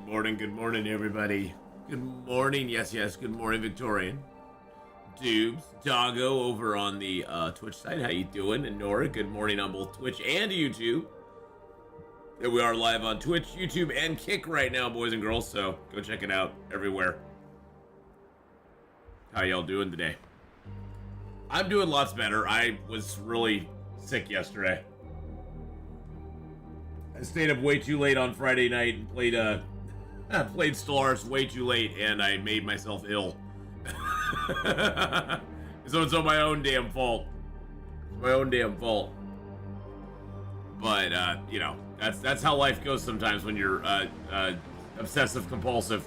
Good morning, everybody. Good morning, yes, good morning, Victorian. Dubes, Doggo over on the Twitch side, how you doing? And Nora, good morning on both Twitch and YouTube. Here we are live on Twitch, YouTube, and Kick right now, boys and girls, so go check it out everywhere. How y'all doing today? I'm doing lots better. I was really sick yesterday. I stayed up way too late on Friday night and played Stellaris way too late, and I made myself ill. So it's on my own damn fault. It's my own damn fault. But you know, that's how life goes sometimes when you're obsessive compulsive.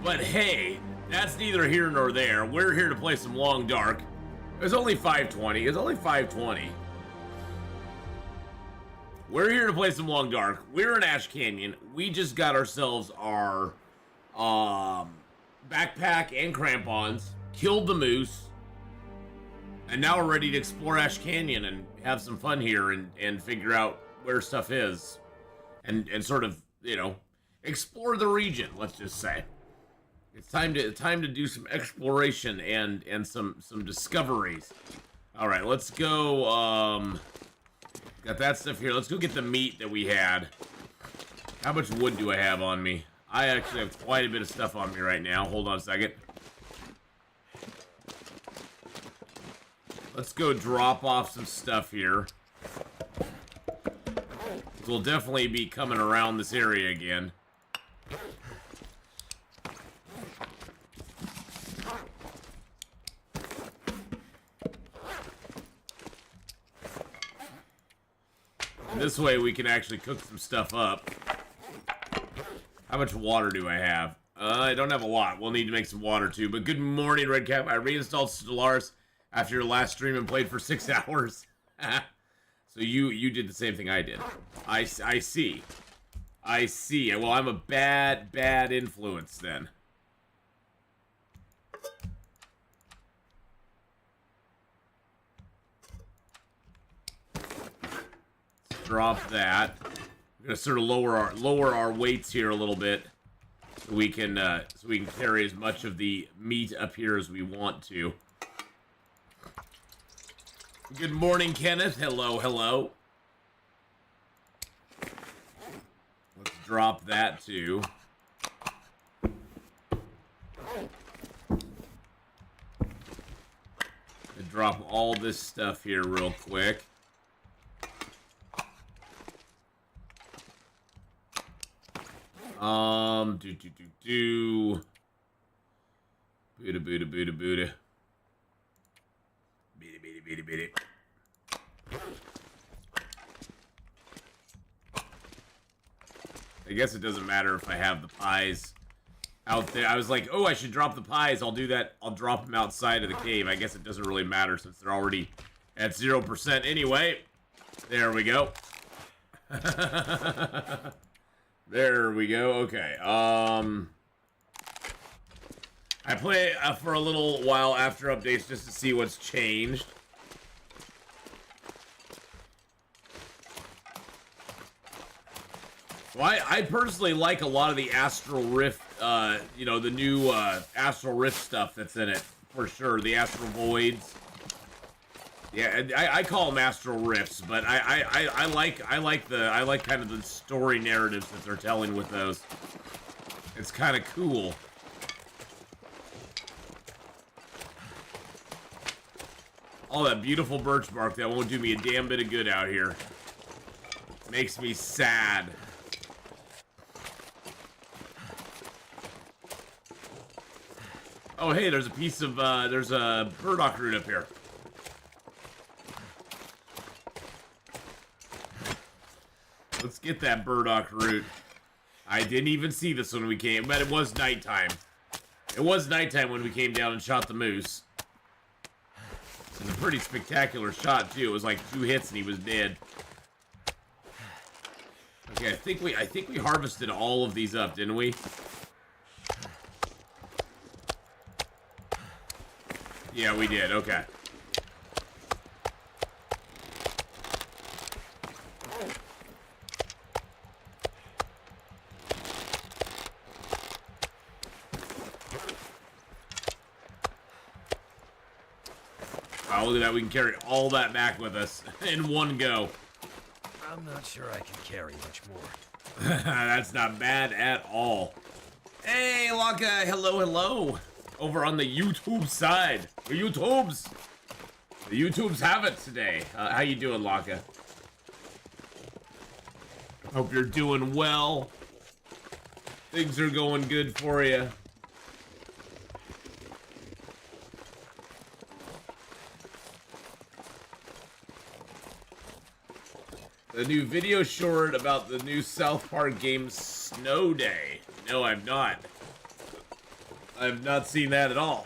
But hey, that's neither here nor there. We're here to play some Long Dark. It was only 5:20. It's only 5:20. We're here to play some Long Dark. We're in Ash Canyon. We just got ourselves our backpack and crampons, killed the moose, and now we're ready to explore Ash Canyon and have some fun here and figure out where stuff is and sort of, you know, explore the region, let's just say. It's time to do some exploration and some discoveries. All right, let's go. Got that stuff here. Let's go get the meat that we had. How much wood do I have on me? I actually have quite a bit of stuff on me right now. Hold on a second. Let's go drop off some stuff here. We'll definitely be coming around this area again. This way we can actually cook some stuff up. How much water do I have? I don't have a lot. We'll need to make some water too. But good morning, Redcap. I reinstalled Stellaris after your last stream and played for 6 hours. So you did the same thing I did. I see. I see. Well, I'm a bad influence then. Drop that. We're gonna sort of lower our weights here a little bit, so we can carry as much of the meat up here as we want to. Good morning, Kenneth. Hello. Let's drop that too. And drop all this stuff here real quick. Buddha. Beady. I guess it doesn't matter if I have the pies out there. I was like, oh, I should drop the pies. I'll do that. I'll drop them outside of the cave. I guess it doesn't really matter since they're already at 0% anyway. There we go. There we go. Okay. I play for a little while after updates just to see what's changed. Well, I personally like a lot of the Astral Rift, you know, the new Astral Rift stuff that's in it, for sure. The Astral Voids. Yeah, I call them Astral Rifts, but I like kind of the story narratives that they're telling with those. It's kind of cool. All that beautiful birch bark that won't do me a damn bit of good out here. Makes me sad. Oh, hey, there's a piece of, there's a burdock root up here. Let's get that burdock root. I didn't even see this when we came, but it was nighttime. It was nighttime when we came down and shot the moose. It was a pretty spectacular shot, too. It was like 2 hits and he was dead. Okay, I think we harvested all of these up, didn't we? Yeah, we did. Okay. Oh, look at that. We can carry all that back with us in one go. I'm not sure I can carry much more. That's not bad at all. Hey, Laka. Hello, hello. Over on the YouTube side. The YouTubes have it today. How you doing, Laka? Hope you're doing well. Things are going good for you. The new video short about the new South Park game Snow Day. No, I've not. I've not seen that at all.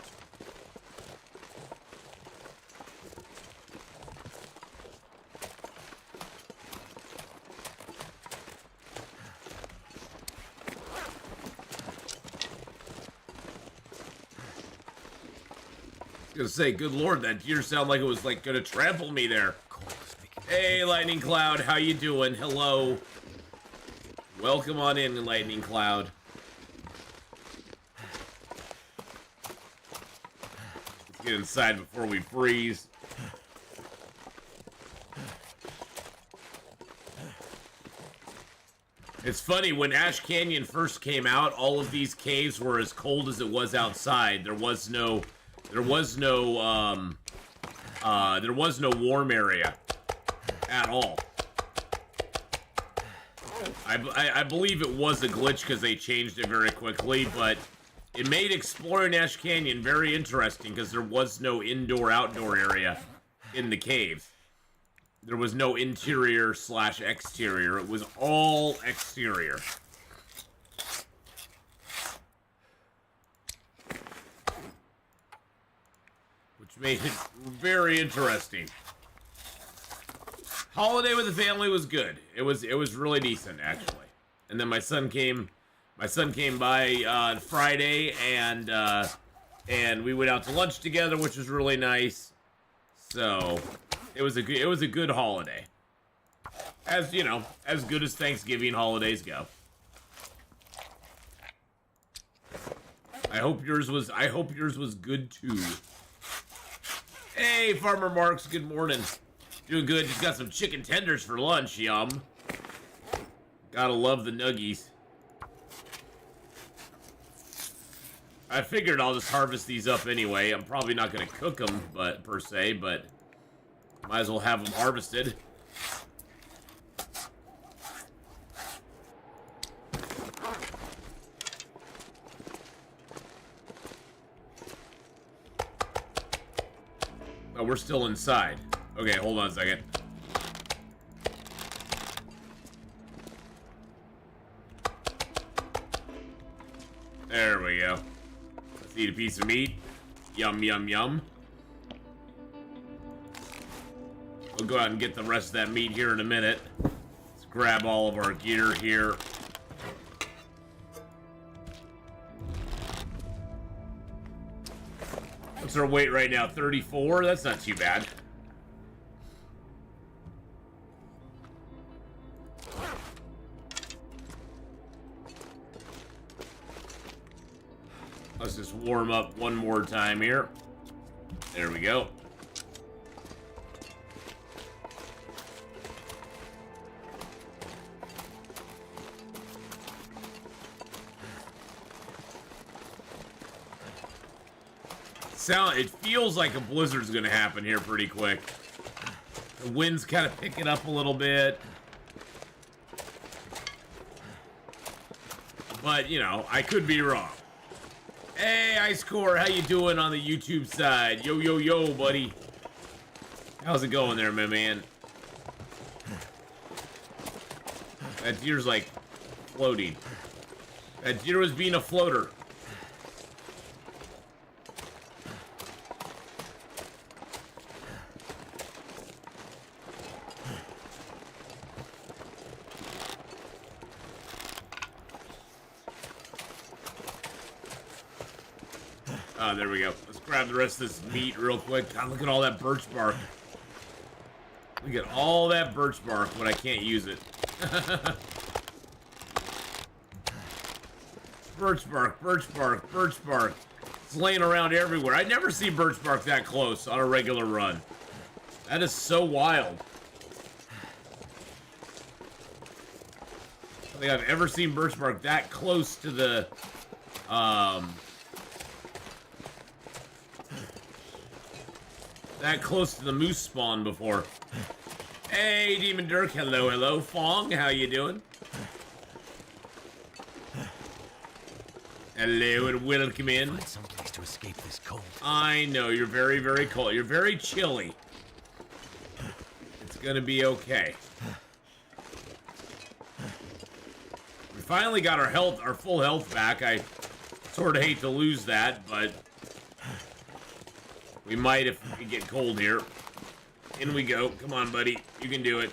I was gonna say, good lord, that deer sounded like it was like gonna trample me there. Hey, Lightning Cloud, how you doing? Hello. Welcome on in, Lightning Cloud. Let's get inside before we freeze. It's funny, when Ash Canyon first came out, all of these caves were as cold as it was outside. There was no warm area at all. I believe it was a glitch because they changed it very quickly, but it made exploring Ash Canyon very interesting because there was no indoor-outdoor area in the cave. There was no interior/exterior. It was all exterior. Which made it very interesting. Holiday with the family was good. It was really decent, actually. And then my son came by on Friday, and we went out to lunch together, which was really nice. So it was a good holiday. As you know, as good as Thanksgiving holidays go. I hope yours was good too. Hey, Farmer Marks, good morning. Doing good. Just got some chicken tenders for lunch. Yum. Gotta love the nuggies. I figured I'll just harvest these up anyway. I'm probably not gonna cook them, but might as well have them harvested. Oh, we're still inside. Okay, hold on a second. There we go. Let's eat a piece of meat. Yum, yum, yum. We'll go out and get the rest of that meat here in a minute. Let's grab all of our gear here. What's our weight right now? 34? That's not too bad. Let's just warm up one more time here. There we go. It feels like a blizzard's gonna happen here pretty quick. The wind's kind of picking up a little bit. But, you know, I could be wrong. Hey, Ice Core, how you doing on the YouTube side? Yo, yo, yo, buddy. How's it going there, my man? That deer's, like, floating. That deer was being a floater. Oh, there we go. Let's grab the rest of this meat real quick. God, look at all that birch bark. Look at all that birch bark, but I can't use it. Birch bark, birch bark, birch bark. It's laying around everywhere. I never see birch bark that close on a regular run. That is so wild. I don't think I've ever seen birch bark that close to the, that close to the moose spawn before. Hey, Demon Dirk. Hello, hello. Fong, how you doing? Hello and welcome in. Find someplace to escape this cold. I know, you're very, very cold. You're very chilly. It's gonna be okay. We finally got our full health back. I sort of hate to lose that, but we might if we get cold here. In we go. Come on, buddy. You can do it.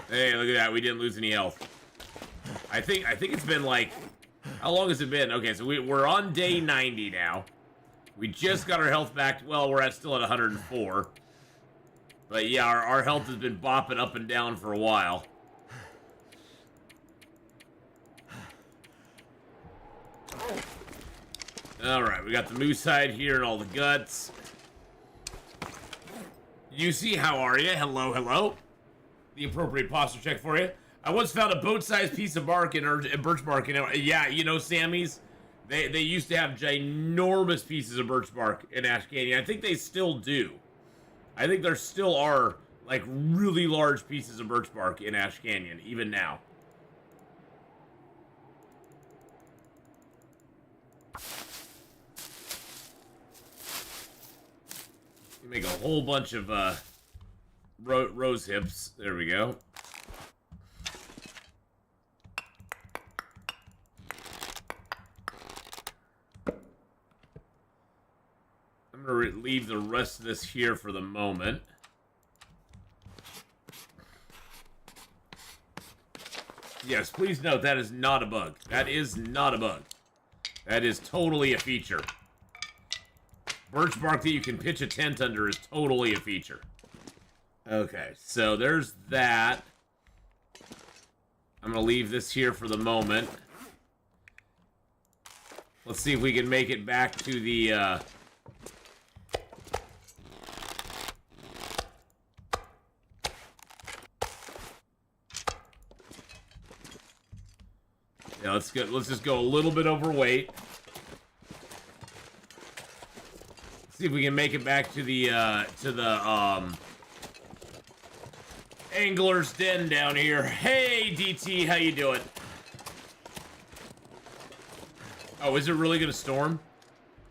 Hey, look at that. We didn't lose any health. I think it's been like... How long has it been? Okay, so we're on day 90 now. We just got our health back. Well, we're still at 104. But yeah, our health has been bopping up and down for a while. Alright, we got the moose hide here and all the guts. UC, how are you? Hello, hello. The appropriate posture check for you. I once found a boat-sized piece of bark in birch bark. Yeah, you know, Sammy's, they used to have ginormous pieces of birch bark in Ash Canyon. I think they still do. I think there still are, like, really large pieces of birch bark in Ash Canyon, even now. You make a whole bunch of, rose hips. There we go. I'm going to leave the rest of this here for the moment. Yes, please note that is not a bug. That is not a bug. That is totally a feature. Birch bark that you can pitch a tent under is totally a feature. Okay, so there's that. I'm going to leave this here for the moment. Let's see if we can make it back to the, Yeah, let's just go a little bit overweight. See if we can make it back to the Angler's Den down here. Hey, DT, how you doing? Oh, is it really gonna storm?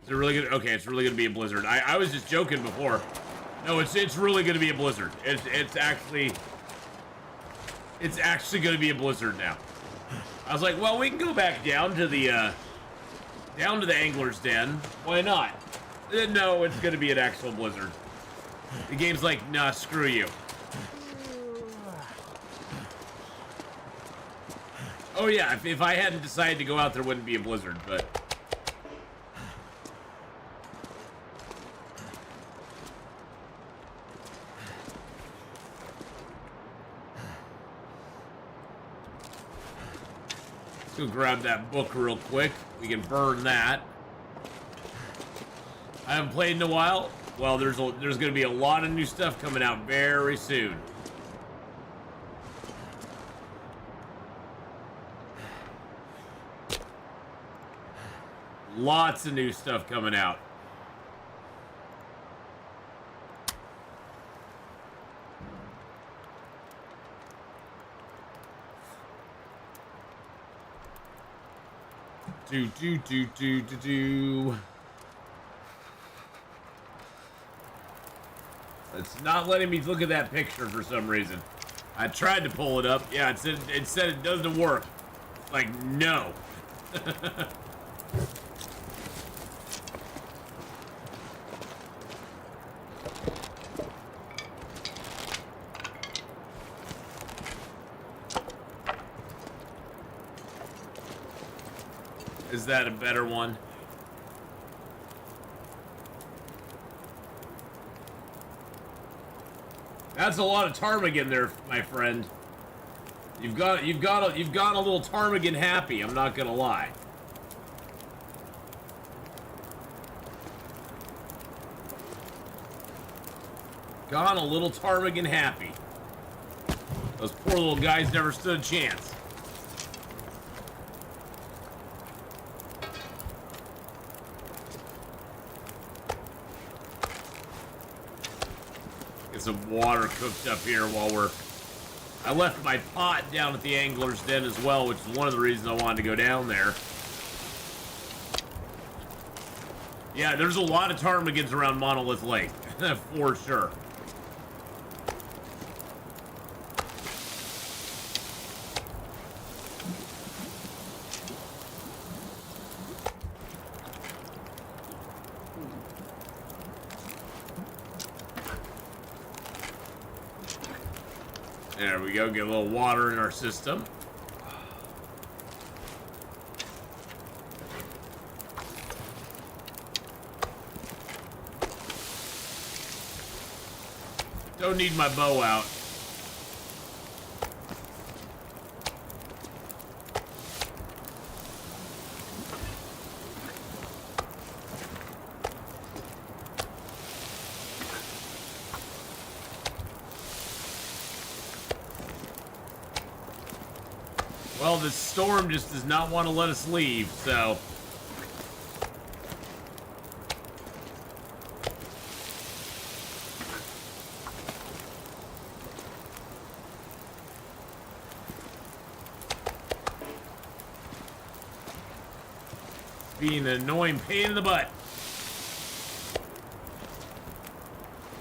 Is it really gonna? Okay, it's really gonna be a blizzard. I was just joking before. No, it's really gonna be a blizzard. It's actually gonna be a blizzard now. I was like, well, we can go back down to the Angler's Den. Why not? No, it's gonna be an actual blizzard. The game's like, nah, screw you. Oh yeah, if I hadn't decided to go out, there wouldn't be a blizzard, but... Let's go grab that book real quick. We can burn that. I haven't played in a while. Well, there's gonna be a lot of new stuff coming out very soon. Lots of new stuff coming out. Do. It's not letting me look at that picture for some reason. I tried to pull it up. Yeah, it said it doesn't work. Like, no. Is that a better one? That's a lot of ptarmigan there, my friend. You've got a little ptarmigan happy, I'm not gonna lie. Gone a little ptarmigan happy. Those poor little guys never stood a chance. Get some water cooked up here while we're... I left my pot down at the angler's den as well, which is one of the reasons I wanted to go down there. Yeah, there's a lot of ptarmigans around Monolith Lake, for sure. There we go, get a little water in our system. Don't need my bow out. Well, this storm just does not want to let us leave, so... being an annoying pain in the butt.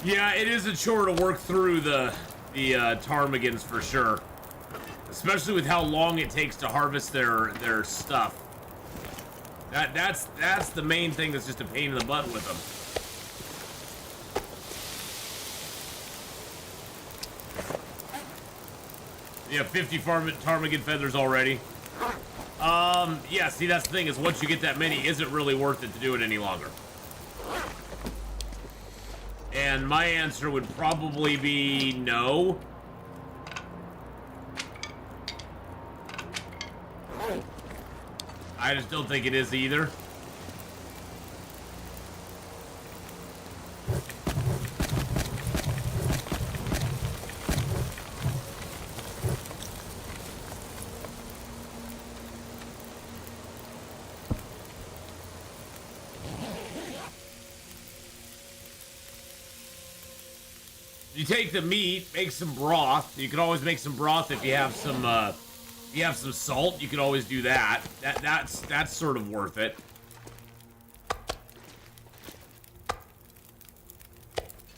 Yeah, it is a chore to work through the ptarmigans for sure. Especially with how long it takes to harvest their stuff. That's the main thing that's just a pain in the butt with them. You have 50 ptarmigan feathers already. Yeah, see, that's the thing, is once you get that many, is it really worth it to do it any longer? And my answer would probably be no. I just don't think it is either. You take the meat, make some broth. You can always make some broth if you have some salt. You can always do that. That's sort of worth it.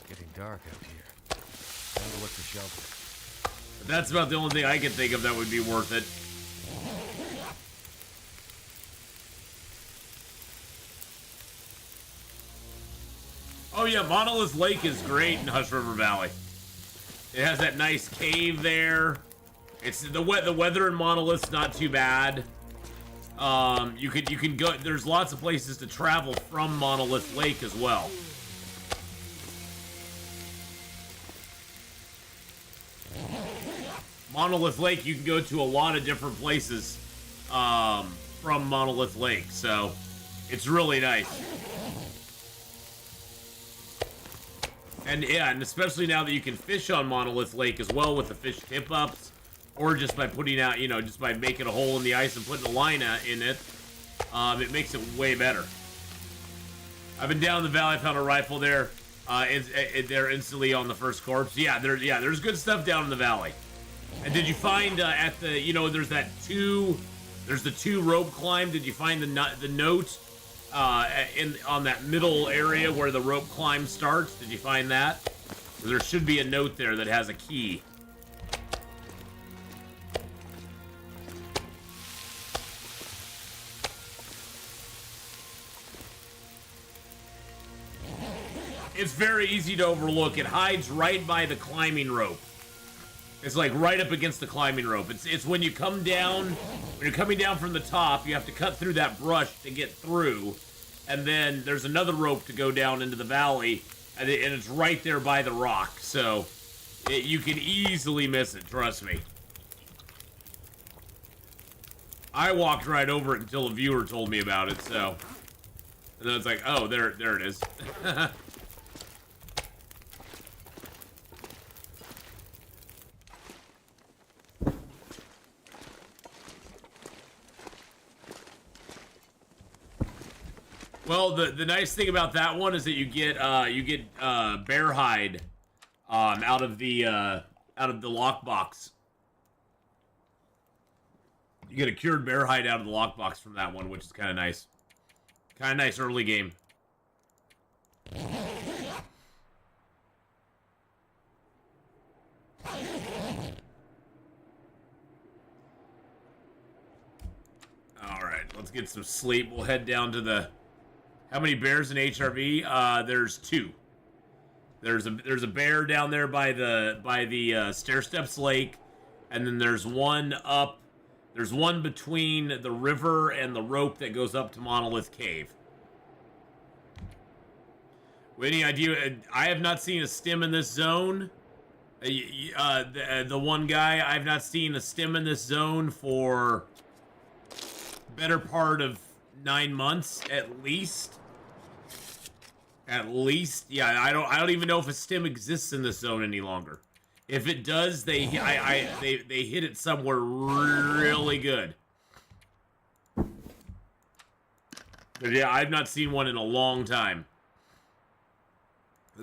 Getting dark out here. Time to look for shelter. But that's about the only thing I can think of that would be worth it. Oh yeah, Monolith Lake is great in Hush River Valley. It has that nice cave there. It's the weather in Monolith's not too bad. You can go. There's lots of places to travel from Monolith Lake as well. Monolith Lake, you can go to a lot of different places from Monolith Lake, so it's really nice. And yeah, and especially now that you can fish on Monolith Lake as well with the fish tip-ups, or just by putting out, just by making a hole in the ice and putting a line in it, it makes it way better. I've been down the valley, I found a rifle there. They're instantly on the first corpse. Yeah, there's good stuff down in the valley. And did you find at the, there's the 2 rope climb? Did you find the note on that middle area where the rope climb starts? Did you find that? There should be a note there that has a key. It's very easy to overlook. It hides right by the climbing rope. It's like right up against the climbing rope. It's when you come down, when you're coming down from the top, you have to cut through that brush to get through. And then there's another rope to go down into the valley, and it's right there by the rock. So you can easily miss it, trust me. I walked right over it until a viewer told me about it, so... And then it's like, oh, there it is. Well, the nice thing about that one is that you get bear hide out of the lockbox. You get a cured bear hide out of the lockbox from that one, which is kind of nice. Kind of nice early game. All right, let's get some sleep. We'll head down to the... How many bears in HRV? There's 2. There's a bear down there by the Stair Steps Lake, and then there's one up. There's one between the river and the rope that goes up to Monolith Cave. Any idea? I have not seen a stim in this zone. The one guy, I've not seen a stim in this zone for better part of 9 months at least. At least, yeah. I don't even know if a stim exists in this zone any longer. If it does, they hit it somewhere really good. But yeah, I've not seen one in a long time.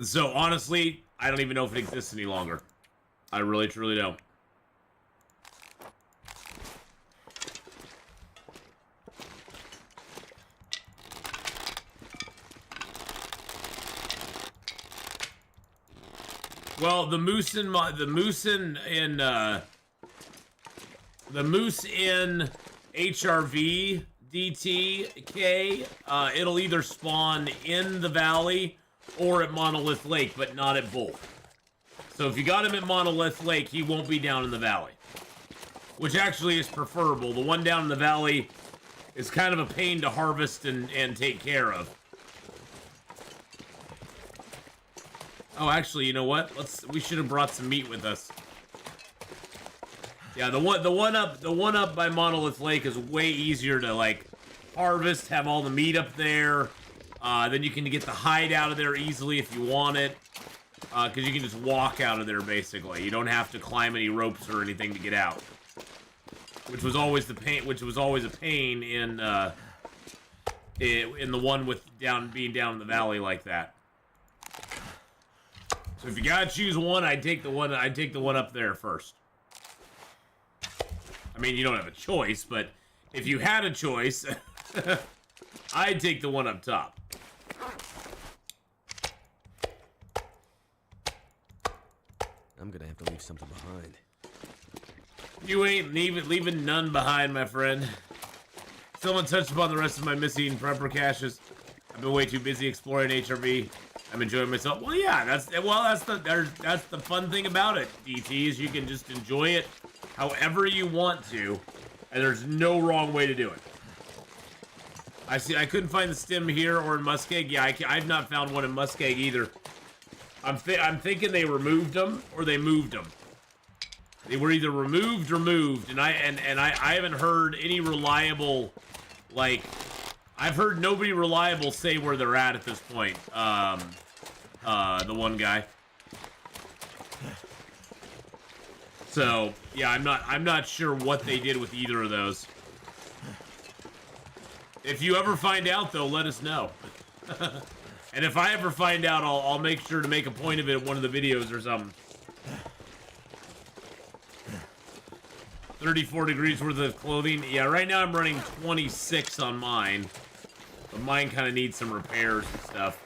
So honestly, I don't even know if it exists any longer. I really, truly don't. Well, the moose in HRV DTK, it'll either spawn in the valley or at Monolith Lake, but not at both. So if you got him at Monolith Lake, he won't be down in the valley, which actually is preferable. The one down in the valley is kind of a pain to harvest and take care of. Oh, actually, you know what? We should have brought some meat with us. Yeah, the one up by Monolith Lake is way easier to like harvest, have all the meat up there. Then you can get the hide out of there easily if you want it. Because you can just walk out of there basically. You don't have to climb any ropes or anything to get out. Which was always the pain. Which was always a pain in the one with being down in the valley like that. So if you gotta choose one, I'd take the one up there first. I mean, you don't have a choice, but if you had a choice, I'd take the one up top. I'm gonna have to leave something behind. You ain't leaving none behind, my friend. Someone touched upon the rest of my missing prepper caches. I've been way too busy exploring HRV. I'm enjoying myself. Well, yeah, that's the fun thing about it, DT, is you can just enjoy it however you want to, and there's no wrong way to do it. I couldn't find the stim here or in Muskeg. Yeah, I've not found one in Muskeg either. I'm thinking they removed them or they moved them. They were either removed or moved, and I haven't heard any reliable, like, I've heard nobody reliable say where they're at this point. The one guy. So yeah, I'm not sure what they did with either of those. If you ever find out, though, let us know. And if I ever find out, I'll make sure to make a point of it in one of the videos or something. 34 degrees worth of clothing. Yeah, right now I'm running 26 on mine. But mine kind of needs some repairs and stuff.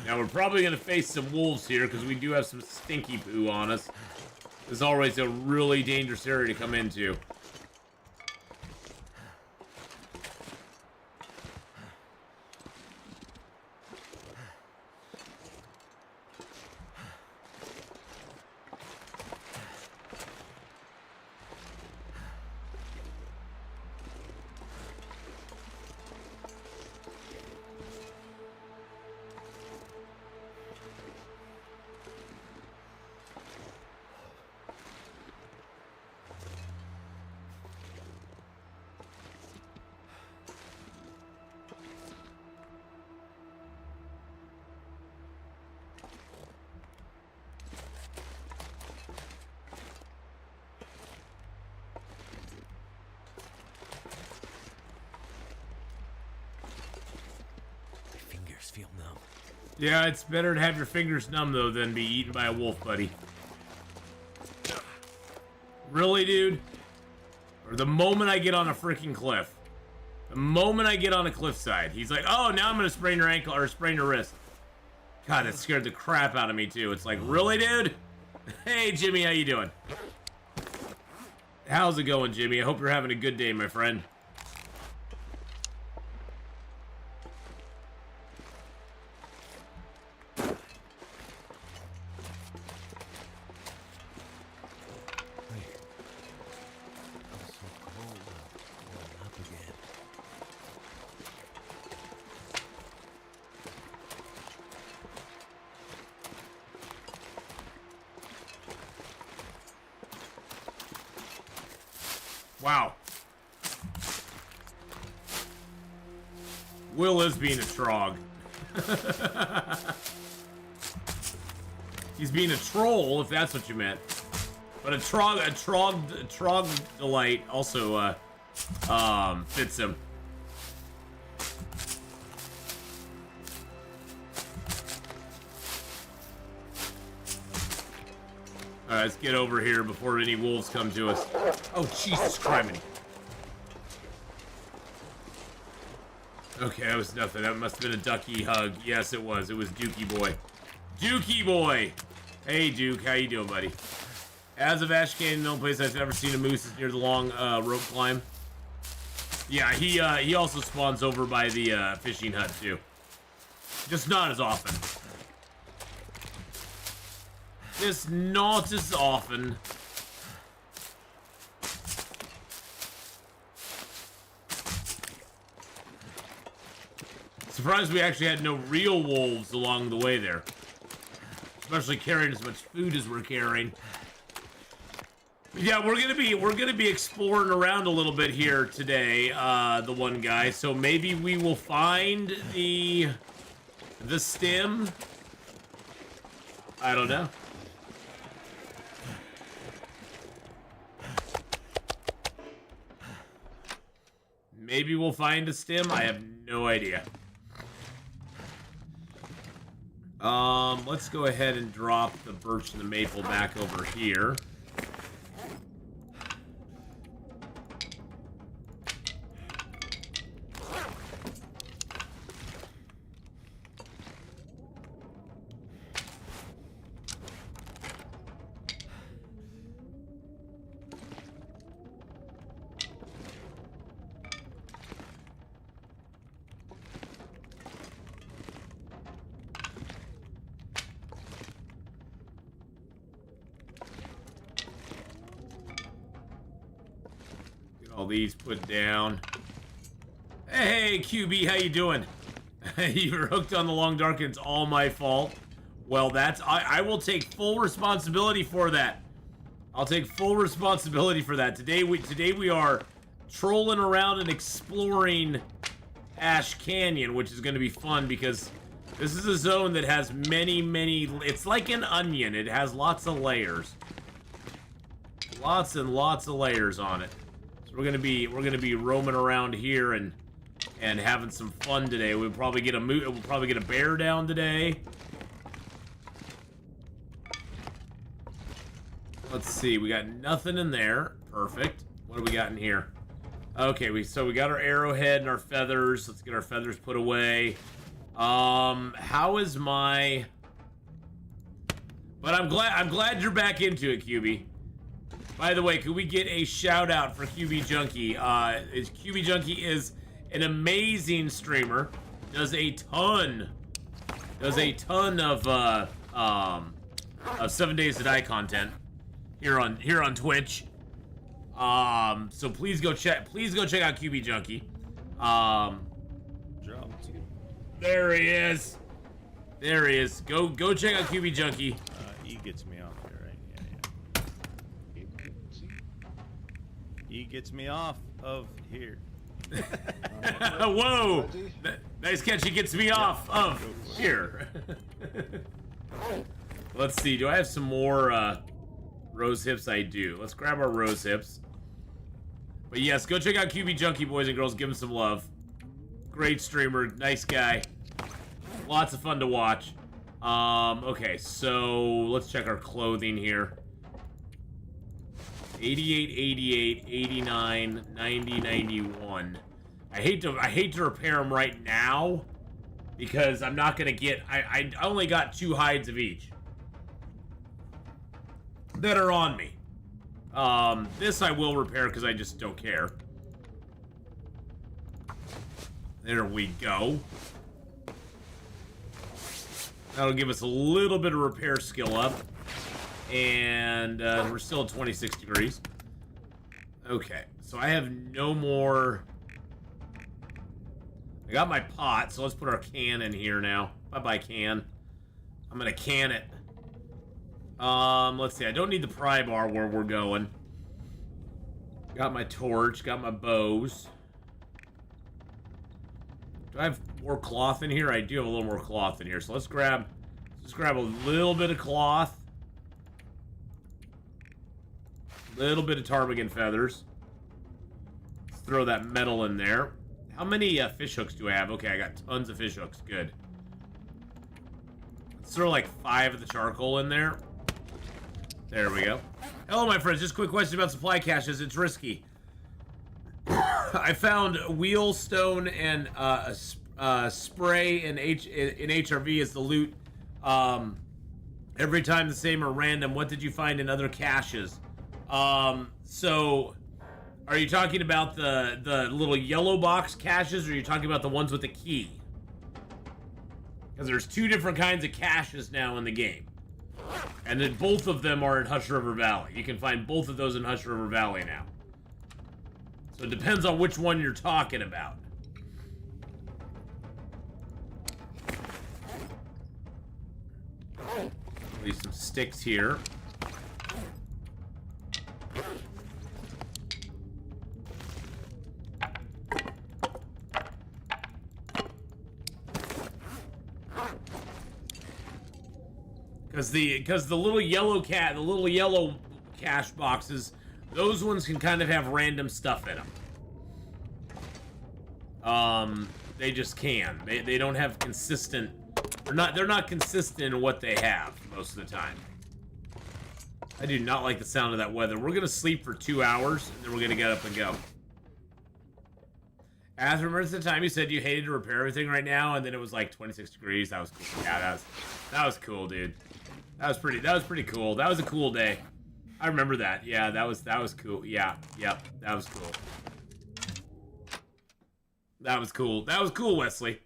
Now we're probably going to face some wolves here because we do have some stinky poo on us. This is always a really dangerous area to come into. feel numb. Yeah, it's better to have your fingers numb, though, than be eaten by a wolf, buddy. Really, dude? Or the moment I get on a freaking cliff. The moment I get on a cliffside, he's like, oh, now I'm going to sprain your ankle or sprain your wrist. God, that scared the crap out of me, too. It's like, really, dude? Hey, Jimmy, how you doing? How's it going, Jimmy? I hope you're having a good day, my friend. Wow. Will is being a trog. He's being a troll, if that's what you meant. But a troglodyte also fits him. Alright, let's get over here before any wolves come to us. Oh, Jesus Christ. Okay, that was nothing. That must have been a ducky hug. Yes, it was. It was Dookie Boy. Dookie Boy! Hey, Duke. How you doing, buddy? As of Ash Canyon, the only place I've ever seen a moose is near the long rope climb. Yeah, he also spawns over by the fishing hut, too. Just not as often. Just not as often. Surprised we actually had no real wolves along the way there. Especially carrying as much food as we're carrying. But yeah, we're gonna be exploring around a little bit here today, the one guy. So maybe we will find the stem. I don't know. Maybe we'll find a stem. I have no idea. Let's go ahead and drop the birch and the maple back over here. All these put down. Hey, QB, how you doing? You're hooked on the long dark and it's all my fault. Well, I will take full responsibility for that. I'll take full responsibility for that. Today we are trolling around and exploring Ash Canyon, which is going to be fun because this is a zone that has many, it's like an onion. It has lots of layers. Lots and lots of layers on it. So we're gonna be roaming around here and having some fun today. We'll probably get a bear down today. Let's see, we got nothing in there. Perfect. What do we got in here? Okay, so we got our arrowhead and our feathers. Let's get our feathers put away. How is my? But I'm glad you're back into it, QB. By the way, could we get a shout out for QB Junkie? QB Junkie is an amazing streamer. Does a ton of 7 Days to Die content here on Twitch. So please go check out QB Junkie. There he is. There he is. Go check out QB Junkie. E gets me off here, right? Yeah. E gets me off of here. Whoa! Nice catch. He gets me off of here. Let's see. Do I have some more rose hips? I do. Let's grab our rose hips. But yes, go check out QB Junkie, boys and girls. Give him some love. Great streamer. Nice guy. Lots of fun to watch. Okay, so let's check our clothing here. 88, 88, 89, 90, 91. I hate to repair them right now because I'm not gonna get. I only got 2 hides of each that are on me. This I will repair because I just don't care. There we go. That'll give us a little bit of repair skill up. And we're still at 26 degrees. Okay, so I have no more. I got my pot, so let's put our can in here now. Bye-bye, can. I'm gonna can it. Let's see. I don't need the pry bar where we're going. Got my torch. Got my bows. Do I have more cloth in here? I do have a little more cloth in here. So let's grab a little bit of cloth. Little bit of ptarmigan feathers. Let's throw that metal in there. How many fish hooks do I have? Okay, I got tons of fish hooks. Good. Let's throw like 5 of the charcoal in there. There we go. Hello, my friends. Just a quick question about supply caches. It's risky. I found wheel, stone, and spray in HRV as the loot. Every time the same or random. What did you find in other caches? So are you talking about the little yellow box caches, or are you talking about the ones with the key? Because there's 2 different kinds of caches now in the game. And then both of them are in Hush River Valley. You can find both of those in Hush River Valley now. So it depends on which one you're talking about. Leave some sticks here. Because the little yellow cache boxes, those ones can kind of have random stuff in them. They just can. They don't have consistent. They're not consistent in what they have most of the time. I do not like the sound of that weather. We're gonna sleep for 2 hours and then we're gonna get up and go. As remembers the time you said you hated to repair everything right now, and then it was like 26 degrees. That was cool. Yeah, that was cool, dude. That was pretty cool. That was a cool day. I remember that. Yeah, that was cool. Yeah, yep, that was cool. That was cool. That was cool, Wesley.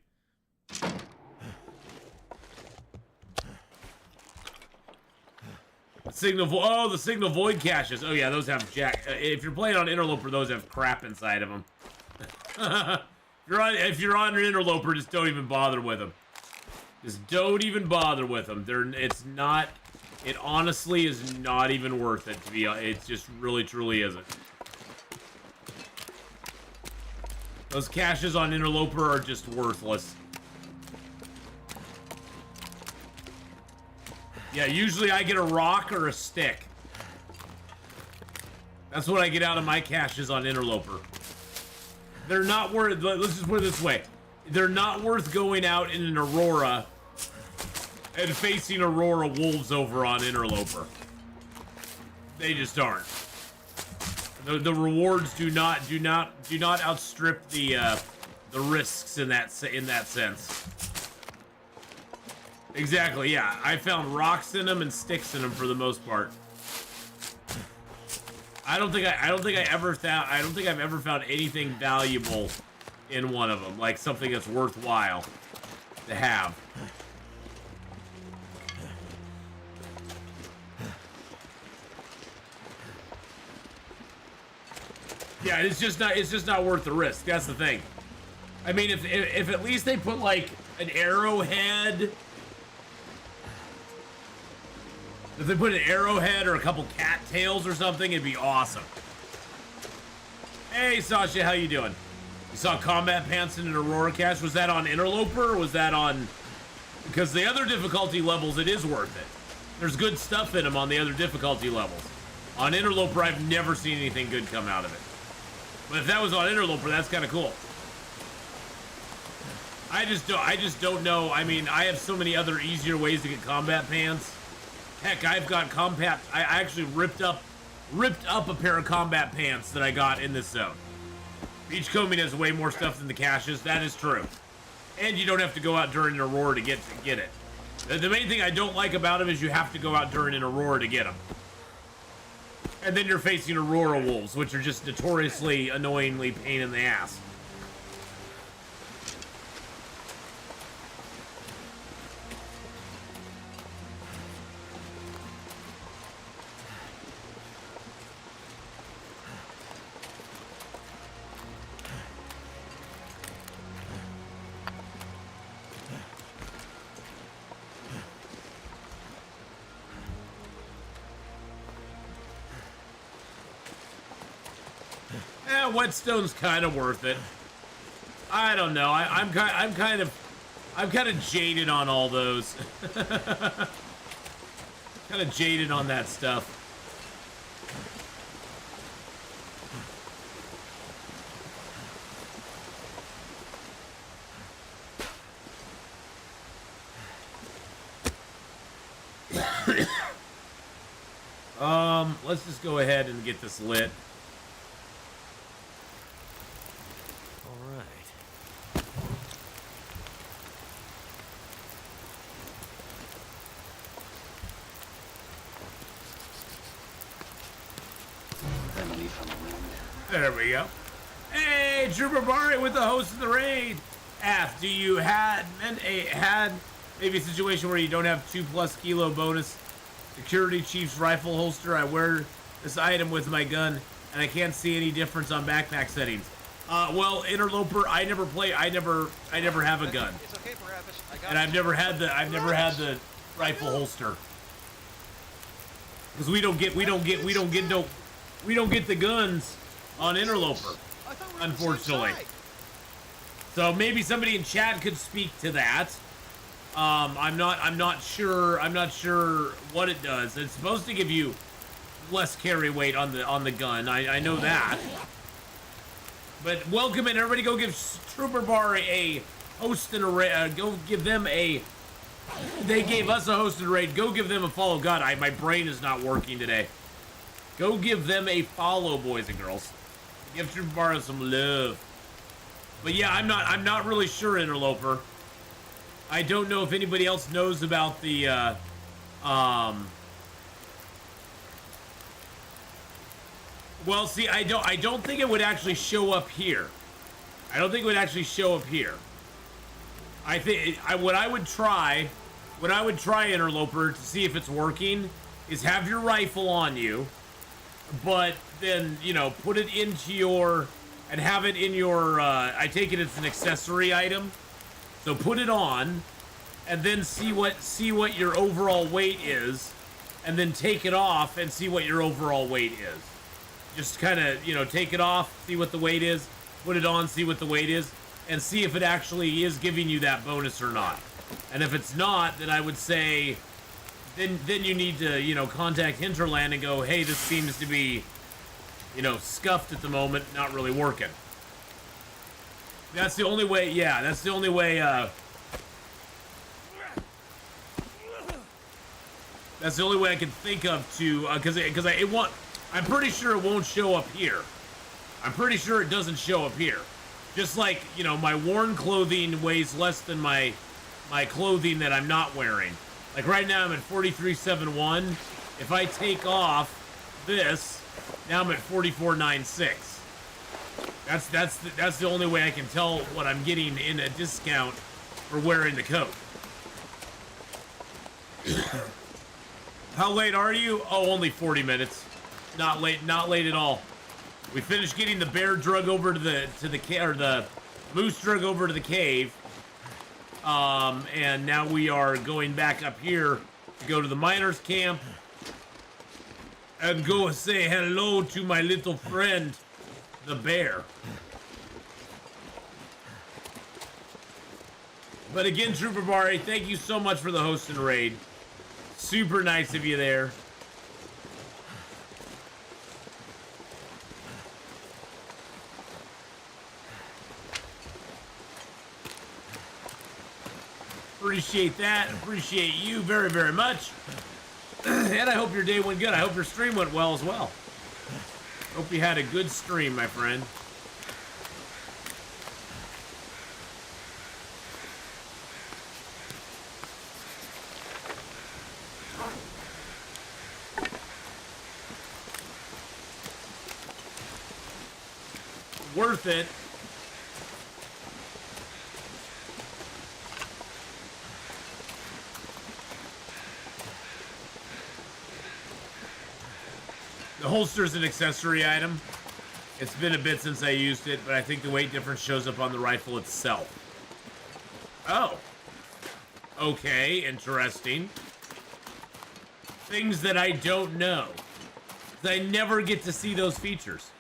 The signal void caches. Oh yeah, those have jack. If you're playing on Interloper, those have crap inside of them. If you're on an Interloper, just don't even bother with them. Just don't even bother with them. It honestly is not even worth it to be. It just really, truly isn't. Those caches on Interloper are just worthless. Yeah, usually I get a rock or a stick. That's what I get out of my caches on Interloper. They're not worth. Let's just put it this way: they're not worth going out in an Aurora and facing Aurora wolves over on Interloper. They just aren't. The rewards do not outstrip the risks in that sense. Exactly. Yeah, I found rocks in them and sticks in them for the most part. I don't think I've ever found anything valuable in one of them, like something that's worthwhile to have. Yeah, it's just not worth the risk. That's the thing. I mean, if at least they put like an arrowhead. If they put an arrowhead or a couple cattails or something, it'd be awesome. Hey, Sasha, how you doing? You saw combat pants in an Aurora cache. Was that on Interloper or was that on... Because the other difficulty levels, it is worth it. There's good stuff in them on the other difficulty levels. On Interloper, I've never seen anything good come out of it. But if that was on Interloper, that's kind of cool. I just don't know. I mean, I have so many other easier ways to get combat pants. Heck, I've got combat. I actually ripped up a pair of combat pants that I got in this zone. Beachcombing has way more stuff than the caches. That is true. And you don't have to go out during an aurora to get it. The main thing I don't like about them is you have to go out during an aurora to get them. And then you're facing aurora wolves, which are just notoriously annoyingly pain in the ass. Whetstone's kind of worth it. I don't know. I'm kind of jaded on all those. Kind of jaded on that stuff. Let's just go ahead and get this lit. There we go. Hey, Trooper Barry with the host of the raid. Af, do you had maybe a situation where you don't have 2+ kilo bonus security chief's rifle holster? I wear this item with my gun and I can't see any difference on backpack settings. Well, Interloper, I never have a gun. It's okay, Barabbas. And I've never had the rifle holster. Because we don't get the guns on Interloper, unfortunately. So maybe somebody in chat could speak to that. I'm not sure what it does. It's supposed to give you less carry weight on the gun. I know that. But welcome in, everybody. Go give Trooper Bar a host and a raid. Go give them a. They gave us a hosted raid. Go give them a follow. God, my brain is not working today. Go give them a follow, boys and girls. Give Trooper Bar some love. But yeah, I'm not really sure, Interloper. I don't know if anybody else knows about the well, see, I don't think it would actually show up here. I don't think it would actually show up here. I think what I would try, Interloper, to see if it's working, is have your rifle on you, but then, you know, put it into your, and have it in your, I take it it's an accessory item. So put it on, and then see what your overall weight is, and then take it off and see what your overall weight is. Just kind of, you know, take it off, see what the weight is, put it on, see what the weight is, and see if it actually is giving you that bonus or not. And if it's not, then I would say, then you need to, you know, contact Hinterland and go, hey, this seems to be, you know, scuffed at the moment, not really working. That's the only way, yeah, that's the only way, that's the only way I can think of to, I'm pretty sure it won't show up here. I'm pretty sure it doesn't show up here. Just like, you know, my worn clothing weighs less than my clothing that I'm not wearing. Like right now I'm at 43.71. If I take off this, now I'm at 44.96. That's the only way I can tell what I'm getting in a discount for wearing the coat. How late are you? Oh, only 40 minutes. Not late at all. We finished getting the bear drug over to the moose drug over to the cave. And now we are going back up here to go to the miners' camp and go say hello to my little friend, the bear. But again, Trooper Bari, thank you so much for the host and raid. Super nice of you there. Appreciate that. Appreciate you very, very much. And I hope your day went good. I hope your stream went well as well. Hope you had a good stream, my friend. Worth it. The holster's an accessory item. It's been a bit since I used it, but I think the weight difference shows up on the rifle itself. Oh. Okay, interesting. Things that I don't know. I never get to see those features.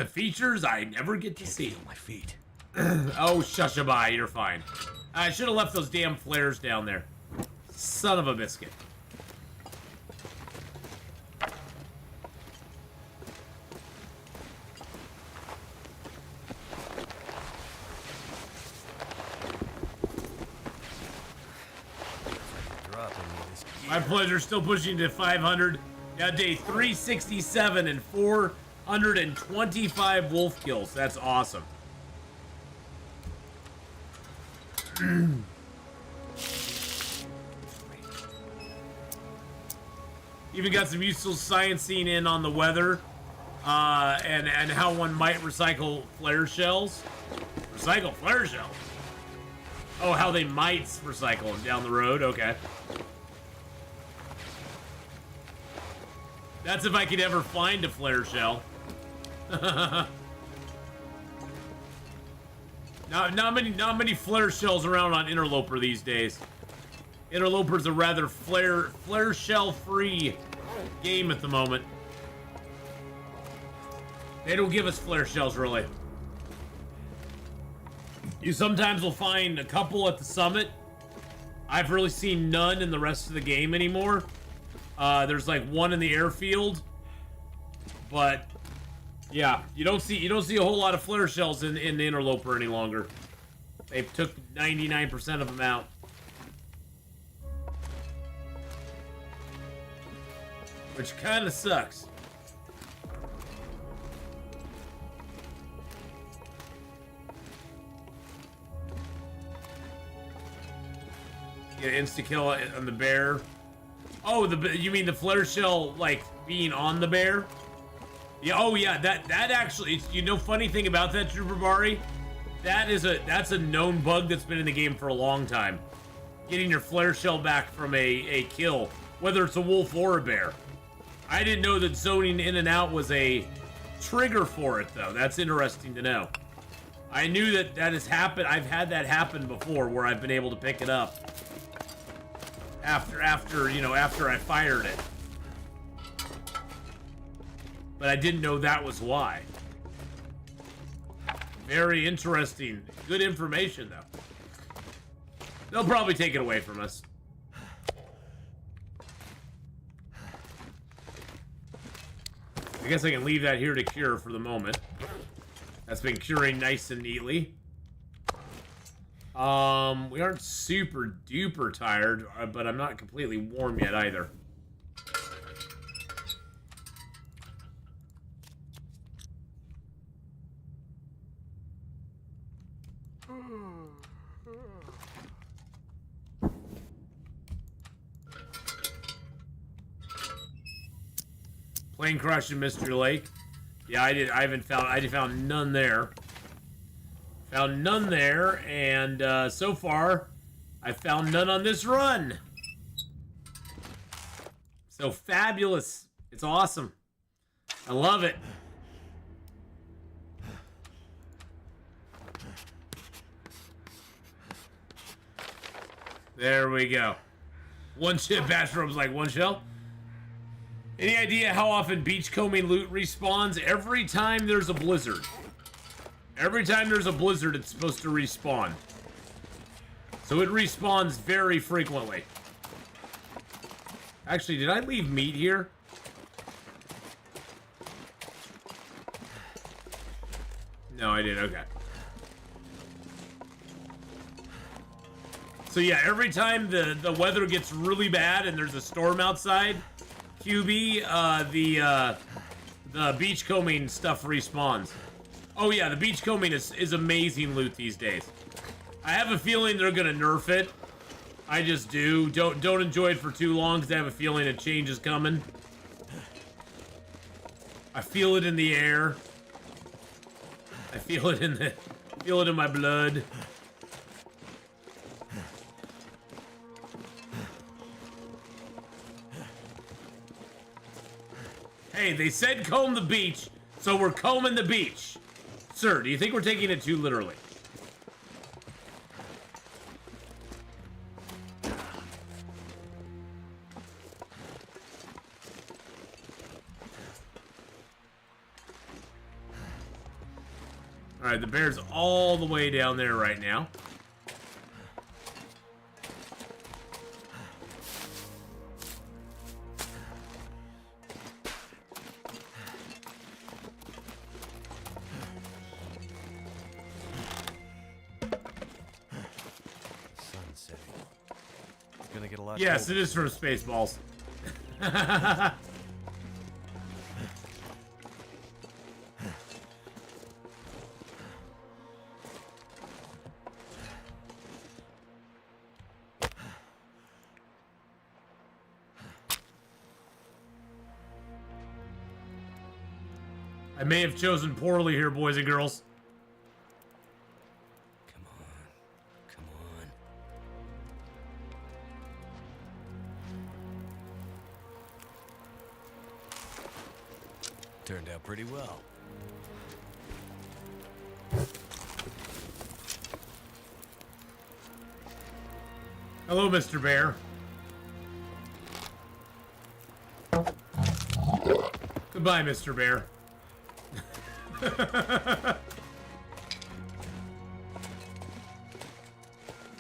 Features I never get to see. My feet. Oh, shushabai, you're fine. I should have left those damn flares down there. Son of a biscuit. My pleasure. Still pushing to 500. Now day 367 and 425 wolf kills. That's awesome. Even got some useful sciencing in on the weather, and how one might recycle flare shells. Recycle flare shells? Oh, how they might recycle them down the road. Okay. That's if I could ever find a flare shell. Not many flare shells around on Interloper these days. Interloper's a rather flare shell free game at the moment. They don't give us flare shells really. You sometimes will find a couple at the summit. I've really seen none in the rest of the game anymore. There's like one in the airfield, but yeah, you don't see a whole lot of flare shells in the Interloper any longer. They took 99% of them out. Which kind of sucks. Get an insta-kill on the bear. Oh, you mean the flare shell, like, being on the bear? Yeah, oh yeah, that actually, funny thing about that, Trooper Bari? That's a known bug that's been in the game for a long time. Getting your flare shell back from a kill, whether it's a wolf or a bear. I didn't know that zoning in and out was a trigger for it, though. That's interesting to know. I knew that has happened. I've had that happen before, where I've been able to pick it up after I fired it. But I didn't know that was why. Very interesting. Good information, though. They'll probably take it away from us. I guess I can leave that here to cure for the moment. That's been curing nice and neatly. We aren't super duper tired, but I'm not completely warm yet either. Plane crash in Mystery Lake. Yeah, I did. I found none there. Found none there, and so far, I found none on this run. So fabulous! It's awesome. I love it. There we go. One shell. Bathroom's like one shell. Any idea how often beachcombing loot respawns? Every time there's a blizzard. Every time there's a blizzard, it's supposed to respawn. So it respawns very frequently. Actually, did I leave meat here? I did. Okay. So yeah, every time the weather gets really bad and there's a storm outside, QB, the beachcombing stuff respawns. Oh yeah, the beachcombing is amazing loot these days. I have a feeling they're gonna nerf it. I just do. Don't enjoy it for too long because I have a feeling a change is coming. I feel it in the air. I feel it in my blood. Hey, they said comb the beach, so we're combing the beach. Sir, do you think we're taking it too literally? Alright, the bear's all the way down there right now. Sunset. It's gonna get a lot. Yes, colder. it is from Spaceballs. I may have chosen poorly here, boys and girls. Come on. Come on. Turned out pretty well. Hello, Mr. Bear. Goodbye, Mr. Bear.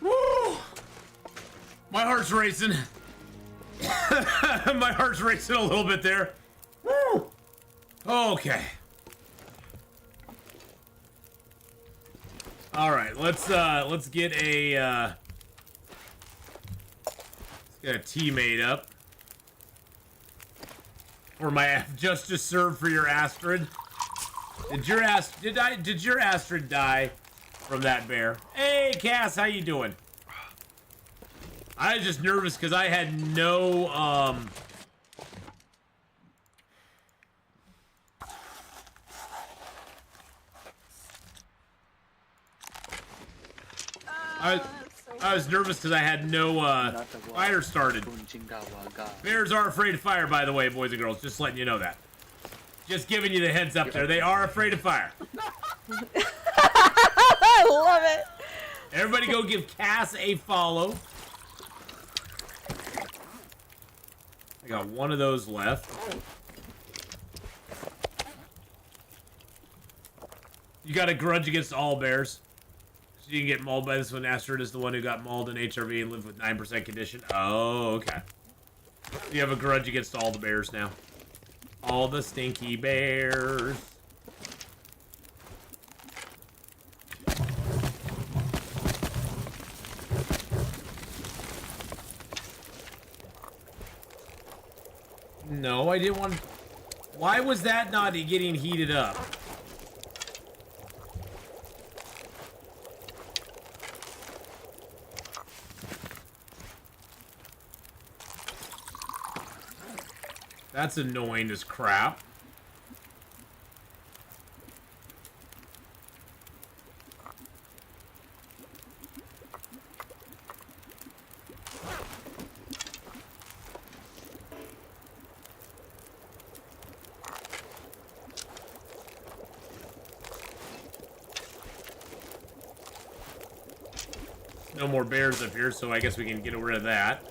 Woo! My heart's racing. My heart's racing a little bit there. Woo! Okay. All right, let's get a teammate up for my justice served for your Astrid. Did your Astrid die from that bear? Hey, Cass, how you doing? I was just nervous because I had no I was nervous because I had no fire started. Bears are afraid of fire, by the way, boys and girls. Just letting you know that. Just giving you the heads up there. They are afraid of fire. I love it. Everybody go give Cass a follow. I got one of those left. You got a grudge against all bears. So you can get mauled by this one. Astrid is the one who got mauled in HRV and lived with 9% condition. Oh, okay. You have a grudge against all the bears now. All the stinky bears. No, I didn't want... Why was that not getting heated up? That's annoying as crap. No more bears up here, so I guess we can get rid of that.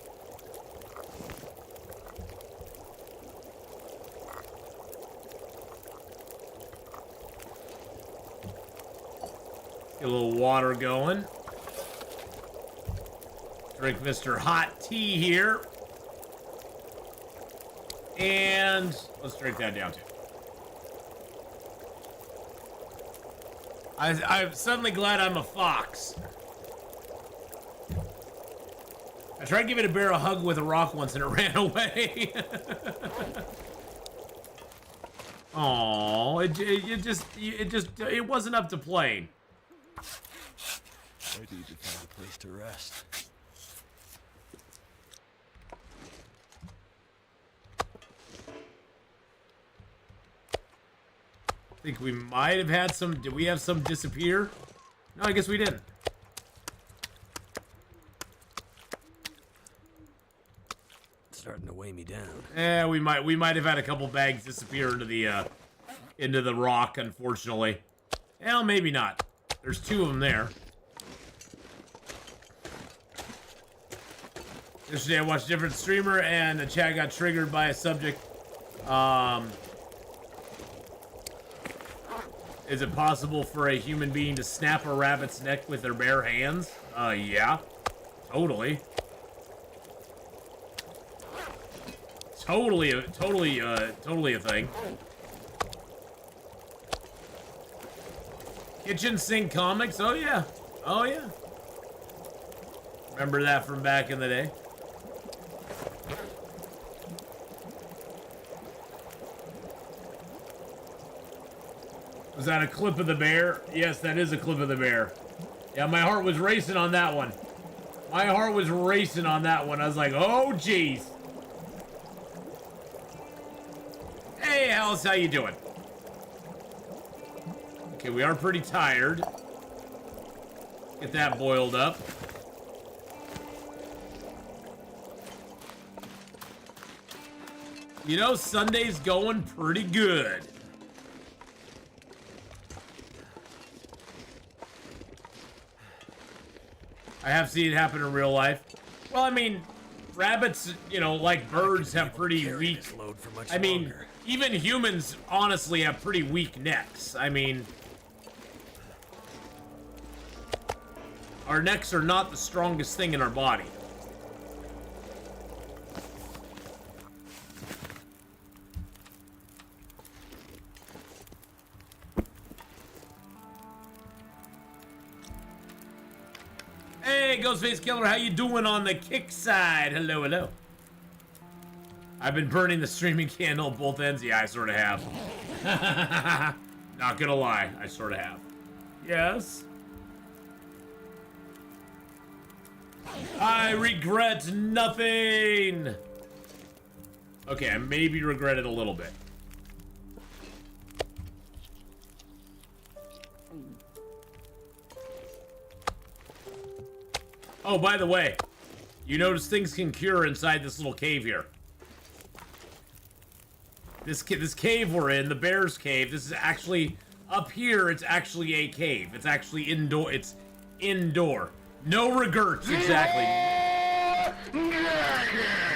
Get a little water going. Drink Mr. Hot Tea here. And let's drink that down too. I'm suddenly glad I'm a fox. I tried giving a bear a hug with a rock once and it ran away. Aww, it wasn't up to playing. I need to find a place to rest. I think we might have had some. Did we have some disappear? No, I guess we didn't. It's starting to weigh me down. Yeah, we might have had a couple bags disappear into the rock, unfortunately. Well, maybe not. There's 2 of them there. Yesterday I watched a different streamer and the chat got triggered by a subject. Is it possible for a human being to snap a rabbit's neck with their bare hands? Yeah. Totally. Totally a thing. Kitchen sink comics? Oh yeah. Oh yeah. Remember that from back in the day? Was that a clip of the bear? Yes, that is a clip of the bear. Yeah, my heart was racing on that one. My heart was racing on that one. I was like, oh, jeez. Hey, Alice, how you doing? Okay, we are pretty tired. Get that boiled up. You know, Sunday's going pretty good. I have seen it happen in real life. Well, I mean, rabbits, you know, like birds, have pretty weak... I mean, even humans, honestly, have pretty weak necks. I mean... Our necks are not the strongest thing in our body. Hey, Ghostface Killer, how you doing on the kick side? Hello, hello. I've been burning the streaming candle at both ends. Yeah, I sort of have. Not gonna lie, I sort of have. Yes. I regret nothing. Okay, I maybe regret it a little bit. Oh, by the way, you notice things can cure inside this little cave here. This cave we're in, the bear's cave, this is actually, up here, it's actually a cave. It's actually indoor. It's indoor. No regrets, exactly.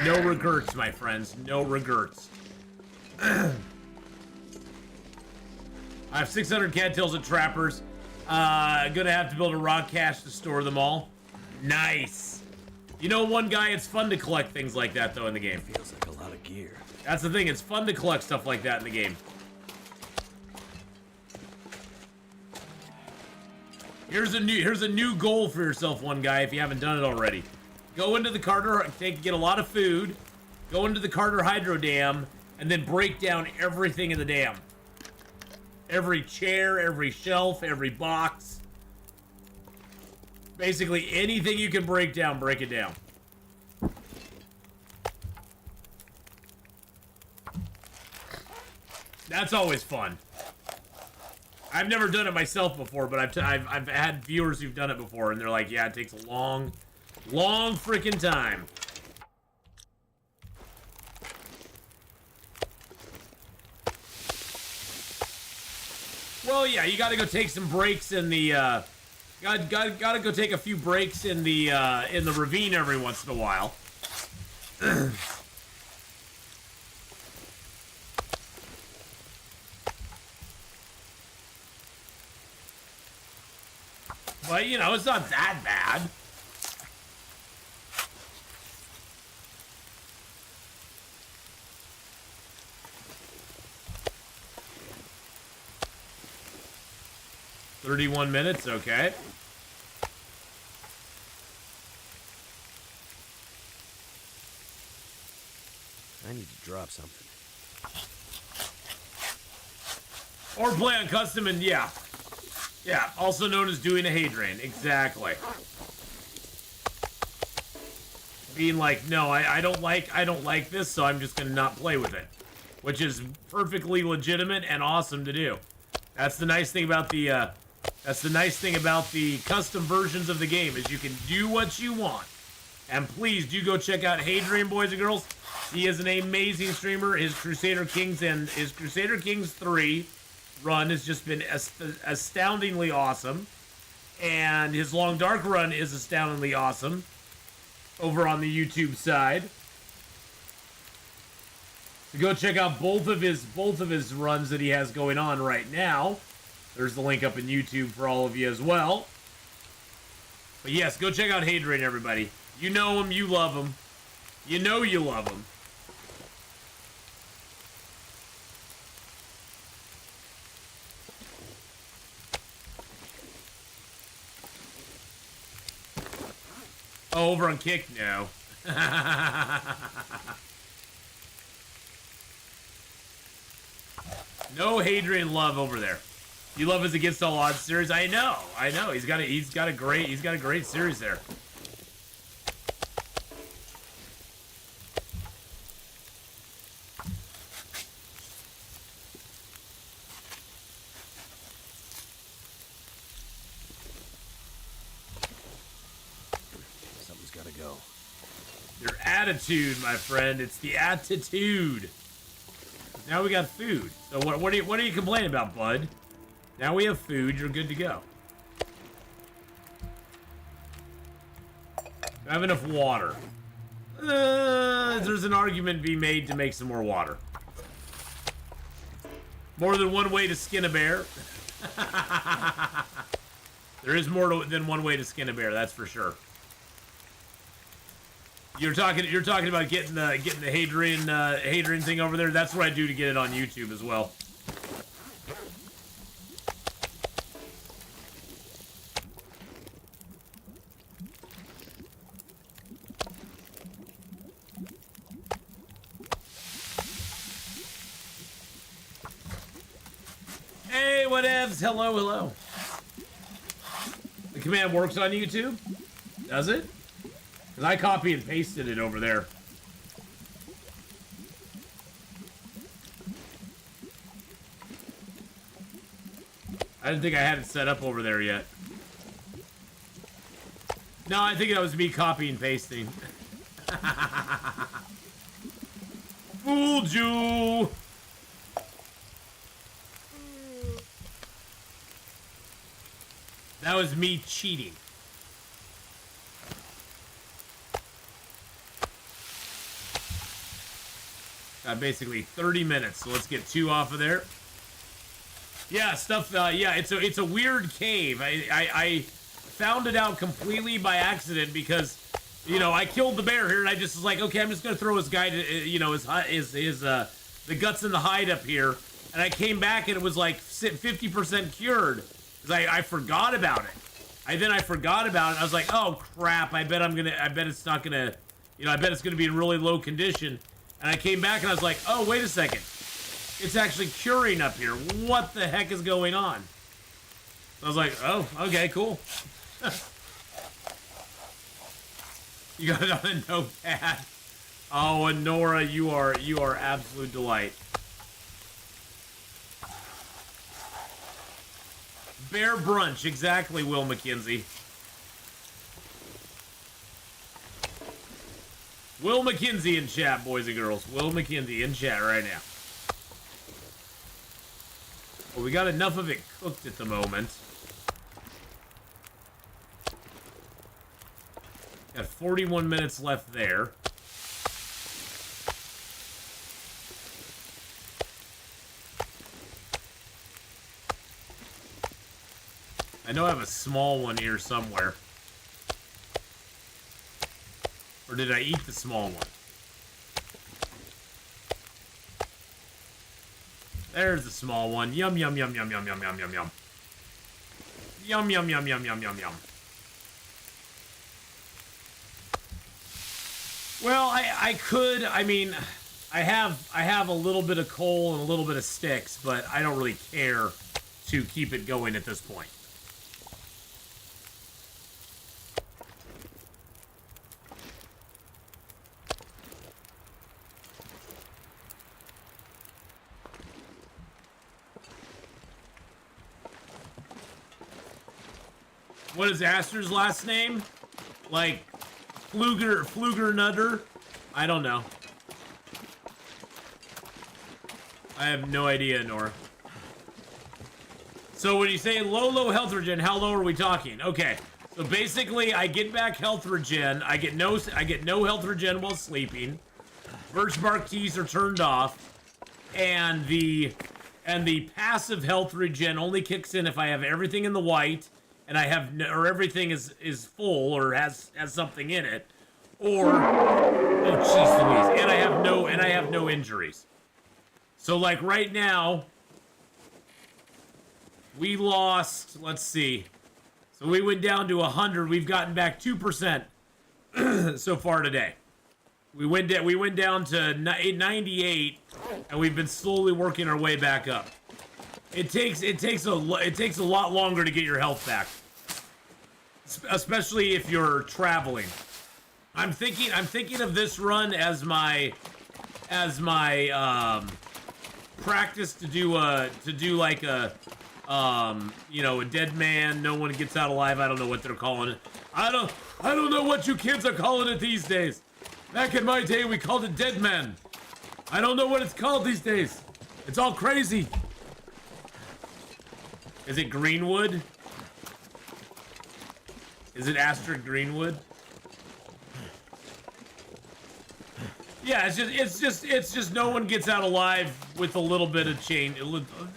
No regrets, my friends. No regrets. I have 600 cattails and trappers. Gonna have to build a rock cache to store them all. Nice. You know, one guy, it's fun to collect things like that, though, in the game. Feels like a lot of gear. That's the thing. It's fun to collect stuff like that in the game. Here's a new goal for yourself, one guy, if you haven't done it already. Go into the Carter, get a lot of food, go into the Carter Hydro Dam, and then break down everything in the dam. Every chair, every shelf, every box. Basically, anything you can break down, break it down. That's always fun. I've never done it myself before, but I've had viewers who've done it before, and they're like, yeah, it takes a long freaking time. Well, yeah, you gotta go take some breaks in the, gotta go take a few breaks in the ravine every once in a while. But, you know, it's not that bad. 31 minutes, okay. I need to drop something. Or play on custom and yeah. Yeah, also known as doing a hay drain. Exactly. Being like, no, I don't like this, so I'm just gonna not play with it. Which is perfectly legitimate and awesome to do. That's the nice thing about the custom versions of the game, is you can do what you want. And please do go check out Hay Drain, boys and girls. He is an amazing streamer. His Crusader Kings 3 run has just been astoundingly awesome. And his Long Dark run is astoundingly awesome over on the YouTube side. So go check out both of his runs that he has going on right now. There's the link up in YouTube for all of you as well. But yes, go check out Hay Drain, everybody. You know him, you love him. You know you love him. Oh, over on Kick? No. No Hay Drain love over there. You love his Against All Odds series? I know. He's got a great series there. Something's gotta go. Your attitude, my friend. It's the attitude. Now we got food. So what are you complaining about, bud? Now we have food. You're good to go. I have enough water. There's an argument to be made to make some more water. More than one way to skin a bear. There is more than one way to skin a bear. That's for sure. You're talking about getting the Hay Drain thing over there. That's what I do to get it on YouTube as well. Hey, whatevs? Hello. The command works on YouTube? Does it? Because I copy and pasted it over there. I didn't think I had it set up over there yet. No, I think that was me copy and pasting. Fooled you! That was me cheating. Got basically 30 minutes, so let's get 2 off of there. Yeah, stuff. Yeah, it's a weird cave. I found it out completely by accident because, you know, I killed the bear here and I just was like, okay, I'm just gonna throw his guy to, you know, his the guts in the hide up here, and I came back and it was like 50% cured because I forgot about it. I forgot about it. I was like, oh crap! I bet it's not gonna, you know, I bet it's gonna be in really low condition. And I came back and I was like, oh, wait a second. It's actually curing up here. What the heck is going on? So I was like, oh, okay, cool. You got it on a notepad. Oh, and Nora, you are absolute delight. Bear brunch, exactly, Will McKenzie. Will McKenzie in chat, boys and girls. Will McKenzie in chat right now. Well, we got enough of it cooked at the moment. Got 41 minutes left there. I know I have a small one here somewhere. Or did I eat the small one? There's the small one. Yum, yum, yum, yum, yum, yum, yum, yum, yum. Yum, yum, yum, yum, yum, yum, yum. Well, I could, I mean, I have a little bit of coal and a little bit of sticks, but I don't really care to keep it going at this point. What is Aster's last name? Like, Fluger Nutter? I don't know. I have no idea, Nora. So when you say low health regen, how low are we talking? Okay, so basically I get back health regen. I get no health regen while sleeping. Birch bark teas are turned off, and the passive health regen only kicks in if I have everything in the white. And I have or everything is full or has something in it, or oh jeez Louise, and I have no injuries. So like right now, we lost. Let's see. So we went down to 100. We've gotten back 2% so far today. We went down to 98, and we've been slowly working our way back up. It takes a lot longer to get your health back, especially if you're traveling. I'm thinking of this run as my practice to do like a you know, a dead man, no one gets out alive. I don't know what they're calling it. I don't know what you kids are calling it these days. Back in my day, we called it dead man. I don't know what it's called these days. It's all crazy. Is it Greenwood? Is it Astrid Greenwood? Yeah, it's just no one gets out alive with a little bit of change,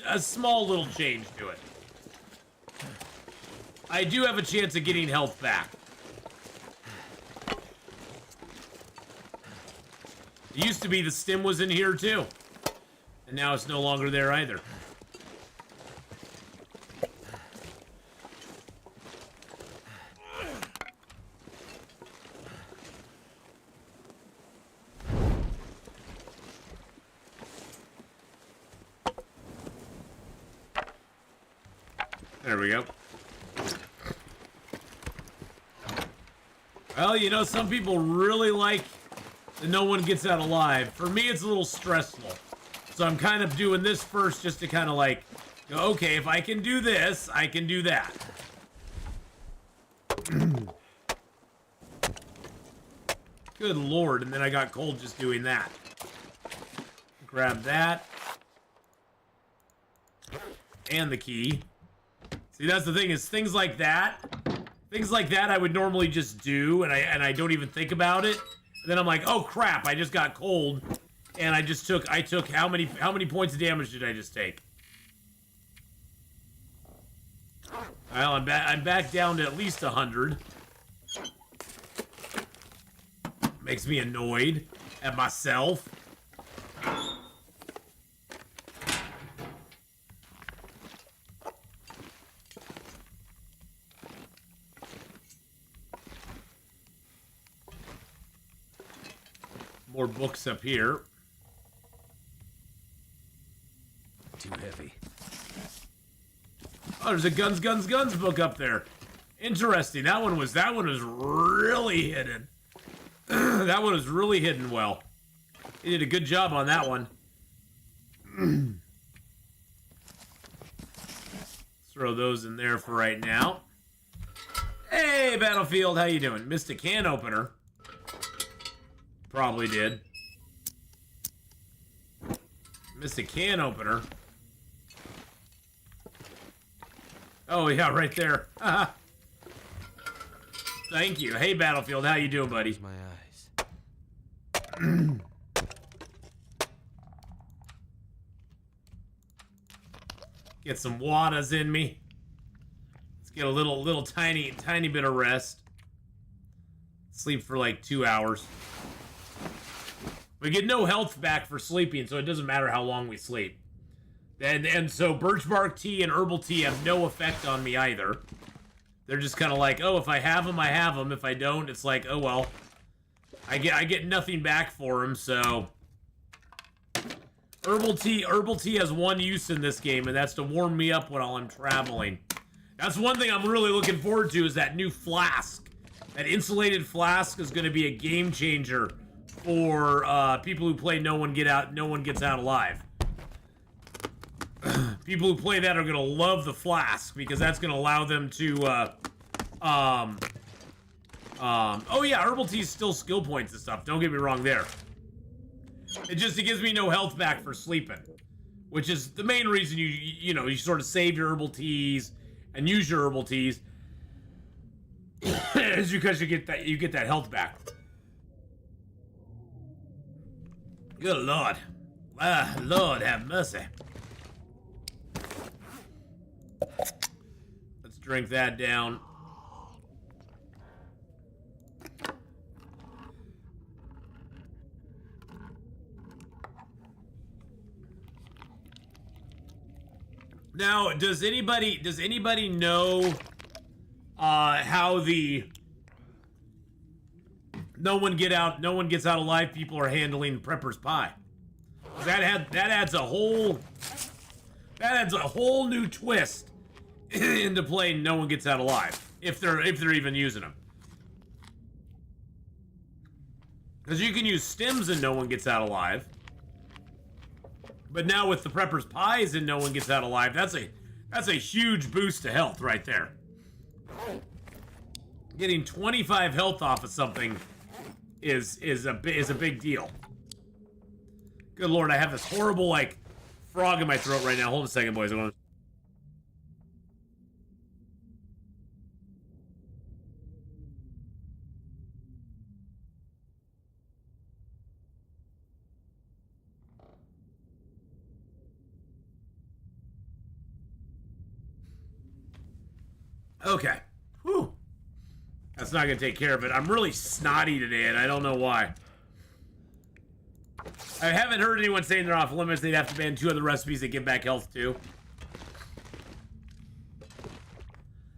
a small little change to it. I do have a chance of getting health back. It used to be the stim was in here too, and now it's no longer there either. There we go. Well, you know, some people really like that no one gets out alive. For me, it's a little stressful. So I'm kind of doing this first just to kind of like, go, okay, if I can do this, I can do that. Good Lord, and then I got cold just doing that. Grab that. And the key. See, that's the thing, is things like that I would normally just do, and I don't even think about it. And then I'm like, oh crap, I just got cold, and I took how many points of damage did I just take? Well, I'm back down to at least 100. Makes me annoyed at myself. More books up here. Too heavy. Oh, there's a guns book up there. Interesting. That one was really hidden. That one was really hidden well. He did a good job on that one. Let's throw those in there for right now. Hey, Battlefield, how you doing? Missed a can opener. Probably did. Missed a can opener. Oh, yeah, right there. Thank you. Hey, Battlefield, how you doing, buddy? My eyes. Get some waters in me. Let's get a little tiny bit of rest. Sleep for like 2 hours. We get no health back for sleeping, so it doesn't matter how long we sleep. And so birch bark tea and herbal tea have no effect on me either. They're just kind of like, oh, if I have them, I have them. If I don't, it's like, oh well. I get nothing back for them, so herbal tea has one use in this game, and that's to warm me up while I'm traveling. That's one thing I'm really looking forward to, is that new flask. That insulated flask is going to be a game changer for people who play No One Gets Out Alive. People who play that are going to love the flask, because that's going to allow them to oh yeah, herbal tea is still skill points and stuff. Don't get me wrong there. It gives me no health back for sleeping, which is the main reason you sort of save your herbal teas and use your herbal teas, is because you get that health back. Good Lord. Lord have mercy. Let's drink that down. Now, does anybody know how the no one gets out alive people are handling Prepper's Pie? That adds a whole new twist into playing No One Gets Out Alive, if they're even using them. Because you can use stims in No One Gets Out Alive. But now with the Prepper's Pies and No One Gets Out Alive, that's a huge boost to health right there. Getting 25 health off of something is a big deal. Good Lord, I have this horrible like frog in my throat right now. Hold a second, boys. Okay. Whew. That's not going to take care of it. I'm really snotty today, and I don't know why. I haven't heard anyone saying they're off limits. They'd have to ban 2 other recipes that give back health, too.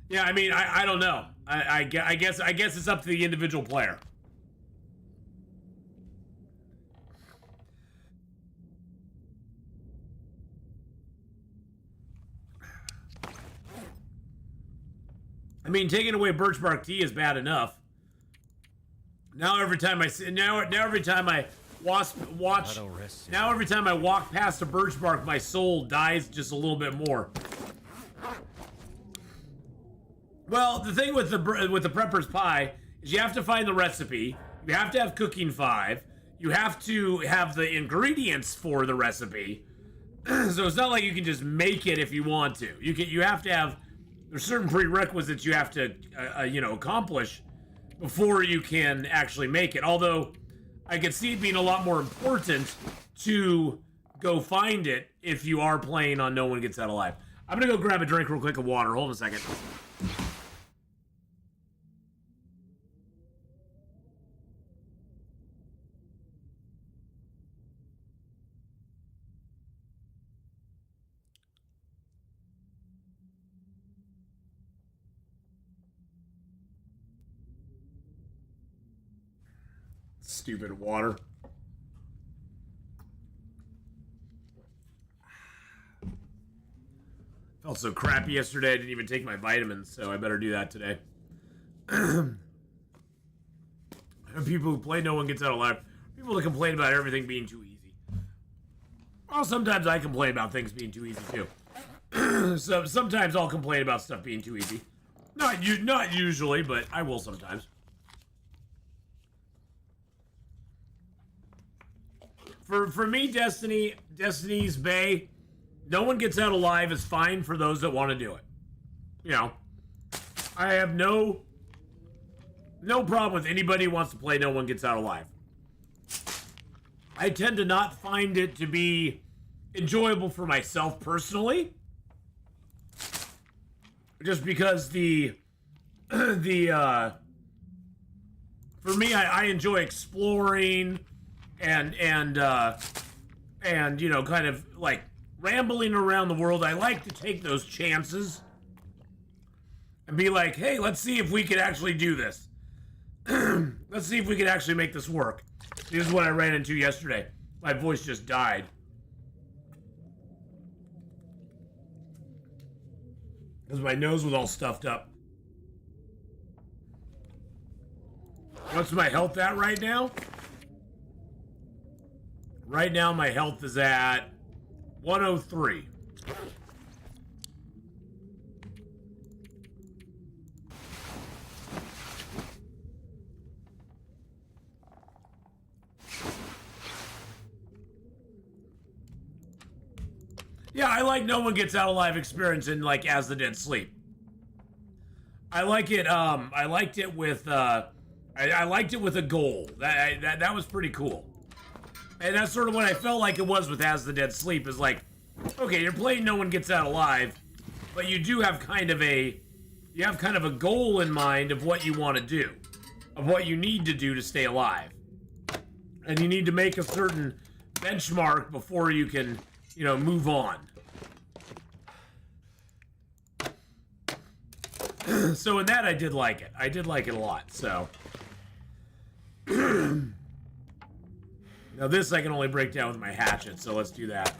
Yeah, I mean, I don't know. I guess it's up to the individual player. I mean, taking away birch bark tea is bad enough. Now every time every time I walk past a birch bark, my soul dies just a little bit more. Well, the thing with the Prepper's Pie is you have to find the recipe. You have to have cooking 5. You have to have the ingredients for the recipe. So it's not like you can just make it if you want to. You have to have. There's certain prerequisites you have to, accomplish before you can actually make it. Although, I could see it being a lot more important to go find it if you are playing on No One Gets Out Alive. I'm gonna go grab a drink real quick of water. Hold on a second. Stupid water. Felt so crappy yesterday, I didn't even take my vitamins, so I better do that today. People who play No One Gets Out Alive, people that complain about everything being too easy. Well, sometimes I complain about things being too easy, too. So sometimes I'll complain about stuff being too easy. Not usually, but I will sometimes. For me, Destiny's Bay, No One Gets Out Alive is fine for those that want to do it. You know, I have no problem with anybody who wants to play No One Gets Out Alive. I tend to not find it to be enjoyable for myself personally, just because for me, I enjoy exploring and kind of like rambling around the world, I like to take those chances and be like, hey, let's see if we could actually do this. Let's see if we can actually make this work. This is what I ran into yesterday. My voice just died. Because my nose was all stuffed up. What's my health at right now? Right now my health is at 103. Yeah, I like no one gets out alive experience in like As the Dead Sleep. I like it. I liked it with. I liked it with a goal. That was pretty cool. And that's sort of what I felt like it was with As the Dead Sleep. Is like, okay, you're playing no one gets out alive, but you do have kind of a goal in mind of what you want to do, of what you need to do to stay alive, and you need to make a certain benchmark before you can, move on. So in that, I did like it. I did like it a lot, so. Now this I can only break down with my hatchet, so let's do that.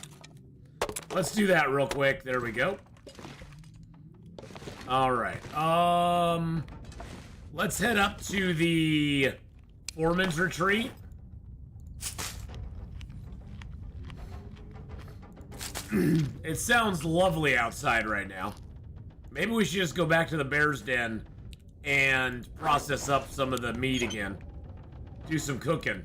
Let's do that real quick. There we go. Alright, let's head up to the Foreman's retreat. It sounds lovely outside right now. Maybe we should just go back to the bear's den and process up some of the meat again. Do some cooking.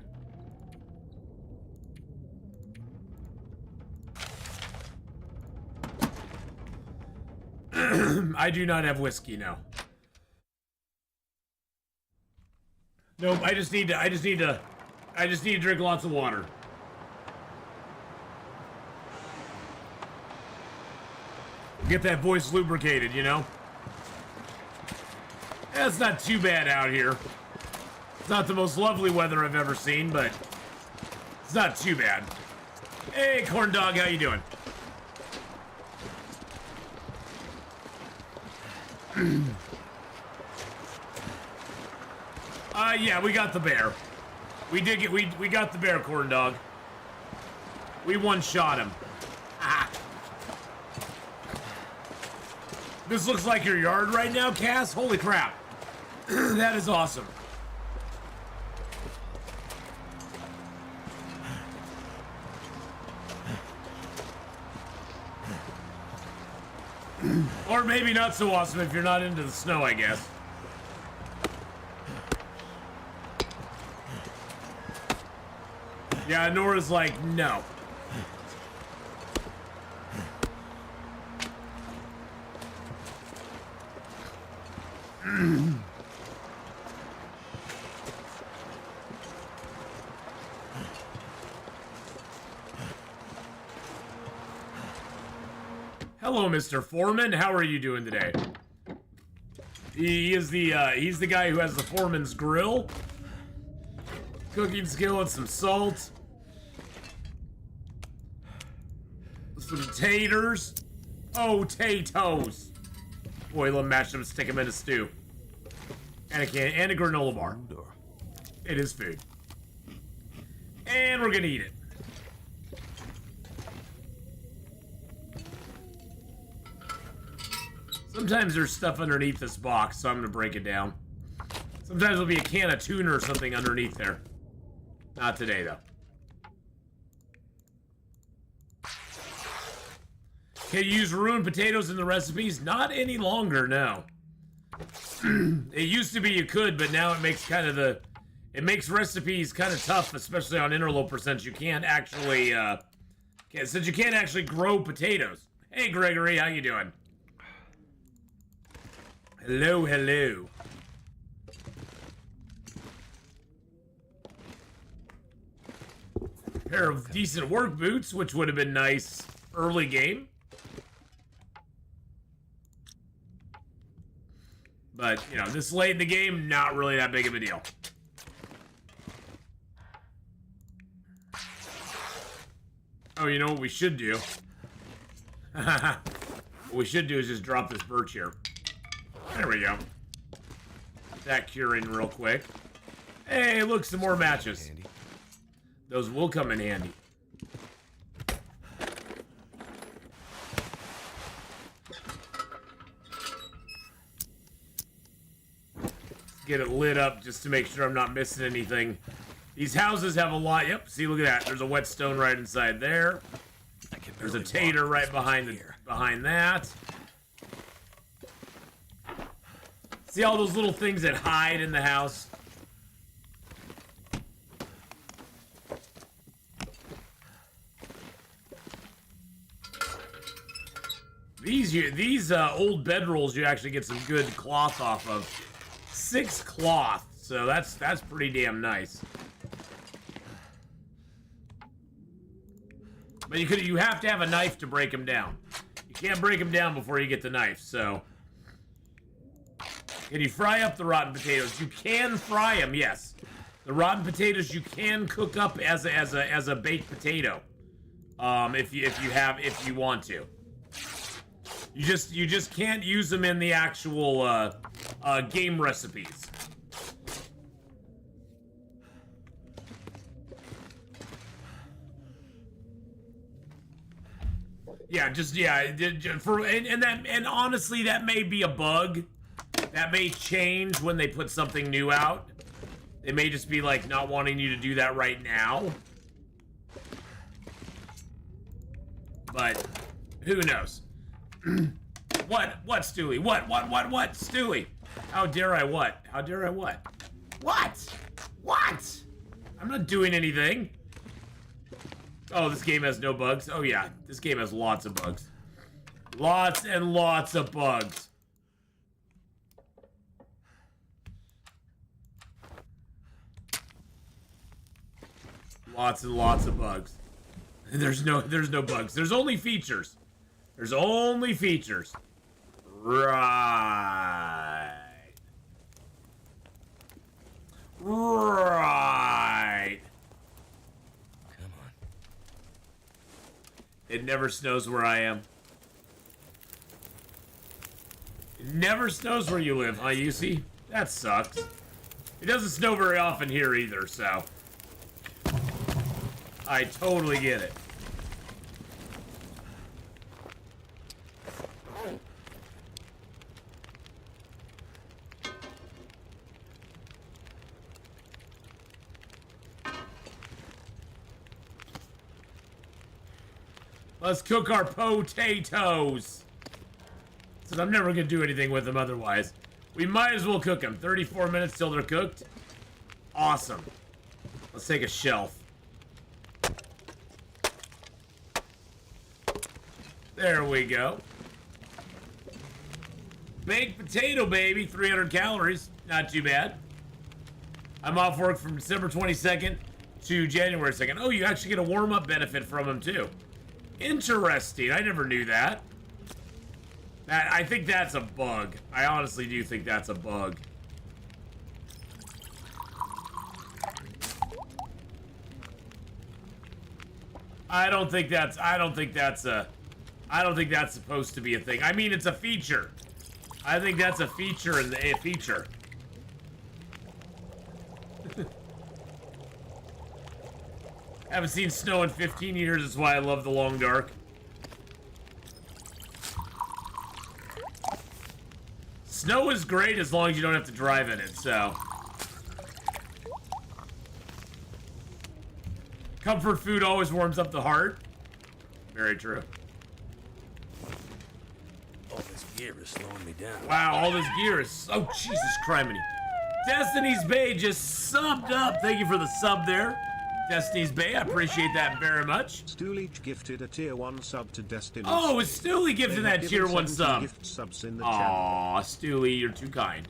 I do not have whiskey, no. Nope, I just need to drink lots of water. Get that voice lubricated, It's not too bad out here. It's not the most lovely weather I've ever seen, but it's not too bad. Hey, corn dog, how you doing? Yeah, we got the bear. We got the bear, corn dog. We one-shot him. Ah. This looks like your yard right now, Cass? Holy crap. That is awesome. Or maybe not so awesome if you're not into the snow, I guess. Yeah, Nora's like, no. Hello, Mr. Foreman. How are you doing today? He's the guy who has the Foreman's grill. Cooking skill and some salt. Some taters. Oh, potatoes. Boy, let him mash them and stick them in a stew. And a granola bar. It is food. And we're gonna eat it. Sometimes there's stuff underneath this box, so I'm gonna break it down. Sometimes there'll be a can of tuna or something underneath there. Not today, though. Can you use ruined potatoes in the recipes? Not any longer, no. It used to be you could, but now it makes it makes recipes kind of tough, especially on Interloper, since you can't actually, grow potatoes. Hey, Gregory, how you doing? Hello, hello. Pair of decent work boots, which would have been nice early game. But, this late in the game, not really that big of a deal. Oh, you know what we should do? What we should do is just drop this birch here. There we go. That curing real quick. Hey, look, some more matches. Handy. Those will come in handy. Get it lit up just to make sure I'm not missing anything. These houses have a lot. Yep, see, look at that. There's a whetstone right inside there. There's a tater right behind that. See all those little things that hide in the house? These old bedrolls, you actually get some good cloth off of. 6 cloth, so that's pretty damn nice. But you have to have a knife to break them down. You can't break them down before you get the knife. So, can you fry up the rotten potatoes? You can fry them, yes. The rotten potatoes you can cook up as a baked potato, if you want to. You just can't use them in the actual game recipes. And honestly, that may be a bug. That may change when they put something new out. They may just be like not wanting you to do that right now. But who knows? What, Stewie? What, Stewie? How dare I what? How dare I what? What? I'm not doing anything. Oh, this game has no bugs? Oh yeah, this game has lots of bugs. Lots and lots of bugs. Lots and lots of bugs. There's no bugs. There's only features. There's only features. Right. Come on. It never snows where I am. It never snows where you live, huh, Yusi? That sucks. It doesn't snow very often here either, so I totally get it. Let's cook our potatoes. Said I'm never gonna do anything with them otherwise. We might as well cook them. 34 minutes till they're cooked. Awesome. Let's take a shelf. There we go. Baked potato, baby. 300 calories. Not too bad. I'm off work from December 22nd to January 2nd. Oh, you actually get a warm-up benefit from them, too. Interesting. I never knew that. I think that's a bug. I honestly do think that's a bug. I don't think that's supposed to be a thing. I mean, it's a feature. I think that's a feature in the feature. Haven't seen snow in 15 years. That's why I love the long dark. Snow is great as long as you don't have to drive in it, so. Comfort food always warms up the heart. Very true. All this gear is slowing me down. Wow, all this gear is... Oh, Jesus criminy. Destiny's Bay just subbed up. Thank you for the sub there. Destiny's Bay, I appreciate that very much. Stooley gifted a tier 1 sub to Destiny. Oh, is Stooley gifting that tier 1 sub? Gift subs in the Aw, Stooley, you're too kind.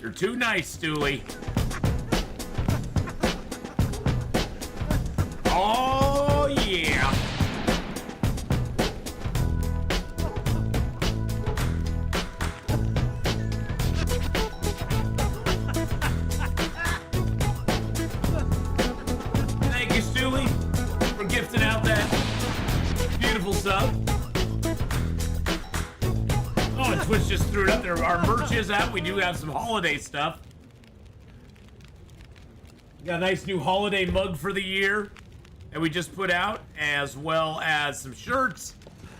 You're too nice, Stooley. Oh, yeah. Thank you, Stooley, for gifting out that beautiful sub. Twitch just threw it up there. Our merch is out. We do have some holiday stuff. Got a nice new holiday mug for the year that we just put out, as well as some shirts,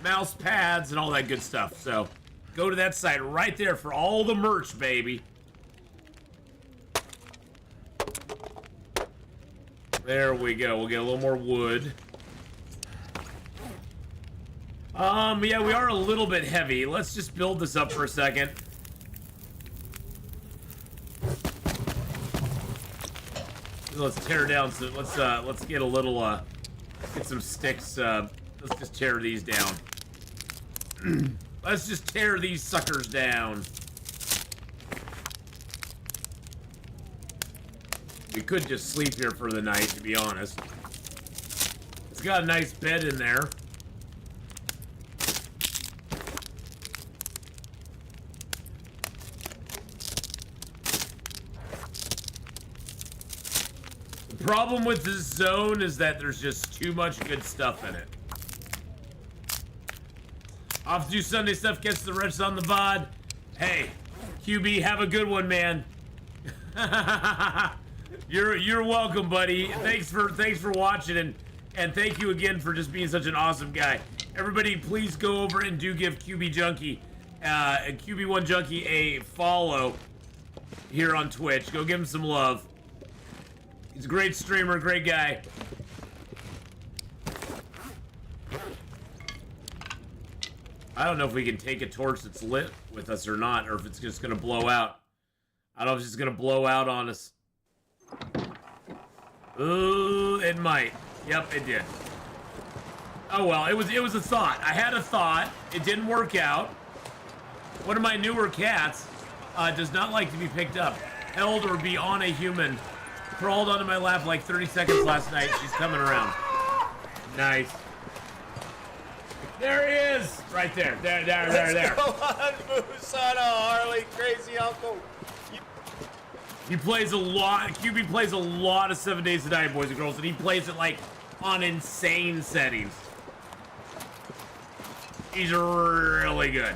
mouse pads, and all that good stuff. So go to that site right there for all the merch, baby. There we go. We'll get a little more wood. Yeah, we are a little bit heavy. Let's just build this up for a second. Let's tear down. So let's get a little get some sticks. Let's just tear these down. Let's just tear these suckers down. We could just sleep here for the night, to be honest. It's got a nice bed in there. The problem with this zone is that there's just too much good stuff in it. Off to do Sunday stuff, catch the rest on the VOD. Hey, QB, have a good one, man. You're welcome, buddy. Thanks for watching, and thank you again for just being such an awesome guy. Everybody, please go over and do give QB Junkie, QB1 Junkie a follow here on Twitch. Go give him some love. He's a great streamer, great guy. I don't know if we can take a torch that's lit with us or not, or if it's just gonna blow out. I don't know if it's just gonna blow out on us. Ooh, it might. Yep, it did. Oh well, it was a thought. I had a thought. It didn't work out. One of my newer cats does not like to be picked up, held, or be on a human. Crawled onto my lap like 30 seconds last night. She's coming around. Nice. There he is! Right there. There. Let's go on, Moose on a Harley, crazy uncle. He plays a lot. QB plays a lot of 7 Days to Die, boys and girls, and he plays it like on insane settings. He's really good.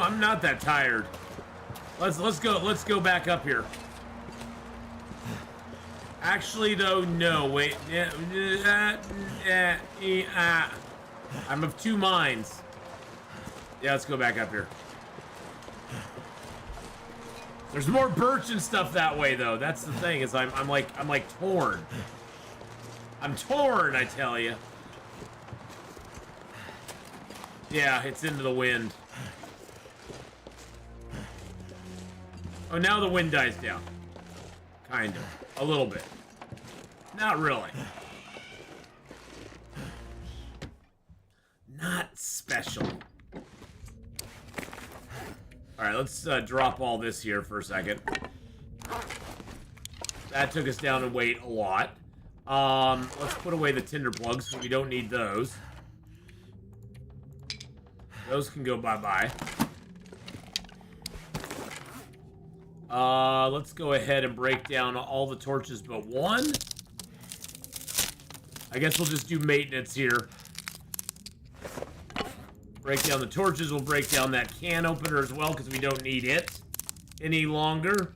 I'm not that tired. Let's go back up here. Actually, though, no. Wait. I'm of two minds. Yeah, let's go back up here. There's more birch and stuff that way, though. That's the thing. Is I'm like torn. I'm torn, I tell you. Yeah, it's into the wind. Oh, now the wind dies down. Kind of. A little bit. Not really. Not special. Alright, let's drop all this here for a second. That took us down in weight a lot. Let's put away the tinder plugs, because we don't need those. Those can go bye-bye. Let's go ahead and break down all the torches but one. I guess we'll just do maintenance here. Break down the torches. We'll break down that can opener as well, because we don't need it any longer.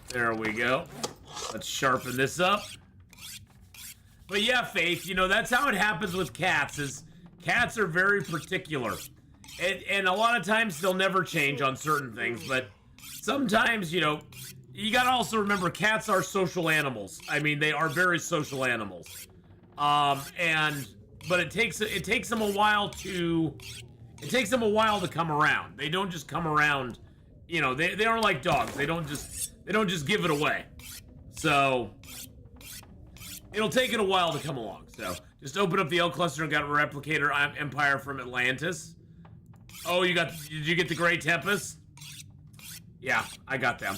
There we go. Let's sharpen this up. But yeah, Faith, you know, that's how it happens with cats, is cats are very particular. And a lot of times they'll never change on certain things, but sometimes, you know, you gotta also remember cats are social animals. I mean, they are very social animals. But it takes them a while to come around. They don't just come around, you know, they aren't like dogs. They don't just give it away. So it'll take it a while to come along. So just open up the L cluster and got a replicator empire from Atlantis. Oh, did you get the Great Tempest? Yeah, I got them.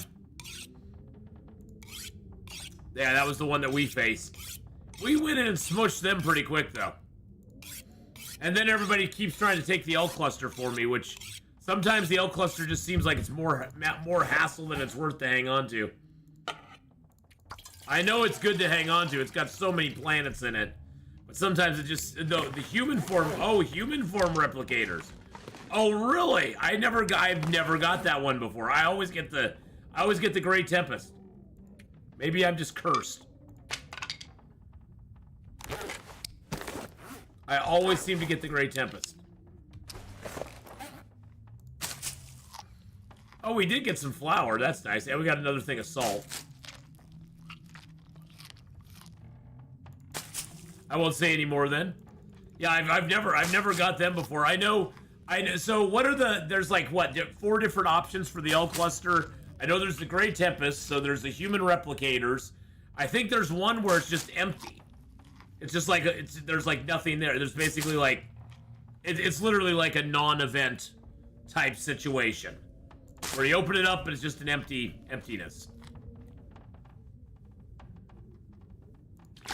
Yeah, that was the one that we faced. We went in and smushed them pretty quick, though. And then everybody keeps trying to take the L cluster for me, which sometimes the L cluster just seems like it's more hassle than it's worth to hang on to. I know it's good to hang on to. It's got so many planets in it. But sometimes it just... The human form... Oh, human form replicators. Oh, really? I've never got that one before. I always get the Great Tempest. Maybe I'm just cursed. I always seem to get the Great Tempest. Oh, we did get some flour. That's nice. And we got another thing of salt. I won't say any more then. Yeah, I've never got them before. I know. So what are there's like, what, 4 different options for the L cluster? I know there's the Great Tempest, so there's the human replicators. I think there's one where it's just empty. It's just like, there's like nothing there. There's basically like, it's literally like a non-event type situation. Where you open it up and it's just an emptiness. I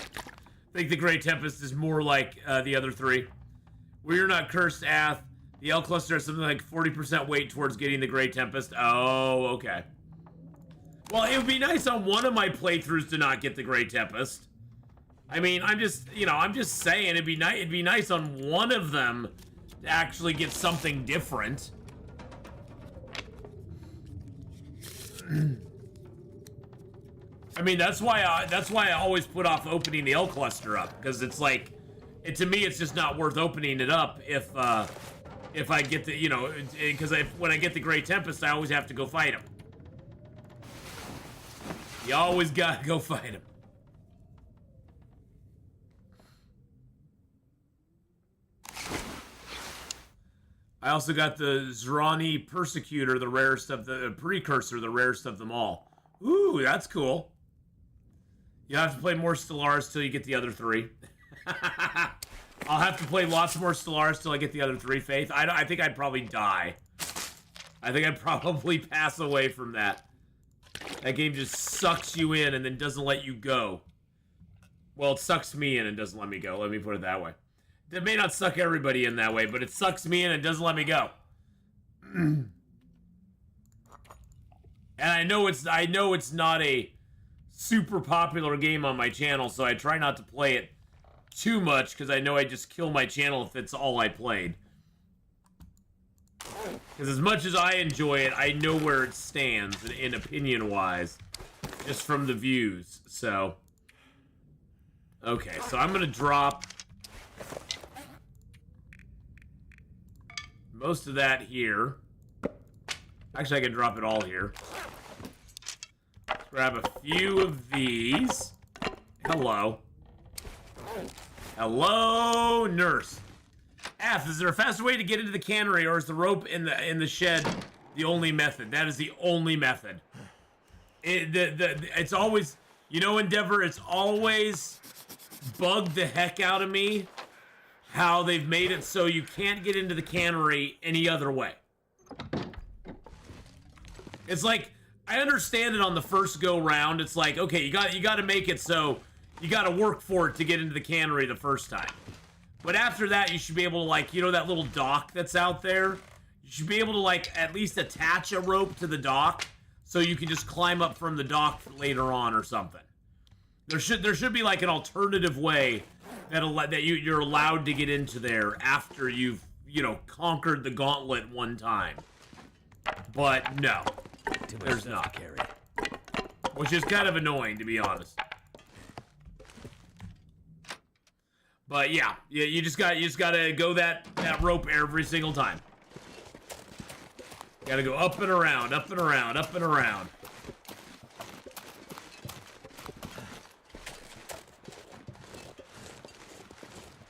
think the Great Tempest is more like the other 3. Where you're not cursed, Ath. The L cluster has something like 40% weight towards getting the Great Tempest. Oh, okay. Well, it would be nice on one of my playthroughs to not get the Great Tempest. I mean, I'm just saying it'd be nice on one of them to actually get something different. I mean, that's why I always put off opening the L cluster up, because it's like, to me, it's just not worth opening it up if I get the, because when I get the Great Tempest, I always have to go fight him. You always gotta go fight him. I also got the Zrani Persecutor, the rarest of the Precursor, the rarest of them all. Ooh, that's cool. You have to play more Stellaris till you get the other 3. I'll have to play lots more Stellaris till I get the other 3, Faith. I think I'd probably die. I think I'd probably pass away from that. That game just sucks you in and then doesn't let you go. Well, it sucks me in and doesn't let me go. Let me put it that way. It may not suck everybody in that way, but it sucks me in and doesn't let me go. And I know it's not a super popular game on my channel, so I try not to play it too much, because I know I just kill my channel if it's all I played. Because as much as I enjoy it, I know where it stands in opinion-wise, just from the views. So, okay, so I'm gonna drop most of that here. Actually, I can drop it all here. Let's grab a few of these. Hello. Hello, nurse. F, is there a faster way to get into the cannery, or is the rope in the shed the only method? That is the only method. It's always, Endeavor, it's always bugged the heck out of me how they've made it so you can't get into the cannery any other way. It's like, I understand it on the first go round. It's like, okay, you got to make it so you got to work for it to get into the cannery the first time. But after that, you should be able to, like, that little dock that's out there? You should be able to, like, at least attach a rope to the dock so you can just climb up from the dock later on or something. There should be, like, an alternative way that you're allowed to get into there after you've, conquered the gauntlet one time. But no, there's not. Which is kind of annoying, to be honest. But yeah, you just gotta go that rope every single time. Gotta go up and around, up and around, up and around.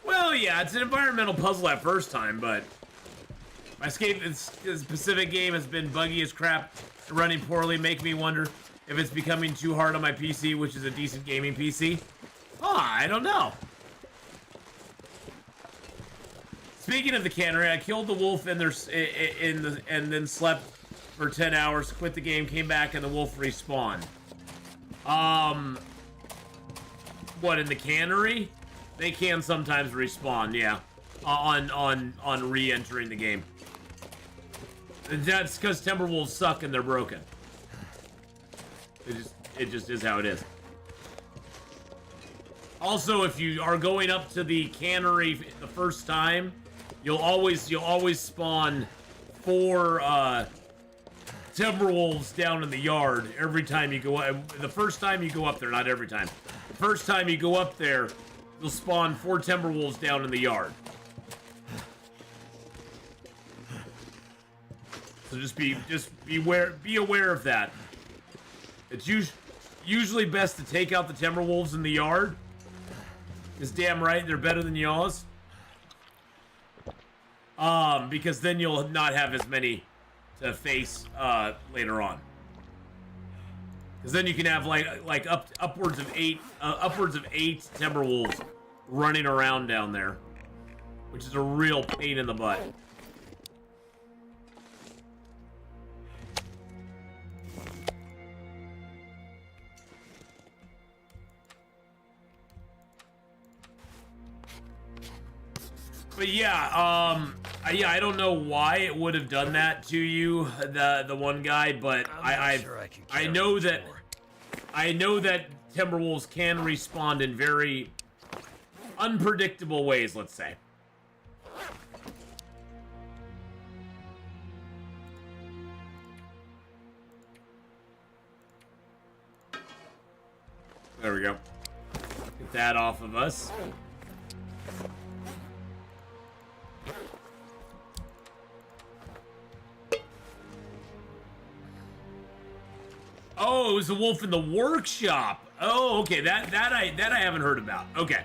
Well, yeah, it's an environmental puzzle at first time, but my Pacific game has been buggy as crap, running poorly, making me wonder if it's becoming too hard on my PC, which is a decent gaming PC. I don't know. Speaking of the cannery, I killed the wolf and then slept for 10 hours, quit the game, came back, and the wolf respawned. What, in the cannery? They can sometimes respawn, yeah. On re-entering the game. That's because Timberwolves suck and they're broken. It just is how it is. Also, if you are going up to the cannery the first time, you'll always spawn 4 Timberwolves down in the yard every time you go up. The first time you go up there, not every time. The first time you go up there, you'll spawn 4 Timberwolves down in the yard. So be aware of that. It's usually best to take out the Timberwolves in the yard. Because damn right, they're better than y'all's. Because then you'll not have as many to face later on. Because then you can have like upwards of 8 Timberwolves running around down there, which is a real pain in the butt. But yeah, I don't know why it would have done that to you, the one guy, but I know that Timberwolves can respawn in very unpredictable ways, let's say. There we go. Get that off of us. Oh, it was the wolf in the workshop. Oh, okay. That I haven't heard about. Okay,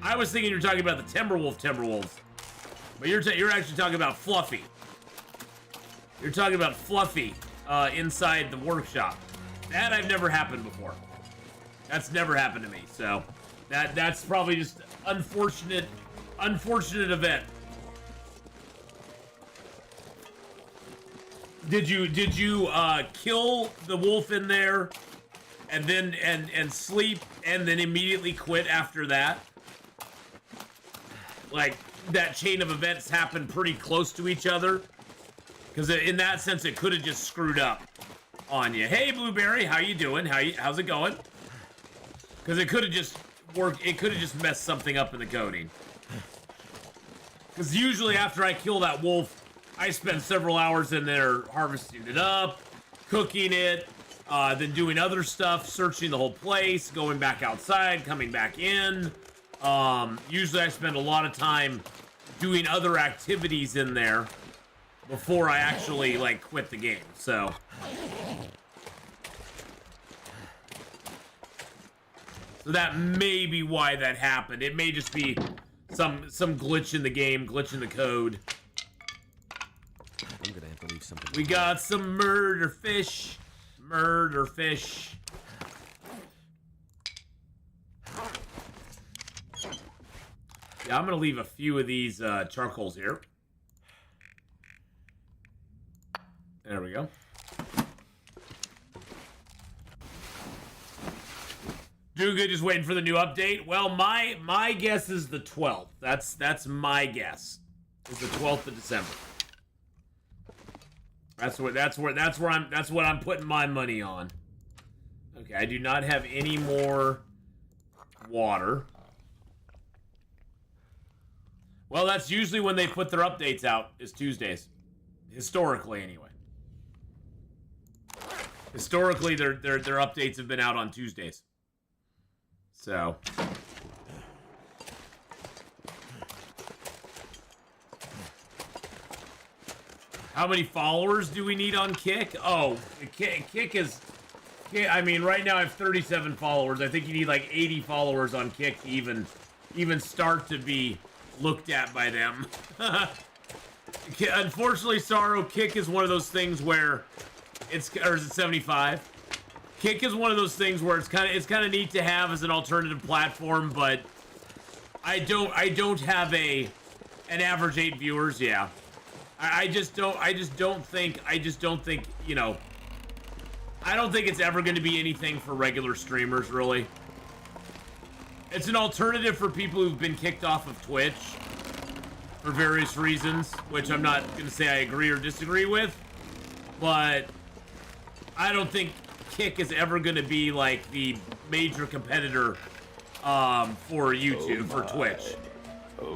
I was thinking you were talking about the Timberwolves, but you're actually talking about Fluffy. You're talking about Fluffy inside the workshop. That I've never happened before. That's never happened to me. So that's probably just unfortunate event. Did you kill the wolf in there and then and sleep and then immediately quit after that? Like that chain of events happened pretty close to each other, because in that sense it could have just screwed up on you. Hey Blueberry, how you doing? How's it going? Because it could have just worked. It could have just messed something up in the coding. Because usually after I kill that wolf, I spend several hours in there harvesting it up, cooking it, then doing other stuff, searching the whole place, going back outside, coming back in. Usually I spend a lot of time doing other activities in there before I actually, like, quit the game, so. So that may be why that happened. It may just be some glitch in the game, glitch in the code. I'm gonna have to leave something. We got some murder fish. Murder fish. Yeah, I'm gonna leave a few of these charcoals here. There we go. Doing good, just waiting for the new update. Well, my guess is the 12th. That's my guess. Is the 12th of December. That's what I'm putting my money on. Okay, I do not have any more water. Well, that's usually when they put their updates out, is Tuesdays. Historically, anyway. Historically, their updates have been out on Tuesdays. So. How many followers do we need on Kick? Oh, Kick is... I mean, right now I have 37 followers. I think you need like 80 followers on Kick to even start to be looked at by them. Unfortunately, Sorrow, Kick is one of those things where it's... Or is it 75? Kick is one of those things where it's kind of neat to have as an alternative platform, but I don't have an average 8 viewers, yeah. I just don't think, you know, I don't think it's ever going to be anything for regular streamers, really. It's an alternative for people who've been kicked off of Twitch for various reasons, which I'm not going to say I agree or disagree with, but I don't think Kick is ever going to be like the major competitor for YouTube, for Twitch.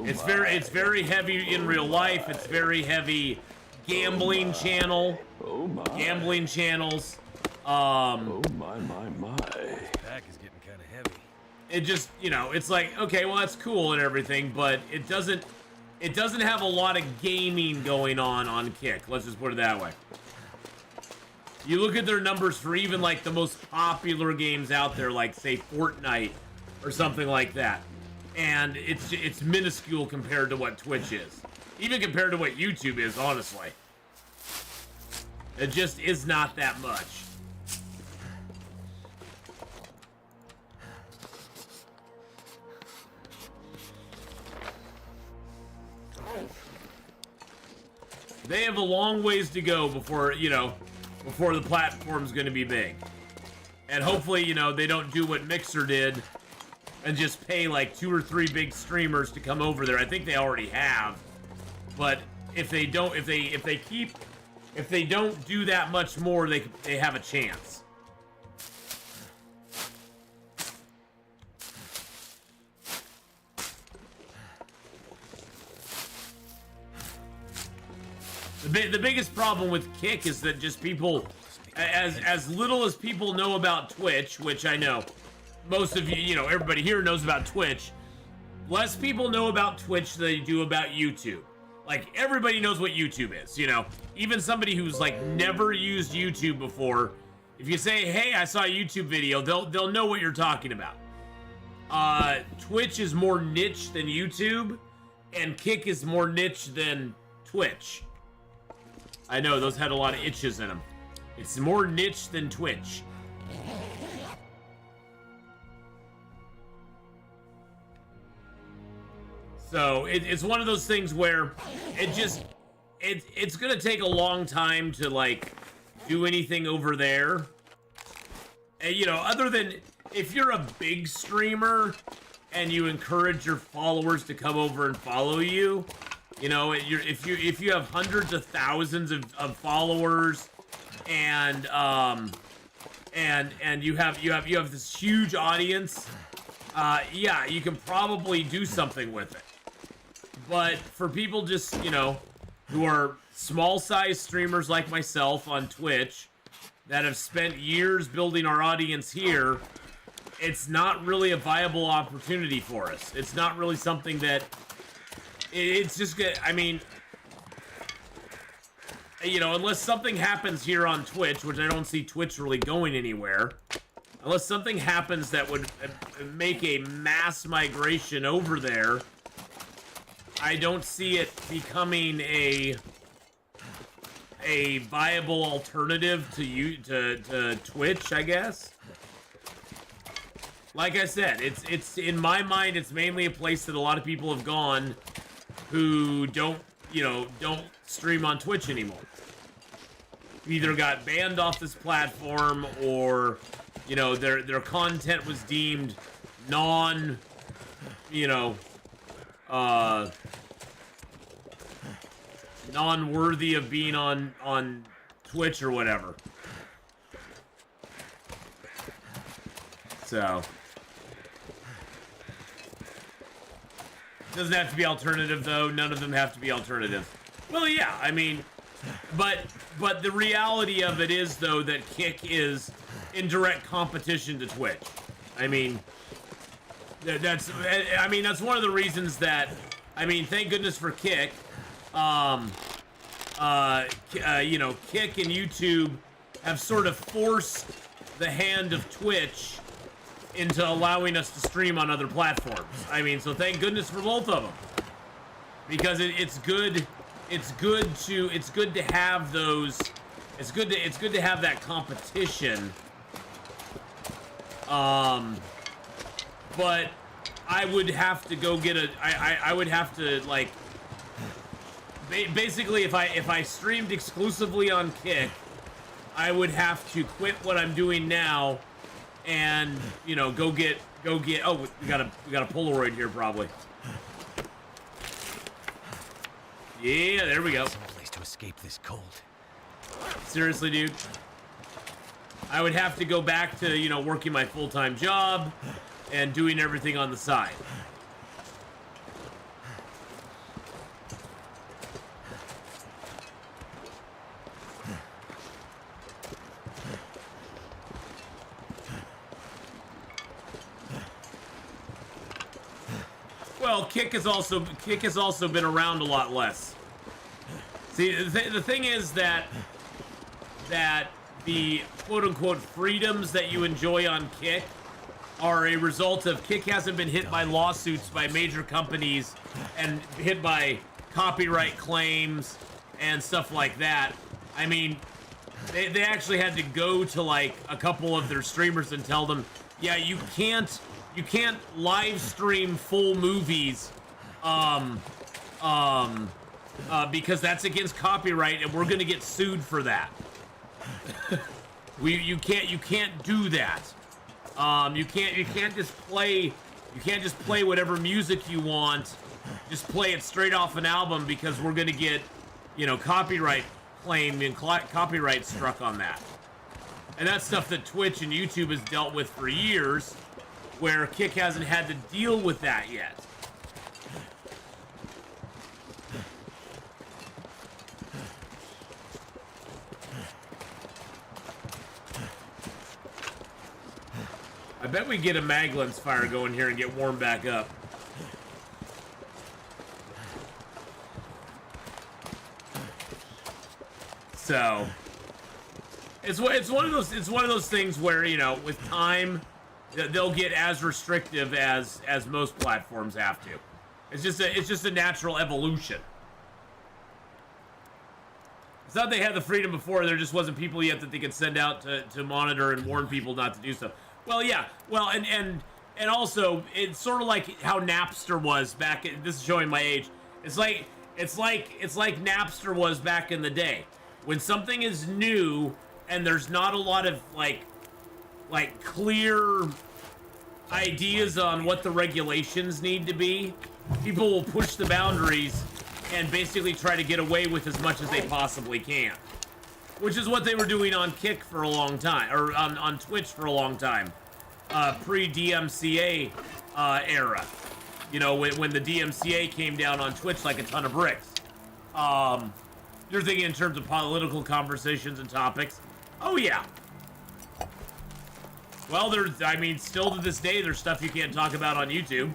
It's very heavy in real life. It's very heavy gambling channel, gambling channels. Pack is getting kind of heavy. It just, you know, it's like, okay, well, that's cool and everything, but it doesn't have a lot of gaming going on Kick. Let's just put it that way. You look at their numbers for even like the most popular games out there, like say Fortnite or something like that, and it's minuscule compared to what Twitch is, even compared to what YouTube is. Honestly, it just is not that much. They have a long ways to go before, you know, before the platform's going to be big. And hopefully, you know, they don't do what Mixer did and just pay like 2 or 3 big streamers to come over there. I think they already have. But if they don't, if they don't do that much more, they have a chance. The biggest problem with Kick is that just people, as little as people know about Twitch, which I know most of you, you know, everybody here knows about Twitch, less people know about Twitch than they do about YouTube. Like, everybody knows what YouTube is, you know? Even somebody who's, like, never used YouTube before, if you say, hey, I saw a YouTube video, they'll know what you're talking about. Twitch is more niche than YouTube, and Kick is more niche than Twitch. I know, those had a lot of itches in them. It's more niche than Twitch. So, it's one of those things where it's gonna take a long time to, like, do anything over there. And, you know, other than, if you're a big streamer and you encourage your followers to come over and follow you, you know, if you have hundreds of thousands of followers, and you have this huge audience, yeah, you can probably do something with it. But for people just, you know, who are small size streamers like myself on Twitch that have spent years building our audience here, it's not really a viable opportunity for us. It's not really something that. It's just good. I mean, you know, unless something happens here on Twitch, which I don't see Twitch really going anywhere, unless something happens that would make a mass migration over there, I don't see it becoming a viable alternative to Twitch, I guess. Like I said, it's in my mind, it's mainly a place that a lot of people have gone who don't stream on Twitch anymore. Either got banned off this platform, or, you know, their content was deemed non-worthy of being on Twitch or whatever. So doesn't have to be alternative, though. None of them have to be alternative. Well, yeah, I mean, but the reality of it is, though, that Kick is in direct competition to Twitch. I mean, that's one of the reasons that, I mean, thank goodness for Kick. You know, Kick and YouTube have sort of forced the hand of Twitch into allowing us to stream on other platforms. I mean, so thank goodness for both of them, because it's good to have those. It's good to have that competition. But I would have to go get I would have to, like, basically, if I streamed exclusively on Kick, I would have to quit what I'm doing now and you know, go get. Oh, we got a Polaroid here probably. Yeah, there we go. Some place to escape this cold. Seriously, dude. I would have to go back to, you know, working my full-time job and doing everything on the side. Well, Kick has also been around a lot less. See, the thing is that the quote-unquote freedoms that you enjoy on Kick are a result of Kick hasn't been hit by lawsuits by major companies and hit by copyright claims and stuff like that. I mean, they actually had to go to like a couple of their streamers and tell them, yeah, you can't live stream full movies because that's against copyright and we're gonna get sued for that. You can't do that. You can't just play whatever music you want, just play it straight off an album because we're gonna get, you know, copyright claim and copyright struck on that. And that's stuff that Twitch and YouTube has dealt with for years, where Kick hasn't had to deal with that yet. I bet we get a Maglens fire going here and get warmed back up. So it's one of those things where, you know, with time they'll get as restrictive as most platforms have to. It's just a natural evolution. It's not they had the freedom before, there just wasn't people yet that they could send out to monitor and warn people not to do so. Well, yeah. Well, and also it's sort of like how Napster was back in, this is showing my age. It's like Napster was back in the day. When something is new and there's not a lot of like clear ideas on what the regulations need to be, people will push the boundaries and basically try to get away with as much as they possibly can. Which is what they were doing on Kick for a long time, or on Twitch for a long time, pre-DMCA era. You know, when the DMCA came down on Twitch like a ton of bricks. You're thinking in terms of political conversations and topics. Oh yeah. Well, I mean, still to this day, there's stuff you can't talk about on YouTube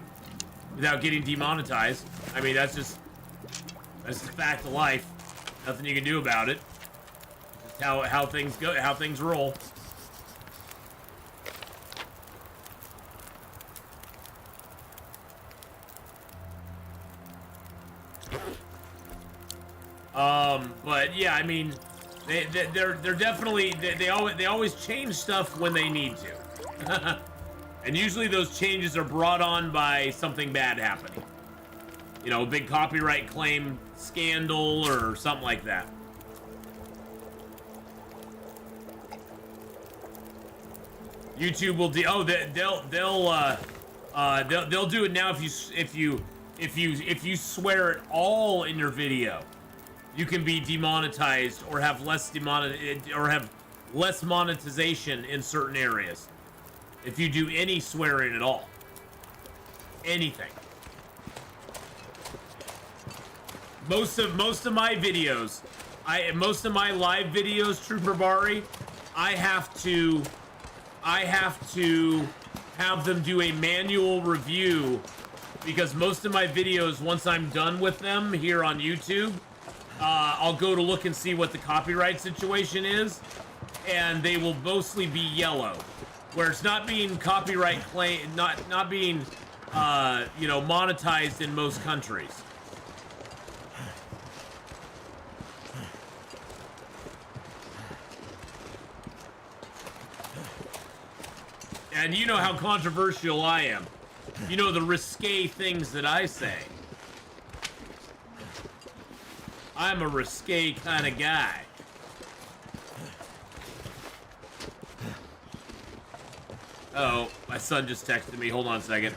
without getting demonetized. I mean, that's the fact of life. Nothing you can do about it. How things go, how things roll. But yeah, I mean, they're definitely they always change stuff when they need to, and usually those changes are brought on by something bad happening. You know, a big copyright claim scandal or something like that. YouTube will do. Oh, they'll do it now if you swear at all in your video. You can be demonetized or have less monetization in certain areas. If you do any swearing at all. Anything. Most of my videos, most of my live videos, Trooper Bari, I have to have them do a manual review, because most of my videos, once I'm done with them here on YouTube, I'll go to look and see what the copyright situation is, and they will mostly be yellow, where it's not being copyright claim, not being you know, monetized in most countries. And you know how controversial I am. You know the risque things that I say. I'm a risque kind of guy. Oh, my son just texted me. Hold on a second.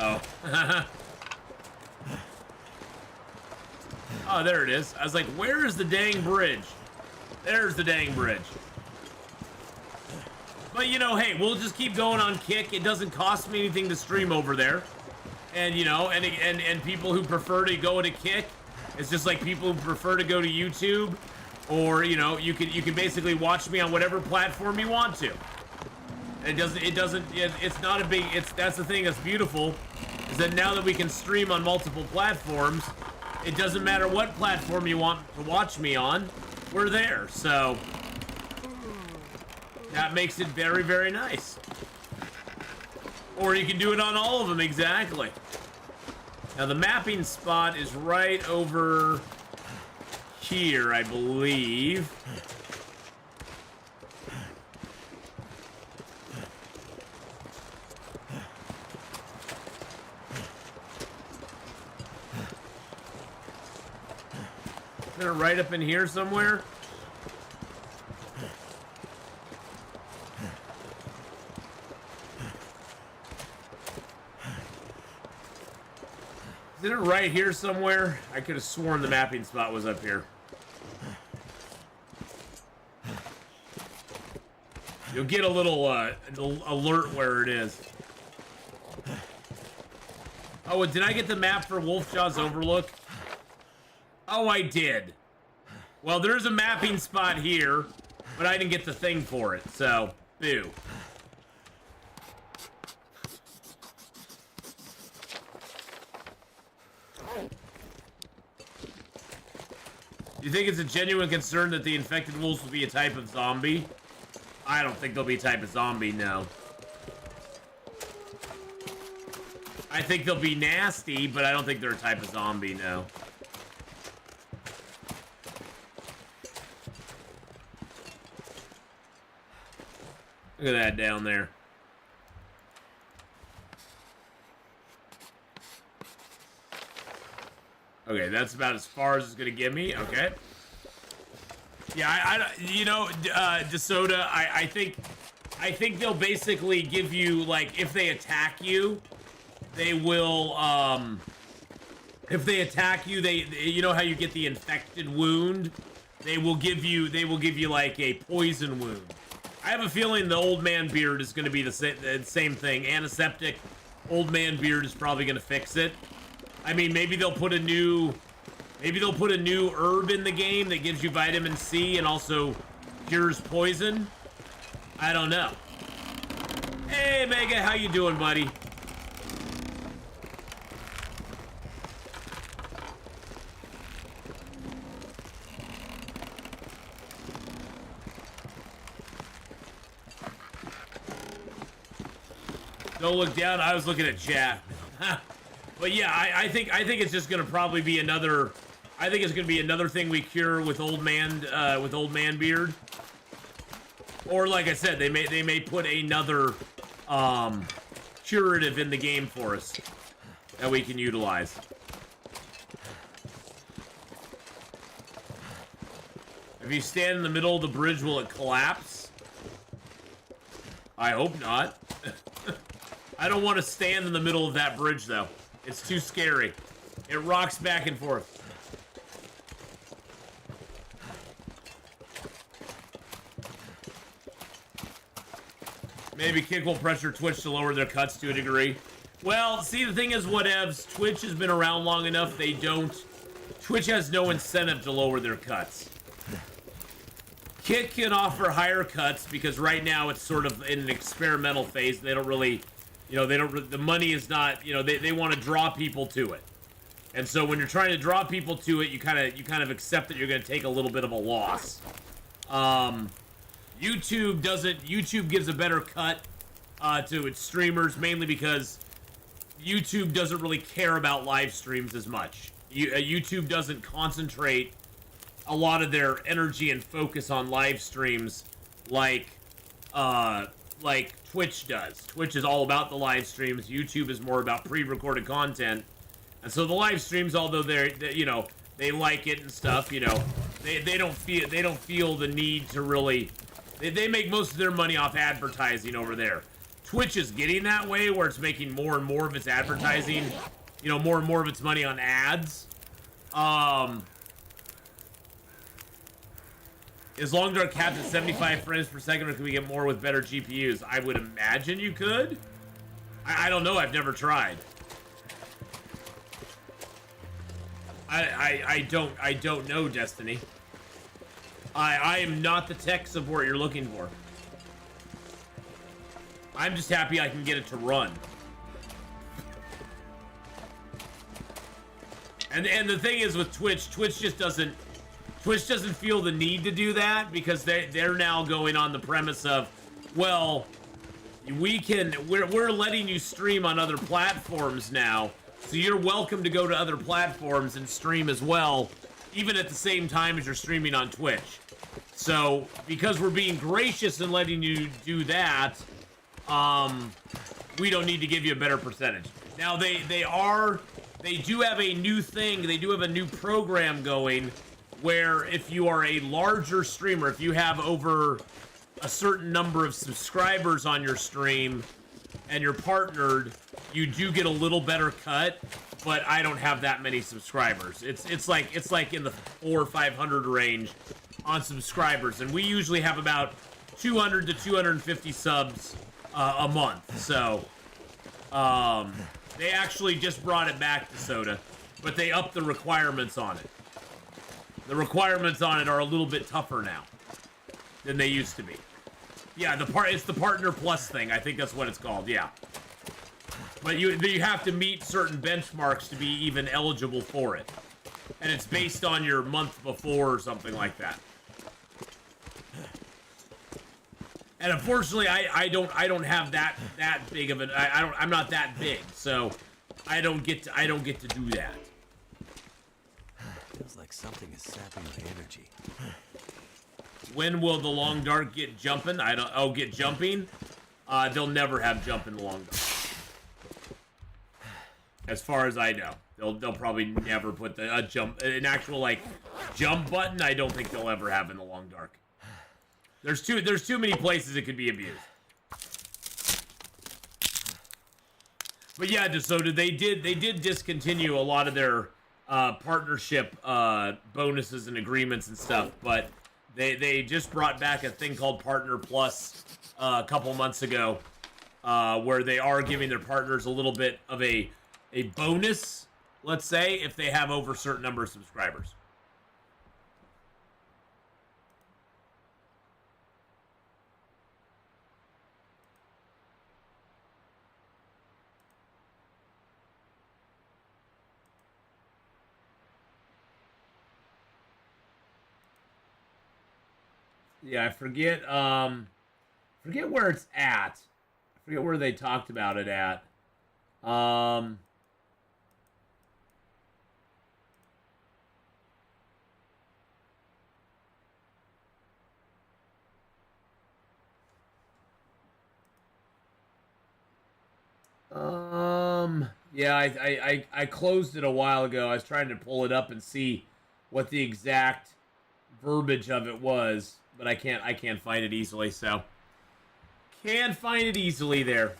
Oh. Oh, there it is. I was like, where is the dang bridge? There's the dang bridge. But, you know, hey, we'll just keep going on Kick. It doesn't cost me anything to stream over there. And, you know, and people who prefer to go to Kick, it's just like people who prefer to go to YouTube. Or, you know, you can basically watch me on whatever platform you want to. It's not a big, that's the thing that's beautiful, is that now that we can stream on multiple platforms, it doesn't matter what platform you want to watch me on, we're there. So that makes it very, very nice. Or you can do it on all of them, exactly. Now the mapping spot is right over here, I believe. Isn't it right up in here somewhere? Isn't it right here somewhere? I could have sworn the mapping spot was up here. You'll get a little alert where it is. Oh, did I get the map for Wolfjaw's Overlook? Oh, I did. Well, there's a mapping spot here, but I didn't get the thing for it, so, boo. Do you think it's a genuine concern that the infected wolves will be a type of zombie? I don't think they'll be a type of zombie, no. I think they'll be nasty, but I don't think they're a type of zombie, no. Look at that down there. Okay, that's about as far as it's gonna get me. Okay. Yeah, you know, DeSoda, I think they'll basically give you, like, if they attack you, they will, if they attack you, you know how you get the infected wound? They will give you like a poison wound. I have a feeling the old man beard is going to be the same thing. Antiseptic, old man beard is probably going to fix it. I mean, maybe they'll put a new herb in the game that gives you vitamin C and also cures poison. I don't know. Hey, Mega, how you doing, buddy? Don't look down. I was looking at chat. But yeah, I think it's just gonna probably be another. I think it's gonna be another thing we cure with old man beard. Or like I said, they may put another curative in the game for us that we can utilize. If you stand in the middle of the bridge, will it collapse? I hope not. I don't want to stand in the middle of that bridge, though. It's too scary. It rocks back and forth. Maybe Kick will pressure Twitch to lower their cuts to a degree. Well, see, the thing is, whatevs. Twitch has been around long enough, they don't... Twitch has no incentive to lower their cuts. Kick can offer higher cuts because right now it's sort of in an experimental phase. They don't really... You know, the money is not, you know, they want to draw people to it. And so when you're trying to draw people to it, you kind of accept that you're going to take a little bit of a loss. YouTube gives a better cut to its streamers, mainly because YouTube doesn't really care about live streams as much. YouTube doesn't concentrate a lot of their energy and focus on live streams like like Twitch does. Twitch is all about the live streams. YouTube is more about pre-recorded content. And so the live streams, although you know, they like it and stuff, you know, they don't feel the need to really, they make most of their money off advertising over there. Twitch is getting that way where it's making more and more of its advertising, you know, more and more of its money on ads. Is Long Dark capped at 75 frames per second, or can we get more with better GPUs? I would imagine you could. I don't know. I've never tried. I don't know, Destiny. I am not the tech support you're looking for. I'm just happy I can get it to run. And the thing is with Twitch just doesn't feel the need to do that because they're now going on the premise of, well, we're letting you stream on other platforms now, so you're welcome to go to other platforms and stream as well, even at the same time as you're streaming on Twitch. So because we're being gracious and letting you do that, we don't need to give you a better percentage. Now they do have a new thing. They do have a new program going where if you are a larger streamer, if you have over a certain number of subscribers on your stream and you're partnered, you do get a little better cut, but I don't have that many subscribers. It's like in the 400 or 500 range on subscribers, and we usually have about 200 to 250 subs a month. So they actually just brought it back to Soda, but they upped the requirements on it. The requirements on it are a little bit tougher now than they used to be. Yeah, it's the Partner Plus thing. I think that's what it's called, yeah. But you have to meet certain benchmarks to be even eligible for it. And it's based on your month before or something like that. And unfortunately, I don't have that big of an I'm not that big, so I don't get to do that. Feels like something is sapping my energy. When will the Long Dark get jumping? Get jumping? They'll never have jump in the Long Dark. As far as I know. They'll probably never put an actual like jump button. I don't think they'll ever have in the Long Dark. There's too many places it could be abused. But yeah, so they did discontinue a lot of their partnership bonuses and agreements and stuff, but they just brought back a thing called Partner Plus a couple months ago, where they are giving their partners a little bit of a bonus, let's say, if they have over a certain number of subscribers. Yeah, I forget where it's at. I forget where they talked about it at. Yeah, I closed it a while ago. I was trying to pull it up and see what the exact verbiage of it was, but I can't find it easily, so can't find it easily there.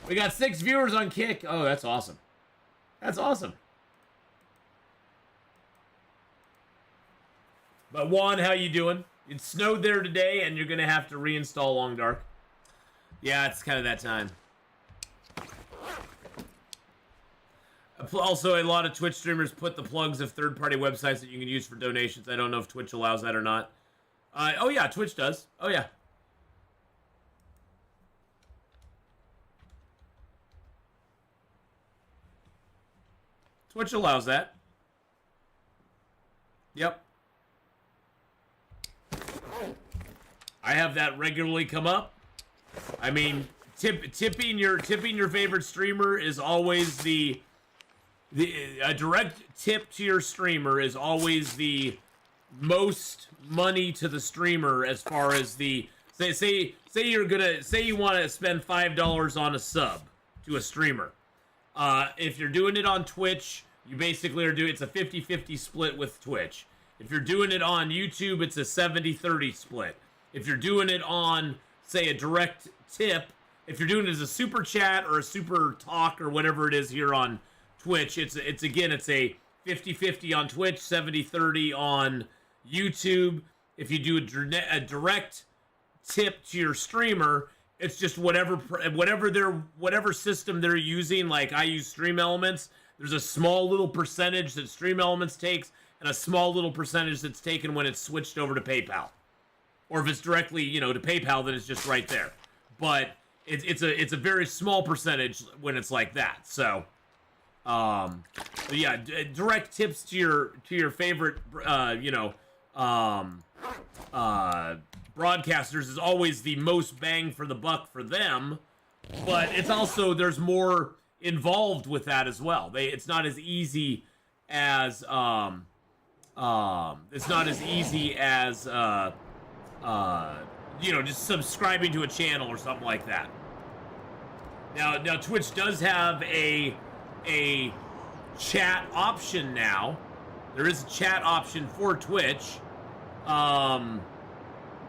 We got 6 viewers on Kick. Oh, that's awesome. That's awesome. But Juan, how you doing? It snowed there today, and you're gonna have to reinstall Long Dark. Yeah, it's kind of that time. Also, a lot of Twitch streamers put the plugs of third-party websites that you can use for donations. I don't know if Twitch allows that or not. Oh yeah, Twitch does. Oh yeah. Twitch allows that. Yep. I have that regularly come up. I mean, tipping your favorite streamer is always a direct tip to your streamer is always the most money to the streamer as far as the Say you want to spend $5 on a sub to a streamer. If you're doing it on Twitch, you basically are doing, it's a 50-50 split with Twitch. If you're doing it on YouTube, it's a 70-30 split. If you're doing it on, say, a direct tip, if you're doing it as a super chat or a super talk or whatever it is here on Twitch, it's a 50-50 on Twitch, 70-30 on YouTube. If you do a direct tip to your streamer, it's just whatever system they're using. Like I use Stream Elements. There's a small little percentage that Stream Elements takes, and a small little percentage that's taken when it's switched over to PayPal. Or if it's directly, to PayPal, then it's just right there. But it's a very small percentage when it's like that. So, yeah, direct tips to your favorite, broadcasters is always the most bang for the buck for them. But it's also, there's more involved with that as well. It's not as easy as just subscribing to a channel or something like that. Now Twitch does have a chat option now. There is a chat option for Twitch. And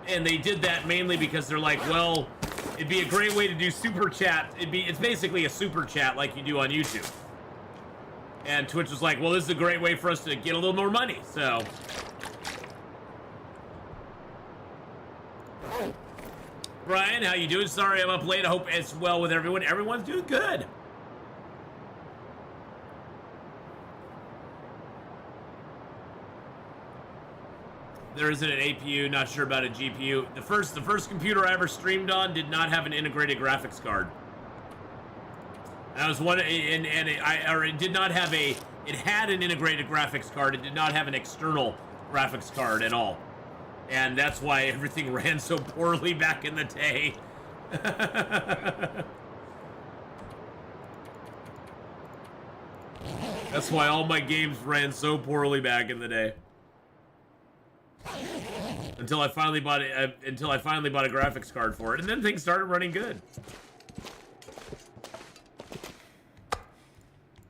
they did that mainly because they're like, well, it'd be a great way to do super chat. It's basically a super chat like you do on YouTube. And Twitch was like, well, this is a great way for us to get a little more money. So Brian, how you doing? Sorry I'm up late. I hope it's well with everyone. Everyone's doing good. There isn't an APU, not sure about a GPU. The first computer I ever streamed on did not have an integrated graphics card. I was one, it did not have it had an integrated graphics card. It did not have an external graphics card at all. And that's why everything ran so poorly back in the day. That's why all my games ran so poorly back in the day. Until I finally bought a graphics card for it, and then things started running good.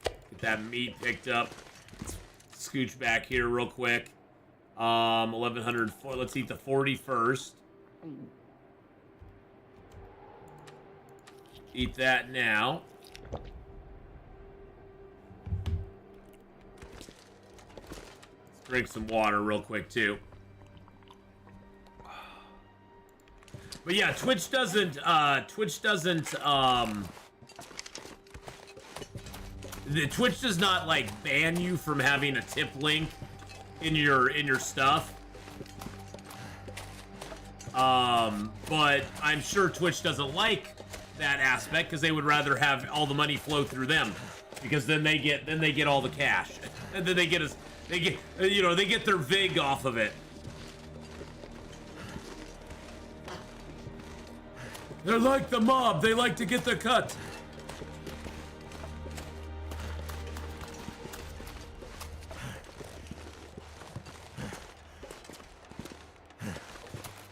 Get that meat picked up. Scooch back here real quick. 1100. Let's eat the 40 first. Eat that now. Let's drink some water real quick too. But yeah, Twitch doesn't Twitch does not like ban you from having a tip link in your stuff. But I'm sure Twitch doesn't like that aspect because they would rather have all the money flow through them, because then they get all the cash, and then they get their vig off of it. They're like the mob. They like to get their cut.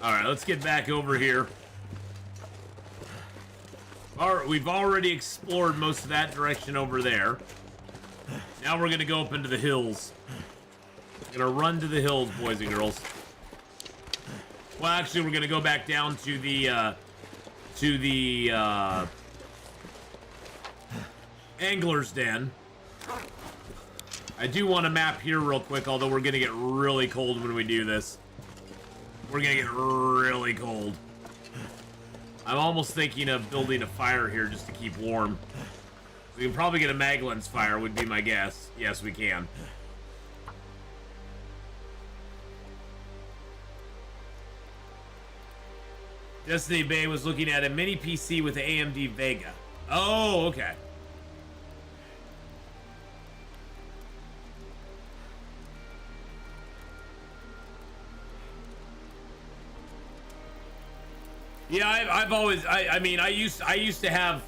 All right, let's get back over here. All right, we've already explored most of that direction over there. Now we're gonna go up into the hills. We're gonna run to the hills, boys and girls. Well, actually, we're gonna go back down to the angler's den. I do want to map here real quick, although we're gonna get really cold when we do this. We're gonna get really cold. I'm almost thinking of building a fire here just to keep warm. We can probably get a Maglin's fire, would be my guess. Yes, we can. Destiny Bay was looking at a mini PC with AMD Vega. Oh, okay. Yeah, I mean, I used to have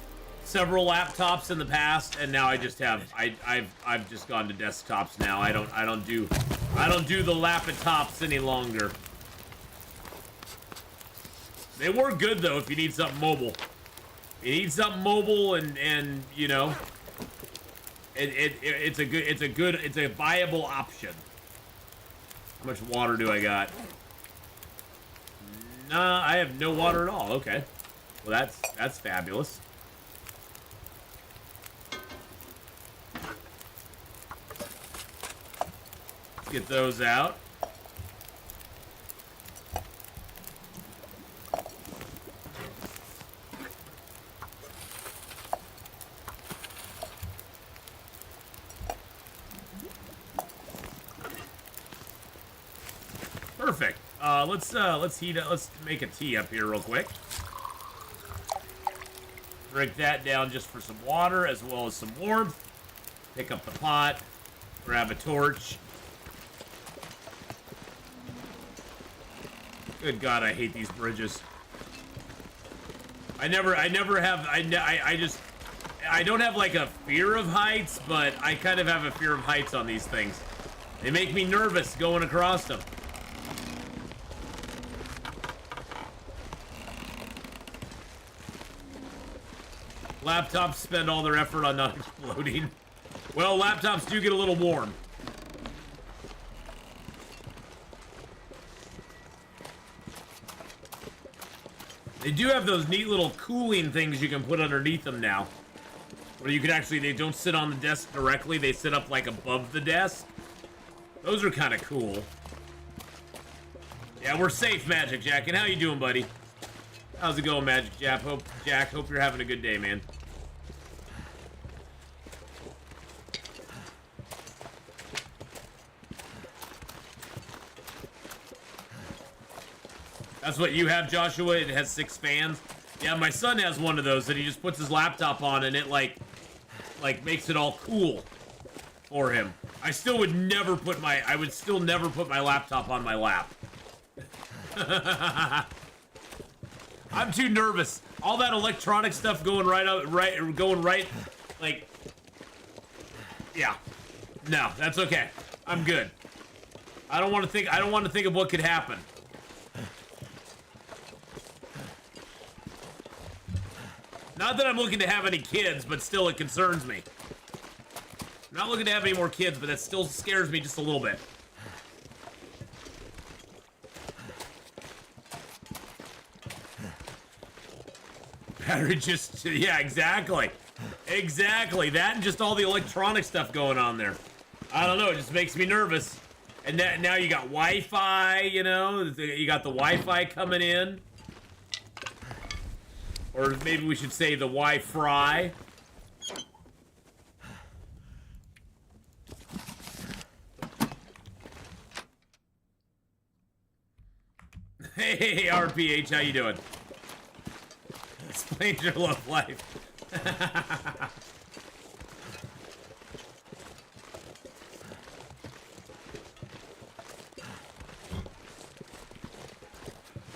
several laptops in the past, and now I just have, I've just gone to desktops now. I don't do the laptops any longer. They work good though if you need something mobile. You need something mobile and you know, it's a viable option. How much water do I got? Nah, I have no water at all. Okay. Well, that's fabulous. Let's get those out. Perfect. Let's make a tea up here real quick. Break that down just for some water as well as some warmth. Pick up the pot. Grab a torch. Good God, I hate these bridges. I don't have like a fear of heights, but I kind of have a fear of heights on these things. They make me nervous going across them. Laptops spend all their effort on not exploding. Well, laptops do get a little warm. They do have those neat little cooling things you can put underneath them now. Where you can actually, they don't sit on the desk directly, they sit up like above the desk. Those are kind of cool. Yeah, we're safe, Magic Jack. And how you doing, buddy? How's it going, Magic Jack? Hope you're having a good day, man. That's what you have, Joshua? It has 6 fans? Yeah, my son has one of those that he just puts his laptop on and it like makes it all cool for him. I still would never put my, I would still never put my laptop on my lap. I'm too nervous. All that electronic stuff going right, like, yeah. No, that's okay. I'm good. I don't want to think of what could happen. Not that I'm looking to have any kids, but still it concerns me. I'm not looking to have any more kids, but that still scares me just a little bit. Battery just, yeah, exactly. Exactly. That and just all the electronic stuff going on there. I don't know, it just makes me nervous. And now you got Wi-Fi, you know? You got the Wi-Fi coming in. Or maybe we should say the Wi-Fry. Hey, RPH, how you doing? Explain your love life.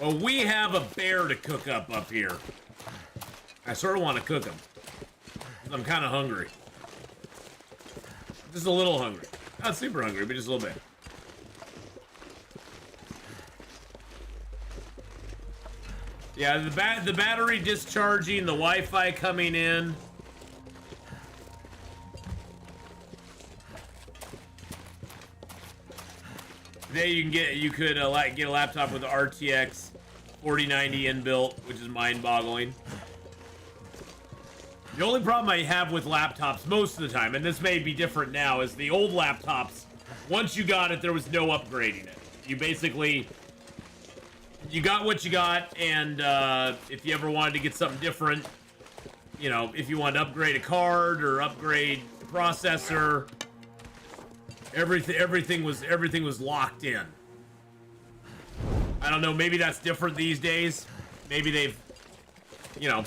Well, we have a bear to cook up here. I sort of want to cook him. I'm kind of hungry. Just a little hungry. Not super hungry, but just a little bit. Yeah, the battery discharging, the Wi-Fi coming in. Today you could get a laptop with the RTX 4090 inbuilt, which is mind-boggling. The only problem I have with laptops most of the time, and this may be different now, is the old laptops, once you got it, there was no upgrading it. You basically, you got what you got, and if you ever wanted to get something different, you know, if you wanted to upgrade a card or upgrade the processor, everything was locked in. I don't know, maybe that's different these days. Maybe they've, you know,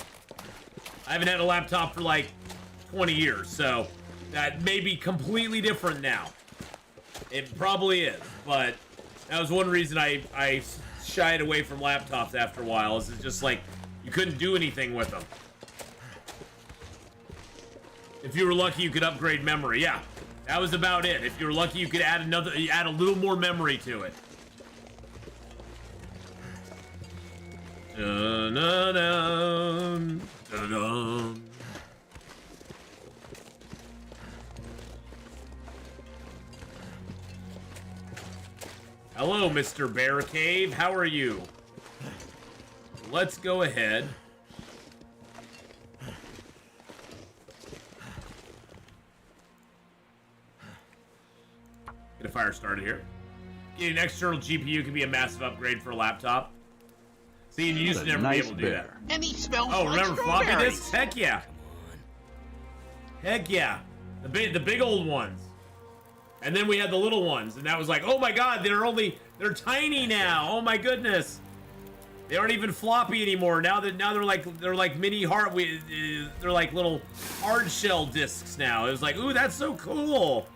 I haven't had a laptop for like 20 years, so that may be completely different now. It probably is, but that was one reason I shied away from laptops after a while, is it's just like, you couldn't do anything with them. If you were lucky, you could upgrade memory. Yeah, that was about it. If you were lucky, you could add add a little more memory to it. Dun-dun-dun, dun-dun. Hello, Mr. Bear Cave. How are you? Let's go ahead. Get a fire started here. Getting an external GPU can be a massive upgrade for a laptop. See, you used to never be able to do that. And he smells Oh, like remember floppy strawberries. disks? Heck yeah. Heck yeah. The big old ones. And then we had the little ones, and that was like, oh my god, they're tiny now. Oh my goodness. They aren't even floppy anymore. Now they're like mini they're like little hard shell discs now. It was like, ooh, that's so cool.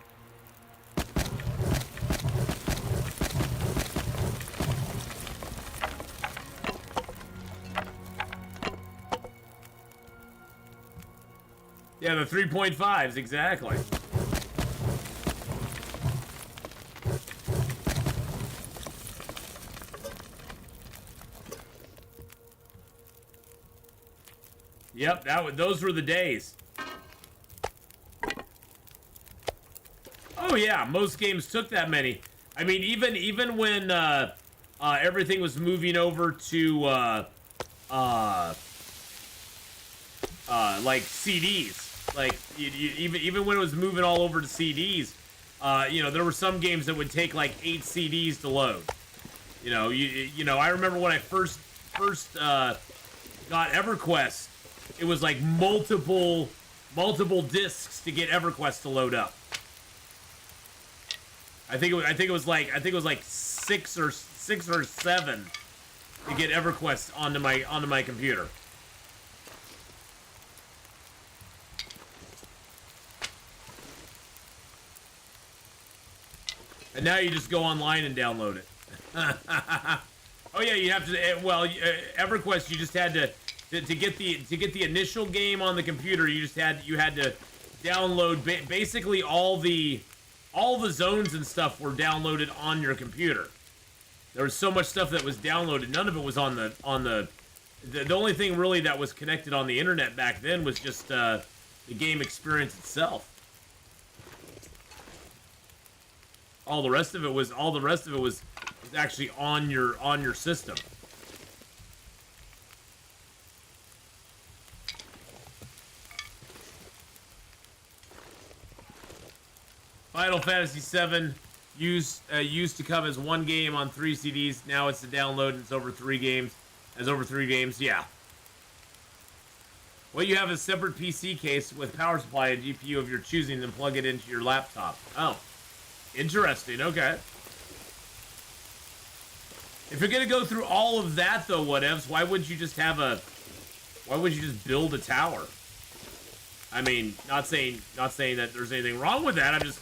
Yeah, the 3.5s, exactly. Yep, those were the days. Oh yeah, most games took that many. I mean, even when everything was moving over to like CDs. Like even when it was moving all over to CDs, you know, there were some games that would take like 8 CDs to load. You know, I remember when I first got EverQuest, it was like multiple discs to get EverQuest to load up. I think it was like 6 or 7 to get EverQuest onto my computer. And now you just go online and download it. Oh yeah, you have to. Well, EverQuest, you just had to get the initial game on the computer. You had to download basically all the zones and stuff were downloaded on your computer. There was so much stuff that was downloaded. None of it was on the only thing really that was connected on the internet back then was just the game experience itself. All the rest of it was actually on your system. Final Fantasy VII used to come as one game on 3 CDs. Now it's a download and it's over 3 games. Yeah. Well, you have a separate PC case with power supply and GPU of your choosing, then plug it into your laptop. Oh. Interesting, okay. If you're gonna go through all of that though, whatevs, why wouldn't you just build a tower? I mean, not saying that there's anything wrong with that, I'm just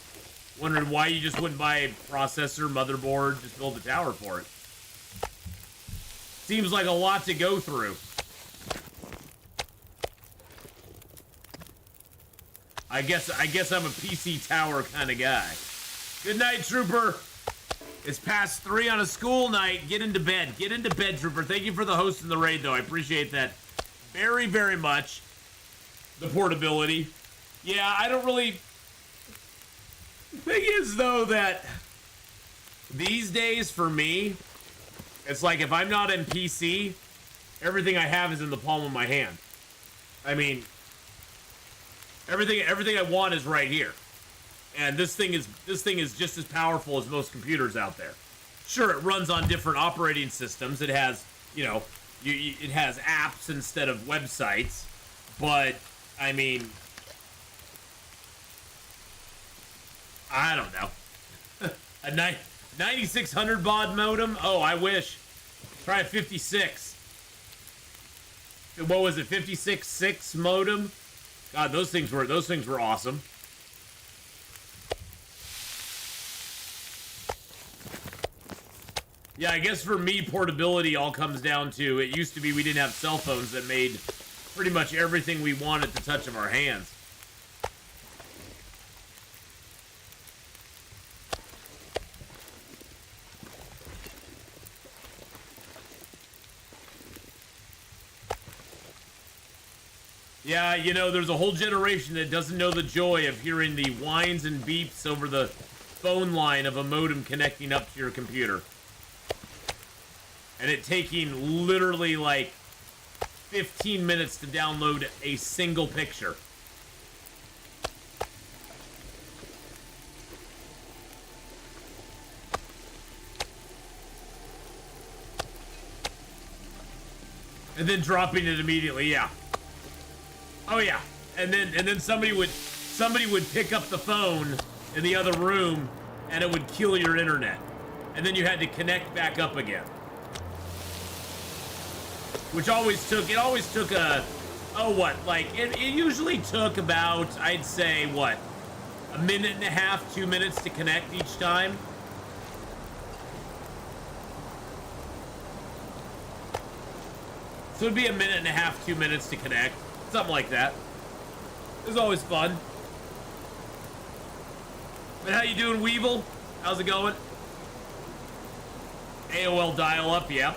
wondering why you just wouldn't buy a processor, motherboard, just build a tower for it. Seems like a lot to go through. I guess I'm a PC tower kind of guy. Good night, Trooper. It's past 3 on a school night. Get into bed. Get into bed, Trooper. Thank you for the host and the raid, though. I appreciate that very, very much. The portability. Yeah, I don't really... Thing is, though, that these days, for me, it's like if I'm not in PC, everything I have is in the palm of my hand. I mean, everything I want is right here. And this thing is just as powerful as most computers out there. Sure, it runs on different operating systems. It has, you know, it has apps instead of websites. But I mean, I don't know. A 9600 baud modem? Oh, I wish. Try a 56. What was it? 56.6 modem? God, those things were awesome. Yeah, I guess for me, portability all comes down to, it used to be we didn't have cell phones that made pretty much everything we want at the touch of our hands. Yeah, you know, there's a whole generation that doesn't know the joy of hearing the whines and beeps over the phone line of a modem connecting up to your computer. And it taking literally like 15 minutes to download a single picture. And then dropping it immediately, yeah. Oh yeah. And then somebody would pick up the phone in the other room and it would kill your internet. And then you had to connect back up again. Which always took it usually took about, I'd say, what, a minute and a half, 2 minutes to connect each time. So it'd be a minute and a half, 2 minutes to connect. Something like that. It was always fun. But how you doing, Weevil? How's it going? AOL dial-up, yep.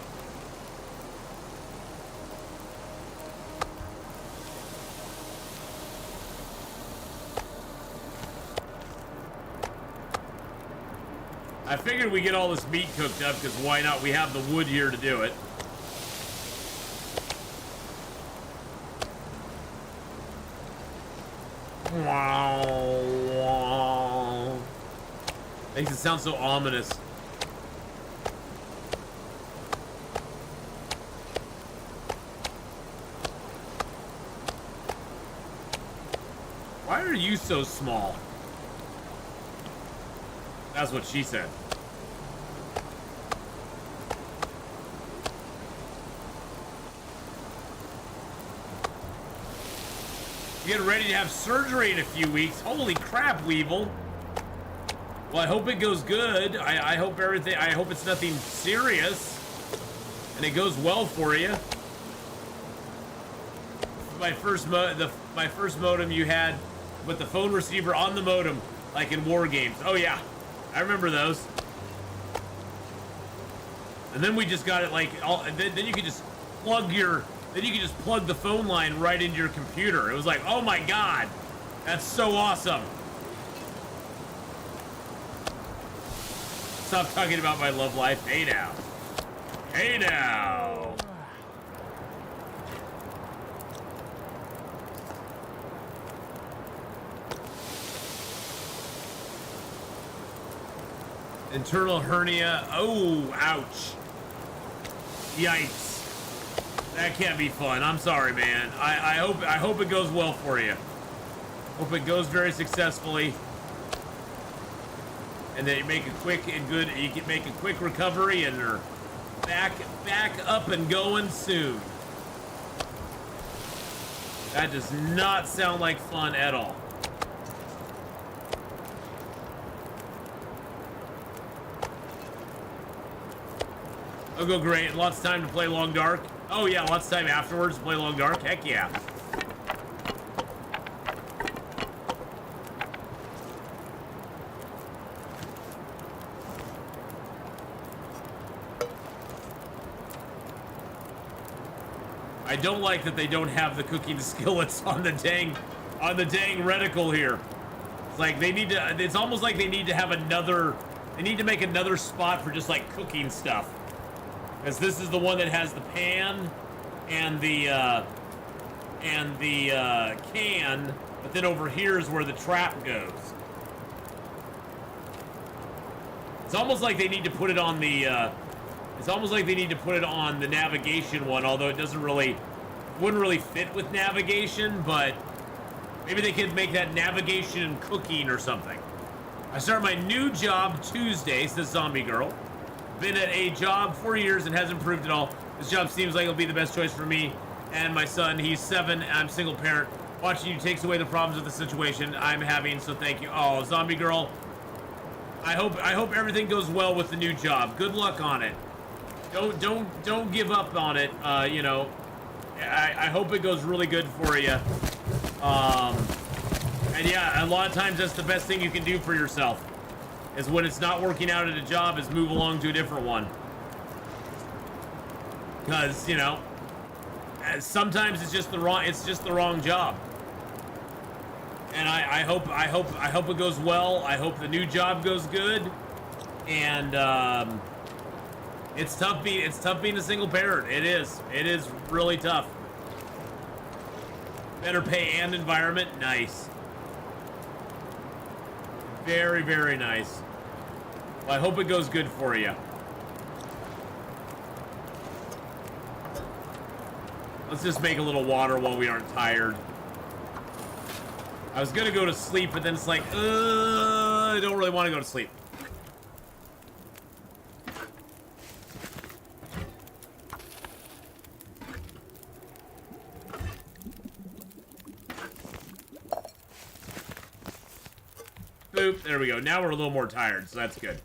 I figured we get all this meat cooked up, because why not? We have the wood here to do it. Wow. Makes it sound so ominous. Why are you so small? That's what she said. You're getting ready to have surgery in a few weeks. Holy crap, Weevil. Well, I hope it goes good. I hope it's nothing serious. And it goes well for you. My first modem you had with the phone receiver on the modem, like in war games. Oh yeah, I remember those. And then we just got it like then you could just plug the phone line right into your computer. It was like, oh my god, that's so awesome. Stop talking about my love life. Hey now. Hey now. Internal hernia. Oh, ouch. Yikes. That can't be fun. I'm sorry, man. I hope it goes well for you. Hope it goes very successfully. And then you make a quick recovery and are back up and going soon. That does not sound like fun at all. It'll go great. Lots of time to play Long Dark. Oh yeah, lots of time afterwards to play Long Dark. Heck yeah. I don't like that they don't have the cooking skillets on the dang reticle here. It's like they need to. It's almost like they need to have another. They need to make another spot for just like cooking stuff. Because this is the one that has the pan and the can, but then over here is where the trap goes. It's almost like they need to put it on the. It's almost like they need to put it on the navigation one, although it wouldn't really fit with navigation, but maybe they could make that navigation and cooking or something. I start my new job Tuesday, says Zombie Girl. Been at a job 4 years and hasn't improved at all. This job seems like it'll be the best choice for me and my son. He's 7 and I'm a single parent. Watching you takes away the problems of the situation I'm having, so thank you. Oh, Zombie Girl, I hope everything goes well with the new job. Good luck on it. Don't give up on it. You know, I hope it goes really good for you. And yeah, a lot of times that's the best thing you can do for yourself. Is when it's not working out at a job, is move along to a different one. Because, you know, sometimes it's just the wrong job. And I hope it goes well. I hope the new job goes good. And it's tough being a single parent. It is really tough. Better pay and environment, nice. Very, very nice. Well, I hope it goes good for you. Let's just make a little water while we aren't tired. I was gonna go to sleep, but then it's like, I don't really want to go to sleep. Boop, there we go. Now we're a little more tired, so that's good.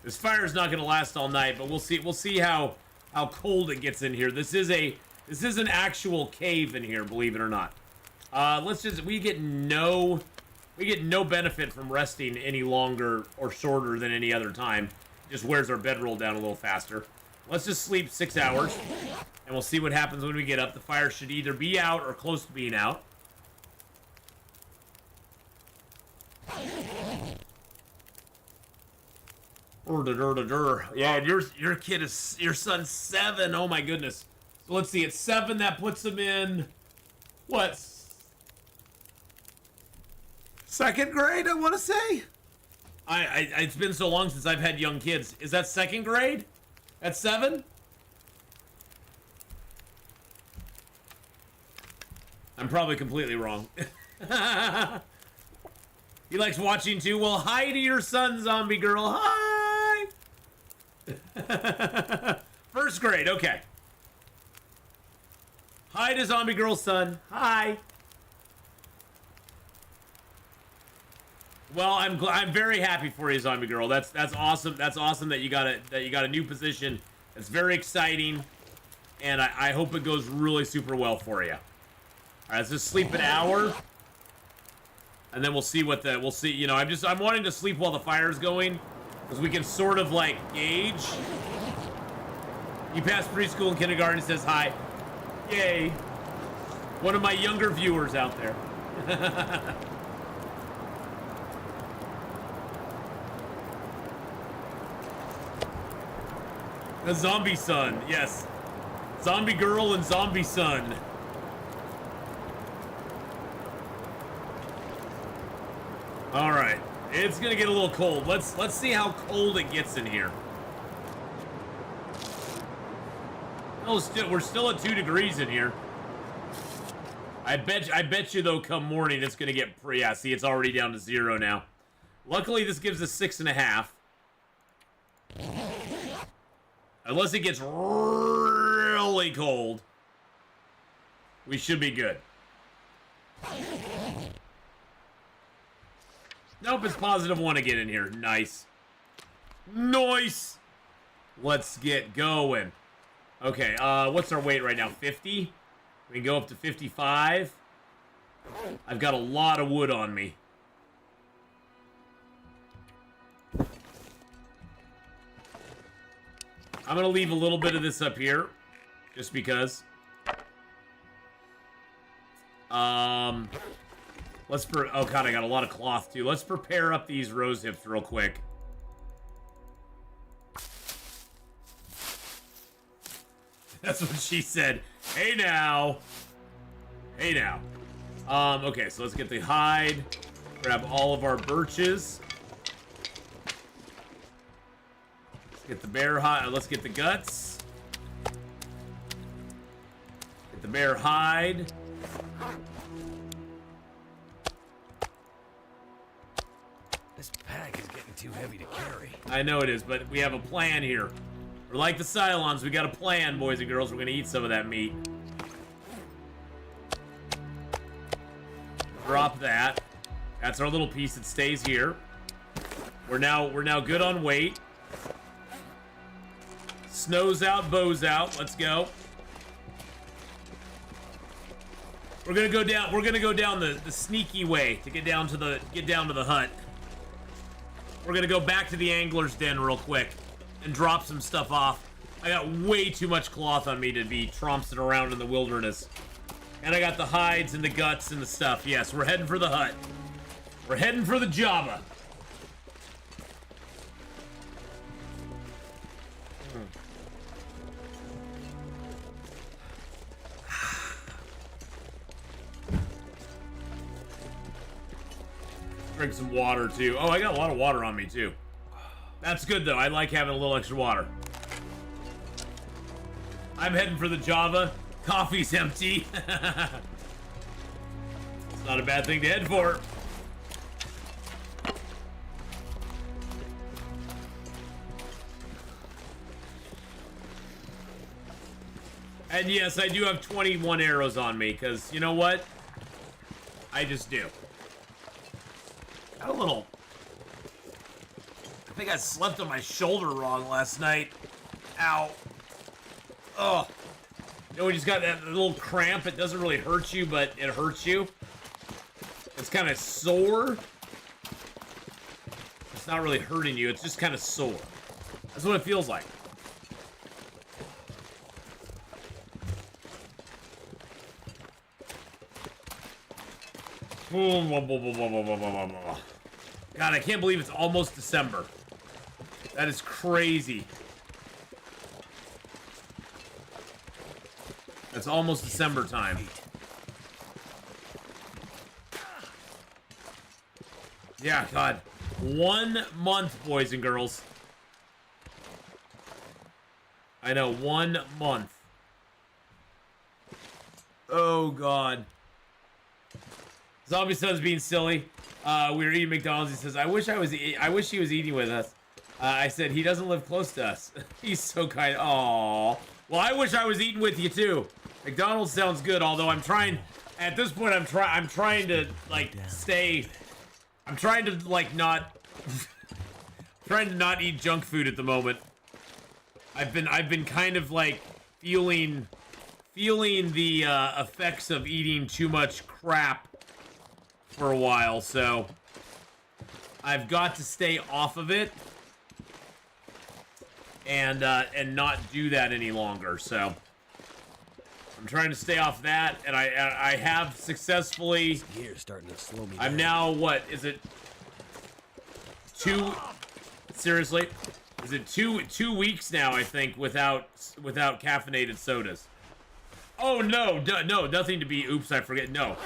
This fire's not gonna last all night, but we'll see how cold it gets in here. This is an actual cave in here, believe it or not. We get no benefit from resting any longer or shorter than any other time. Just wears our bedroll down a little faster. Let's just sleep 6 hours, and we'll see what happens when we get up. The fire should either be out or close to being out. Yeah, your kid is, your son's 7. Oh my goodness. So let's see, it's 7. That puts him in what? 2nd grade, I want to say. It's been so long since I've had young kids. Is that 2nd grade? At 7? I'm probably completely wrong. He likes watching too. Well, hi to your son, Zombie Girl. Hi. 1st grade. Okay. Hi to Zombie Girl's son. Hi. Well, I'm very happy for you, Zombie Girl. That's awesome. That's awesome that you got a new position. It's very exciting, and I hope it goes really super well for you. All right, let's just sleep an hour, and then we'll see You know, I'm wanting to sleep while the fire's going, because we can sort of like gauge. He passed preschool and kindergarten. He says hi. Yay! One of my younger viewers out there. The zombie son, yes. Zombie girl and zombie son. All right, it's gonna get a little cold. Let's see how cold it gets in here. Oh, we're still at 2 degrees in here. I bet you though, come morning it's gonna get yeah. See, it's already down to 0 now. Luckily, this gives us 6.5. Unless it gets really cold, we should be good. Nope, it's +1 again in here. Nice. Nice! Let's get going. Okay, what's our weight right now? 50? We can go up to 55. I've got a lot of wood on me. I'm gonna leave a little bit of this up here, just because. Oh god, I got a lot of cloth too. Let's prepare up these rose hips real quick. That's what she said. Hey now. Hey now. Okay, so let's get the hide. Grab all of our birches. Get the bear hide. Let's get the guts. Get the bear hide. This pack is getting too heavy to carry. I know it is, but we have a plan here. We're like the Cylons. We got a plan, boys and girls. We're gonna eat some of that meat. Drop that. That's our little piece that stays here. We're now good on weight. Snow's out, bow's out. Let's go. We're gonna go down the sneaky way to get down to the hut. We're gonna go back to the angler's den real quick and drop some stuff off. I got way too much cloth on me to be trompsing around in the wilderness. And I got the hides and the guts and the stuff. Yes, we're heading for the hut. We're heading for the Java. Drink some water, too. Oh, I got a lot of water on me, too. That's good, though. I like having a little extra water. I'm heading for the Java. Coffee's empty. It's not a bad thing to head for. And yes, I do have 21 arrows on me, because you know what? I just do. Got a little... I think I slept on my shoulder wrong last night. Ow. Oh. You know, we just got that little cramp. It doesn't really hurt you, but it hurts you. It's kind of sore. It's not really hurting you. It's just kind of sore. That's what it feels like. God, I can't believe it's almost December. That is crazy. It's almost December time. Yeah, God. 1 month, boys and girls. I know, 1 month. Oh, God. Zombie Son's being silly. We were eating McDonald's. He says, I wish he was eating with us. I said, he doesn't live close to us. He's so kind. Aww. Well, I wish I was eating with you, too. McDonald's sounds good, although I'm trying... At this point, I'm trying to, like, stay... I'm trying to, like, not... trying to not eat junk food at the moment. I've been kind of, like, feeling the, effects of eating too much crap for a while, so... I've got to stay off of it. And not do that any longer, so... I'm trying to stay off that, and I have successfully... Here, starting to slow me down. I'm now, what, is it... Seriously? Is it two weeks now, I think, without caffeinated sodas? Oh, no, no, nothing to be... Oops, I forget. No.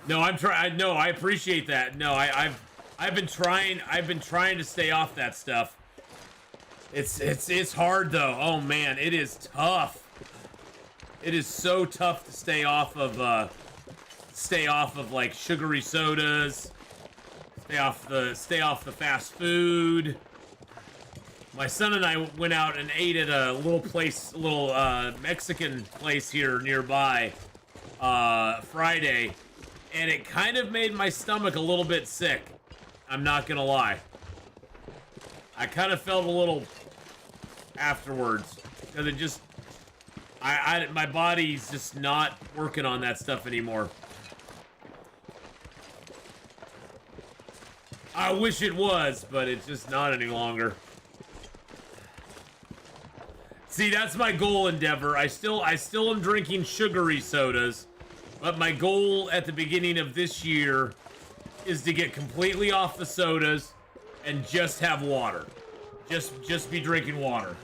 No, I appreciate that. No, I've been trying to stay off that stuff. It's hard, though. Oh, man, it is tough. It is so tough to stay off of like sugary sodas. Stay off the fast food. My son and I went out and ate at a little Mexican place here nearby Friday, and it kind of made my stomach a little bit sick. I'm not gonna lie. I kind of felt a little afterwards because it just my body's just not working on that stuff anymore. I wish it was, but it's just not any longer. See, that's my goal, Endeavor. I still am drinking sugary sodas, but my goal at the beginning of this year is to get completely off the sodas and just have water. Just be drinking water.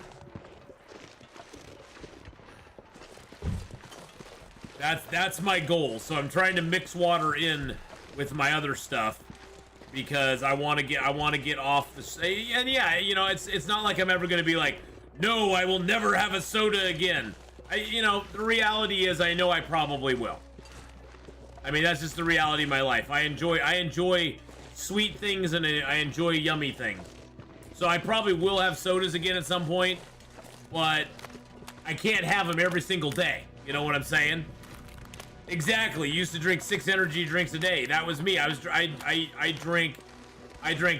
That's my goal. So I'm trying to mix water in with my other stuff because I want to get off the. And yeah, you know, it's not like I'm ever going to be like, no, I will never have a soda again. The reality is I know I probably will. I mean, that's just the reality of my life. I enjoy sweet things and I enjoy yummy things. So I probably will have sodas again at some point, but I can't have them every single day. You know what I'm saying? Exactly. Used to drink 6 energy drinks a day. That was me. I drank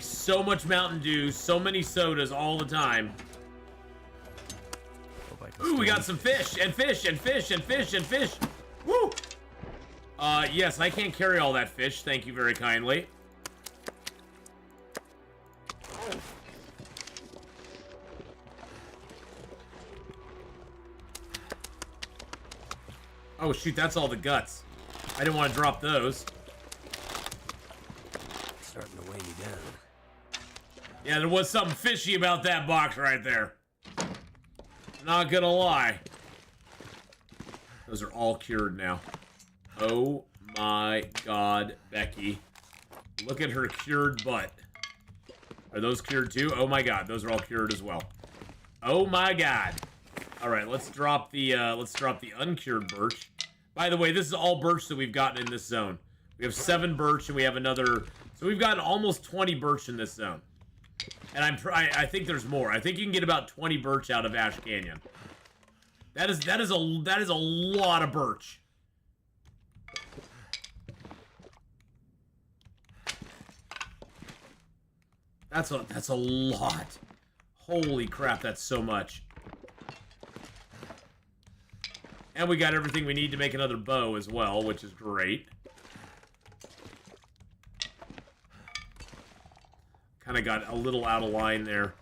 so much Mountain Dew, so many sodas all the time. Ooh, we got some fish and fish and fish and fish and fish. Woo! Yes, I can't carry all that fish. Thank you very kindly. Oh, shoot, that's all the guts. I didn't want to drop those. Starting to weigh me down. Yeah, there was something fishy about that box right there. Not gonna lie. Those are all cured now. Oh my god, Becky. Look at her cured butt. Are those cured too? Oh my god, those are all cured as well. Oh my god. Alright, let's drop the uncured birch. By the way, this is all birch that we've gotten in this zone. We have 7 birch and we have another, so we've gotten almost 20 birch in this zone. And I think there's more. I think you can get about 20 birch out of Ash Canyon. That is a lot of birch. That's a lot. Holy crap, that's so much. And we got everything we need to make another bow as well, which is great. Kind of got a little out of line there.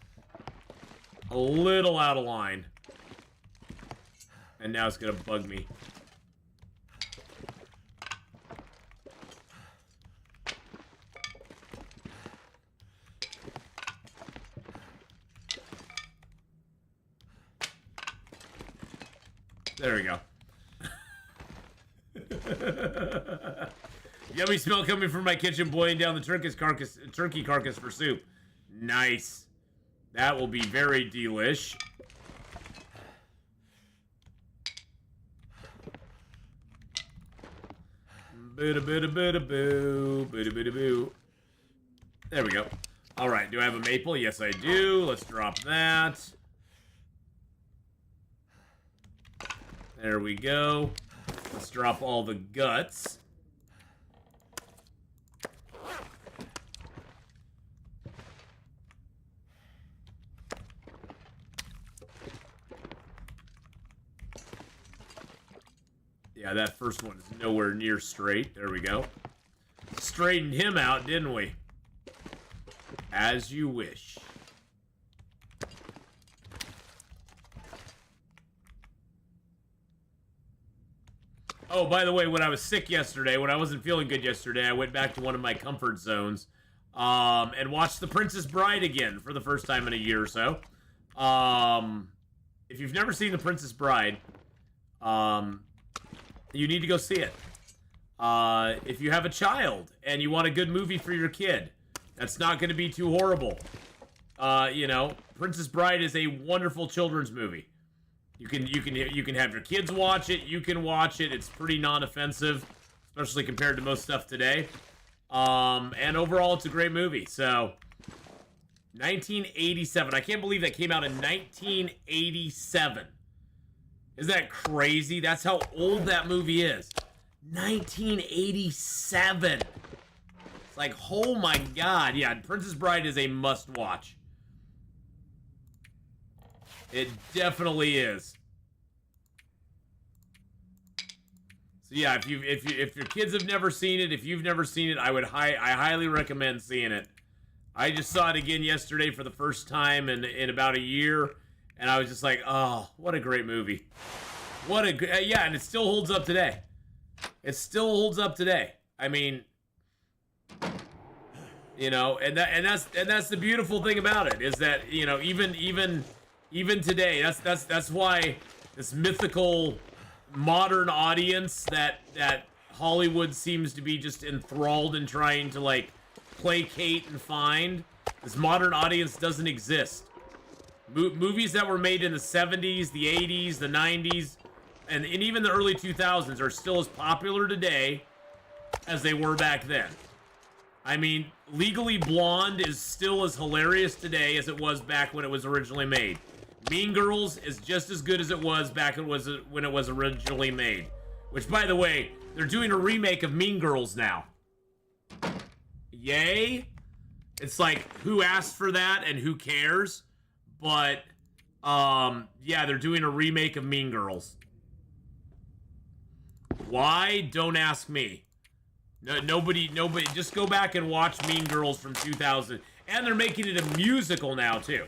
A little out of line. And now it's going to bug me. There we go. Yummy smell coming from my kitchen, boiling down the turkey carcass for soup. Nice. That will be very delish. Boo. There we go. All right, do I have a maple? Yes, I do. Let's drop that. There we go. Let's drop all the guts. Yeah, that first one is nowhere near straight. There we go. Straightened him out, didn't we? As you wish. Oh, by the way, when I was sick yesterday, when I wasn't feeling good yesterday, I went back to one of my comfort zones and watched The Princess Bride again for the first time in a year or so. If you've never seen The Princess Bride, you need to go see it. If you have a child and you want a good movie for your kid, that's not going to be too horrible. You know, Princess Bride is a wonderful children's movie. You can have your kids watch it. You can watch it. It's pretty non-offensive, especially compared to most stuff today. And overall, it's a great movie. So, 1987. I can't believe that came out in 1987. Isn't that crazy? That's how old that movie is. 1987. It's like, oh my god. Yeah, Princess Bride is a must-watch. It definitely is. So yeah, if your kids have never seen it, if you've never seen it, I highly recommend seeing it. I just saw it again yesterday for the first time in about a year, and I was just like, oh, what a great movie. Yeah, and it still holds up today. It still holds up today. I mean, you know, and that's the beautiful thing about it, is that, you know, even today, that's why this mythical modern audience that Hollywood seems to be just enthralled in trying to, like, placate and find, this modern audience doesn't exist. Movies that were made in the 70s, the 80s, the 90s, and even the early 2000s are still as popular today as they were back then. I mean, Legally Blonde is still as hilarious today as it was back when it was originally made. Mean Girls is just as good as it was back when it was originally made. Which, by the way, they're doing a remake of Mean Girls now. Yay? It's like, who asked for that and who cares? But, yeah, they're doing a remake of Mean Girls. Why? Don't ask me. No, nobody, just go back and watch Mean Girls from 2000. And they're making it a musical now, too.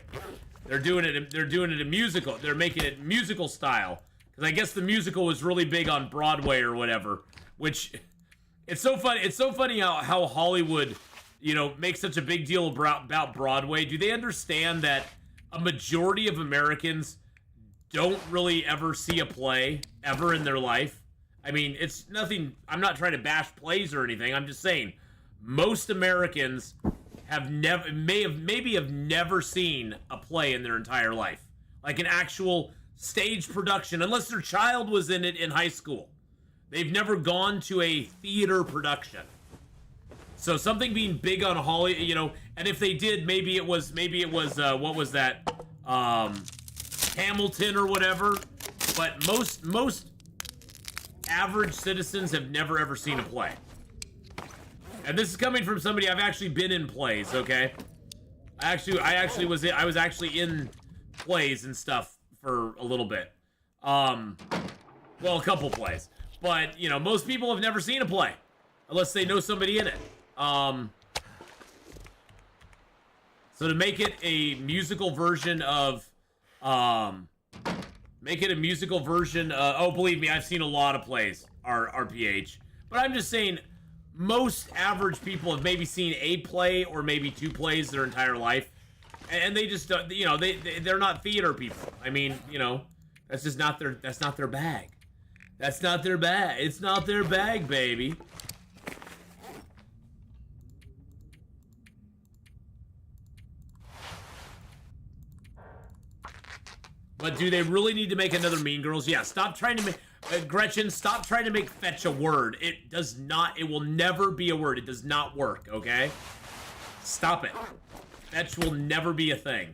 They're doing it a musical. They're making it musical style. Because I guess the musical was really big on Broadway or whatever. Which, it's so funny. It's so funny how Hollywood, you know, makes such a big deal about Broadway. Do they understand that a majority of Americans don't really ever see a play ever in their life? I mean, it's nothing. I'm not trying to bash plays or anything. I'm just saying most Americans have maybe have never seen a play in their entire life, like an actual stage production, unless their child was in it in high school. They've never gone to a theater production. So something being big on Hollywood, you know, and if they did, maybe it was what was that, Hamilton or whatever. But most average citizens have never ever seen a play. And this is coming from somebody. I've actually been in plays. Okay, I was actually in plays and stuff for a little bit. Well, a couple plays. But you know, most people have never seen a play unless they know somebody in it. So to make it a musical version of, oh, believe me, I've seen a lot of plays, RPH. But I'm just saying, most average people have maybe seen a play or maybe two plays their entire life. And they just, you know, they're not theater people. I mean, you know, that's just not their, that's not their bag. That's not their bag. It's not their bag, baby. But do they really need to make another Mean Girls? Yeah, stop trying to make... Gretchen, stop trying to make fetch a word. It does not... It will never be a word. It does not work, okay? Stop it. Fetch will never be a thing.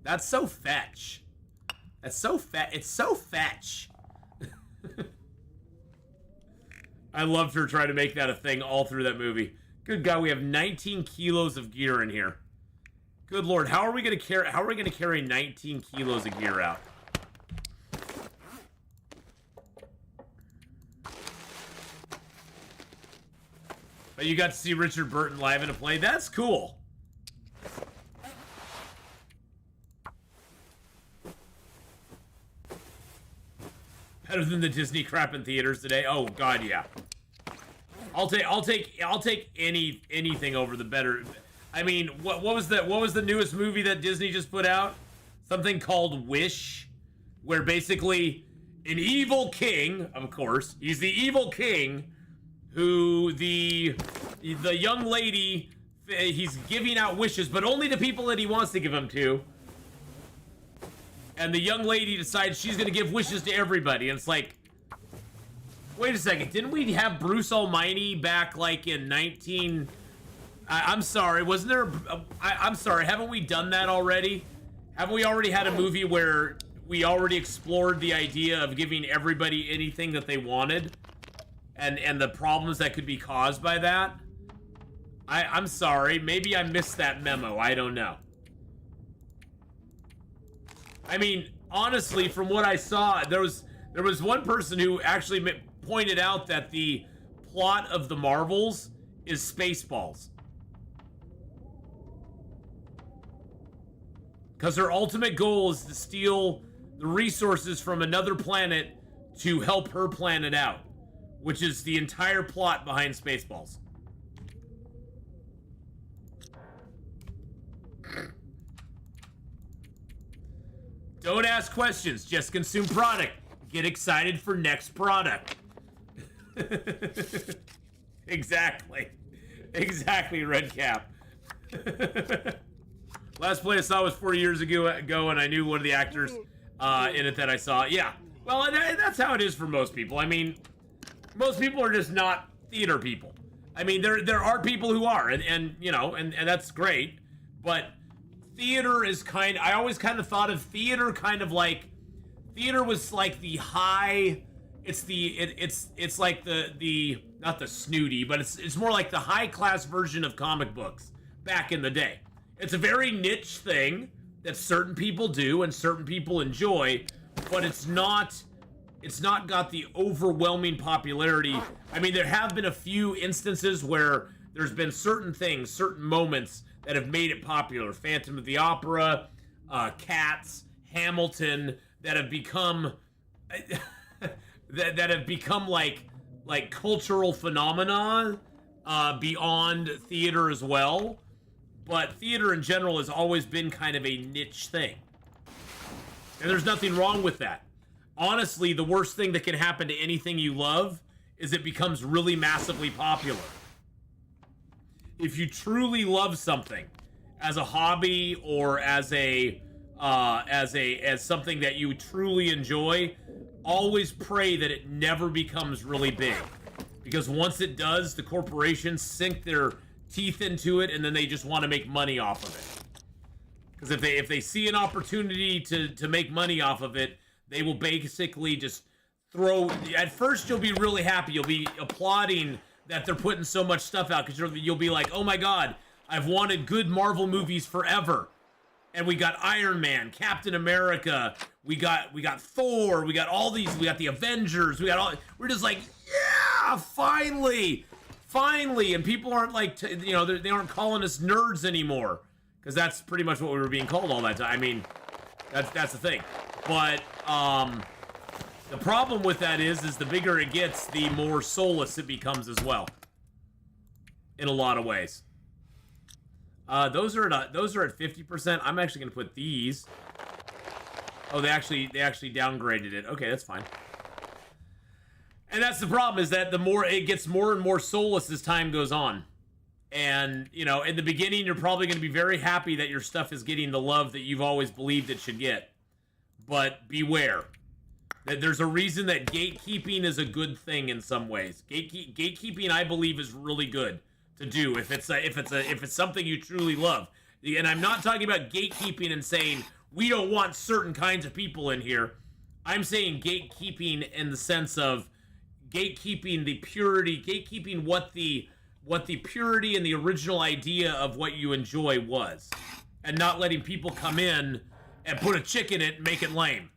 That's so fetch. That's so It's so fetch. I loved her trying to make that a thing all through that movie. Good God, we have 19 kilos of gear in here. Good Lord, how are we gonna carry 19 kilos of gear out? But you got to see Richard Burton live in a play. That's cool. Better than the Disney crap in theaters today. Oh God, yeah. I'll take anything over the better. I mean, what was the newest movie that Disney just put out? Something called Wish, where basically an evil king, of course, he's the evil king, who the young lady, he's giving out wishes, but only to people that he wants to give them to. And the young lady decides she's gonna give wishes to everybody, and it's like, wait a second, didn't we have Bruce Almighty back like in 19... I'm sorry, wasn't there... I'm sorry, haven't we done that already? Haven't we already had a movie where we already explored the idea of giving everybody anything that they wanted? And the problems that could be caused by that? I'm sorry, maybe I missed that memo, I don't know. I mean, honestly, from what I saw, there was one person who actually pointed out that the plot of the Marvels is Spaceballs. Because her ultimate goal is to steal the resources from another planet to help her planet out, which is the entire plot behind Spaceballs. Don't ask questions, just consume product. Get excited for next product. Exactly. Exactly, Red Cap. Last play I saw was 4 years ago, and I knew one of the actors in it that I saw. Yeah, well, and that's how it is for most people. I mean, most people are just not theater people. I mean, there are people who are, and you know, and that's great, but theater is I always kind of thought of theater kind of like, theater was like the high, it's like the not the snooty, but it's more like the high class version of comic books back in the day. It's a very niche thing that certain people do and certain people enjoy, but it's not got the overwhelming popularity. I mean, there have been a few instances where there's been certain things, certain moments that have made it popular. Phantom of the Opera, Cats, Hamilton, that have become that have become like cultural phenomena beyond theater as well. But theater in general has always been kind of a niche thing. And there's nothing wrong with that. Honestly, the worst thing that can happen to anything you love is it becomes really massively popular. If you truly love something as a hobby or as something that you truly enjoy, always pray that it never becomes really big. Because once it does, the corporations sink their teeth into it, and then they just want to make money off of it. Because if they see an opportunity to make money off of it, they will basically just throw. At first, you'll be really happy. You'll be applauding that they're putting so much stuff out, because you'll be like, oh my god, I've wanted good Marvel movies forever. And we got Iron Man, Captain America, we got Thor, we got all these, we got the Avengers, we're just like, yeah, finally, and people aren't like, they aren't calling us nerds anymore, because that's pretty much what we were being called all that time. I mean, that's the thing. But the problem with that is the bigger it gets, the more soulless it becomes as well, in a lot of ways. Those are at 50%. I'm actually gonna put these. Oh, they actually downgraded it. Okay, that's fine. And that's the problem, is that the more it gets more and more soulless as time goes on. And, in the beginning, you're probably going to be very happy that your stuff is getting the love that you've always believed it should get. But beware. That there's a reason that gatekeeping is a good thing in some ways. Gatekeeping, I believe, is really good to do if it's something you truly love. And I'm not talking about gatekeeping and saying we don't want certain kinds of people in here. I'm saying gatekeeping in the sense of gatekeeping the purity, gatekeeping what the purity and the original idea of what you enjoy was, and not letting people come in and put a chick in it and make it lame.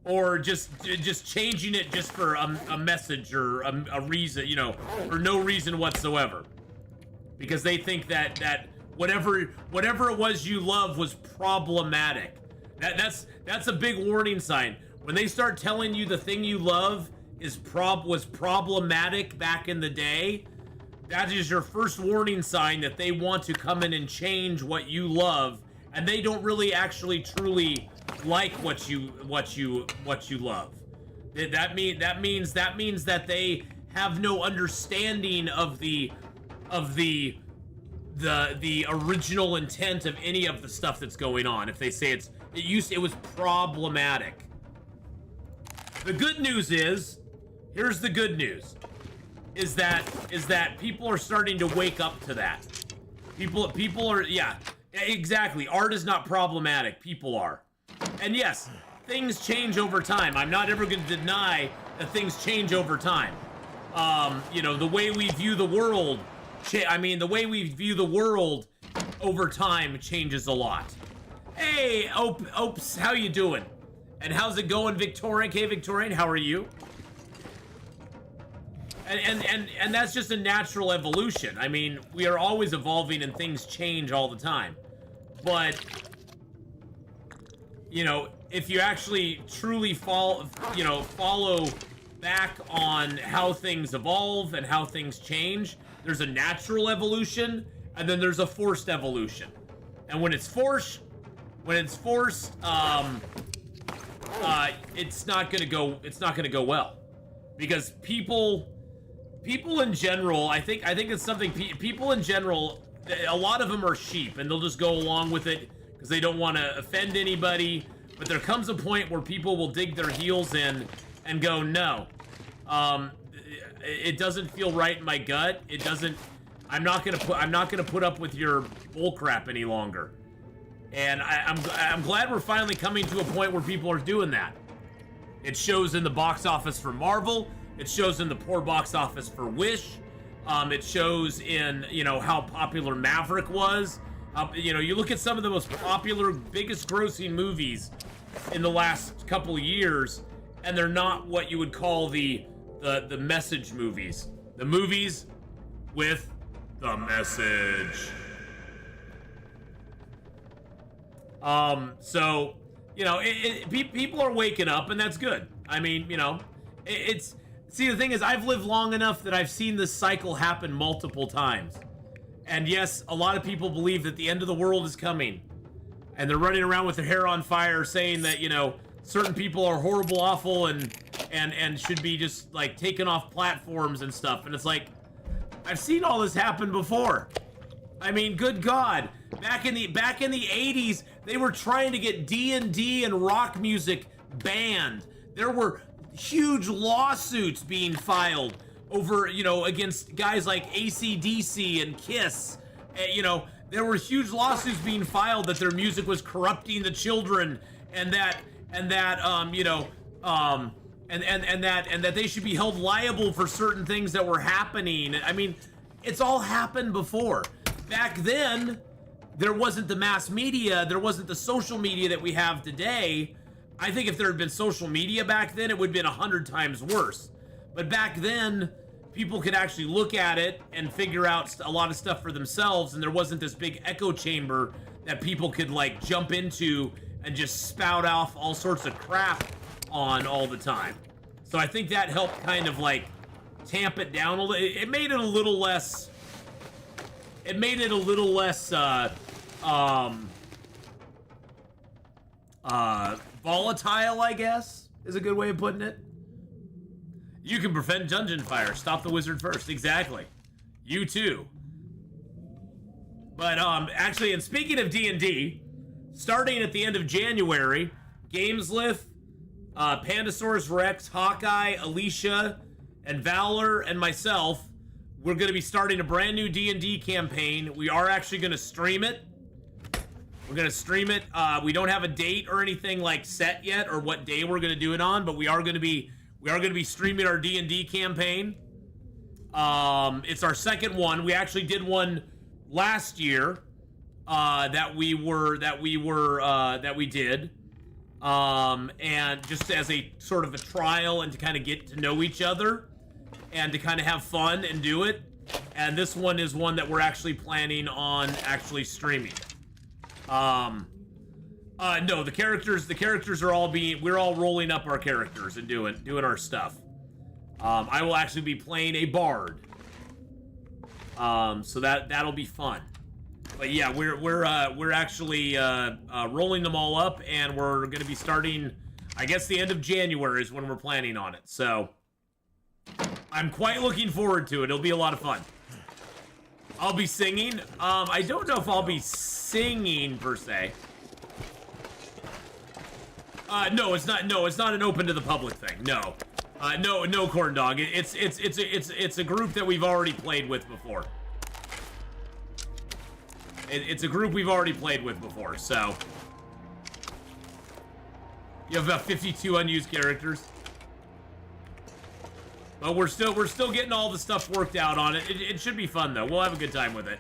Or just changing it just for a message or a reason, for no reason whatsoever. Because they think that whatever it was you love was problematic. That's a big warning sign. When they start telling you the thing you love was problematic back in the day, that is your first warning sign that they want to come in and change what you love, and they don't really actually truly like what you love. That means that they have no understanding of the original intent of any of the stuff that's going on. If they say it was problematic. The good news is, here's the good news, is that people are starting to wake up to that. People are, yeah, exactly. Art is not problematic. People are. And yes, things change over time. I'm not ever going to deny that things change over time. The way we view the world, the way we view the world over time changes a lot. Hey, Opes, how you doing? And how's it going, Victorian? Hey, Victorian, how are you? And that's just a natural evolution. I mean, we are always evolving and things change all the time. But, if you actually truly follow back on how things evolve and how things change, there's a natural evolution, and then there's a forced evolution. And when it's forced, it's not gonna go well, because people in general, I think it's something people in general, a lot of them are sheep, and they'll just go along with it because they don't want to offend anybody. But there comes a point where people will dig their heels in and go, no, it doesn't feel right in my gut. It doesn't. I'm not gonna put up with your bullcrap any longer. And I'm glad we're finally coming to a point where people are doing that. It shows in the box office for Marvel. It shows in the poor box office for Wish. It shows in, how popular Maverick was. You look at some of the most popular, biggest grossing movies in the last couple of years, and they're not what you would call the message movies. The movies with the message. So, you know, people are waking up, and that's good. I mean, you know, see, the thing is, I've lived long enough that I've seen this cycle happen multiple times. And yes, a lot of people believe that the end of the world is coming. And they're running around with their hair on fire saying that, you know, certain people are horrible, awful, and should be just, like, taken off platforms and stuff. And it's like, I've seen all this happen before. I mean, good God. Back in the 80s, they were trying to get D&D and rock music banned. There were huge lawsuits being filed over, you know, against guys like AC/DC and Kiss. You know, there were huge lawsuits being filed that their music was corrupting the children, and that they should be held liable for certain things that were happening. I mean, it's all happened before. Back then, there wasn't the mass media, there wasn't the social media that we have today. I think if there had been social media back then, it would have been 100 times worse. But back then, people could actually look at it and figure out a lot of stuff for themselves, and there wasn't this big echo chamber that people could, like, jump into and just spout off all sorts of crap on all the time. So I think that helped kind of, like, tamp it down a little. It made it a little less... volatile, I guess, is a good way of putting it. You can prevent dungeon fire. Stop the wizard first. Exactly. You too. But actually, and speaking of D&D, starting at the end of January, Gameslith, Pandasaurus Rex, Hawkeye, Alicia, and Valor, and myself, we're going to be starting a brand new D&D campaign. We are actually going to stream it. We're going to stream it. We don't have a date or anything like set yet, or what day we're going to do it on, but we are going to be streaming our D&D campaign. It's our second one. We actually did one last year that we did, and just as a sort of a trial and to kind of get to know each other and to kind of have fun and do it. And this one is one that we're actually planning on actually streaming. No, the characters are all we're all rolling up our characters and doing our stuff. I will actually be playing a bard. So that'll be fun. But yeah, we're actually rolling them all up, and we're going to be starting, I guess the end of January is when we're planning on it. So I'm quite looking forward to it. It'll be a lot of fun. I'll be singing. I don't know if I'll be singing per se. No, it's not. No, it's not an open to the public thing. No, no, corn dog. It's a group that we've already played with before. It's a group we've already played with before. So you have about 52 unused characters. But we're still getting all the stuff worked out on it. It should be fun though. We'll have a good time with it.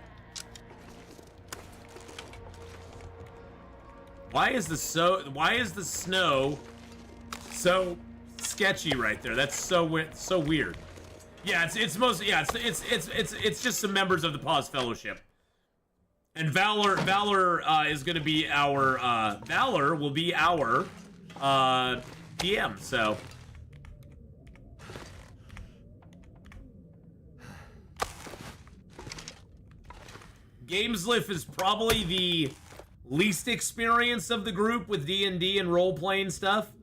Why is the snow so sketchy right there? That's so weird. Yeah, it's mostly, yeah, it's just some members of the Pause Fellowship. And Valor is going to be our Valor will be our DM. So Gameslith is probably the least experienced of the group with D&D and role-playing stuff.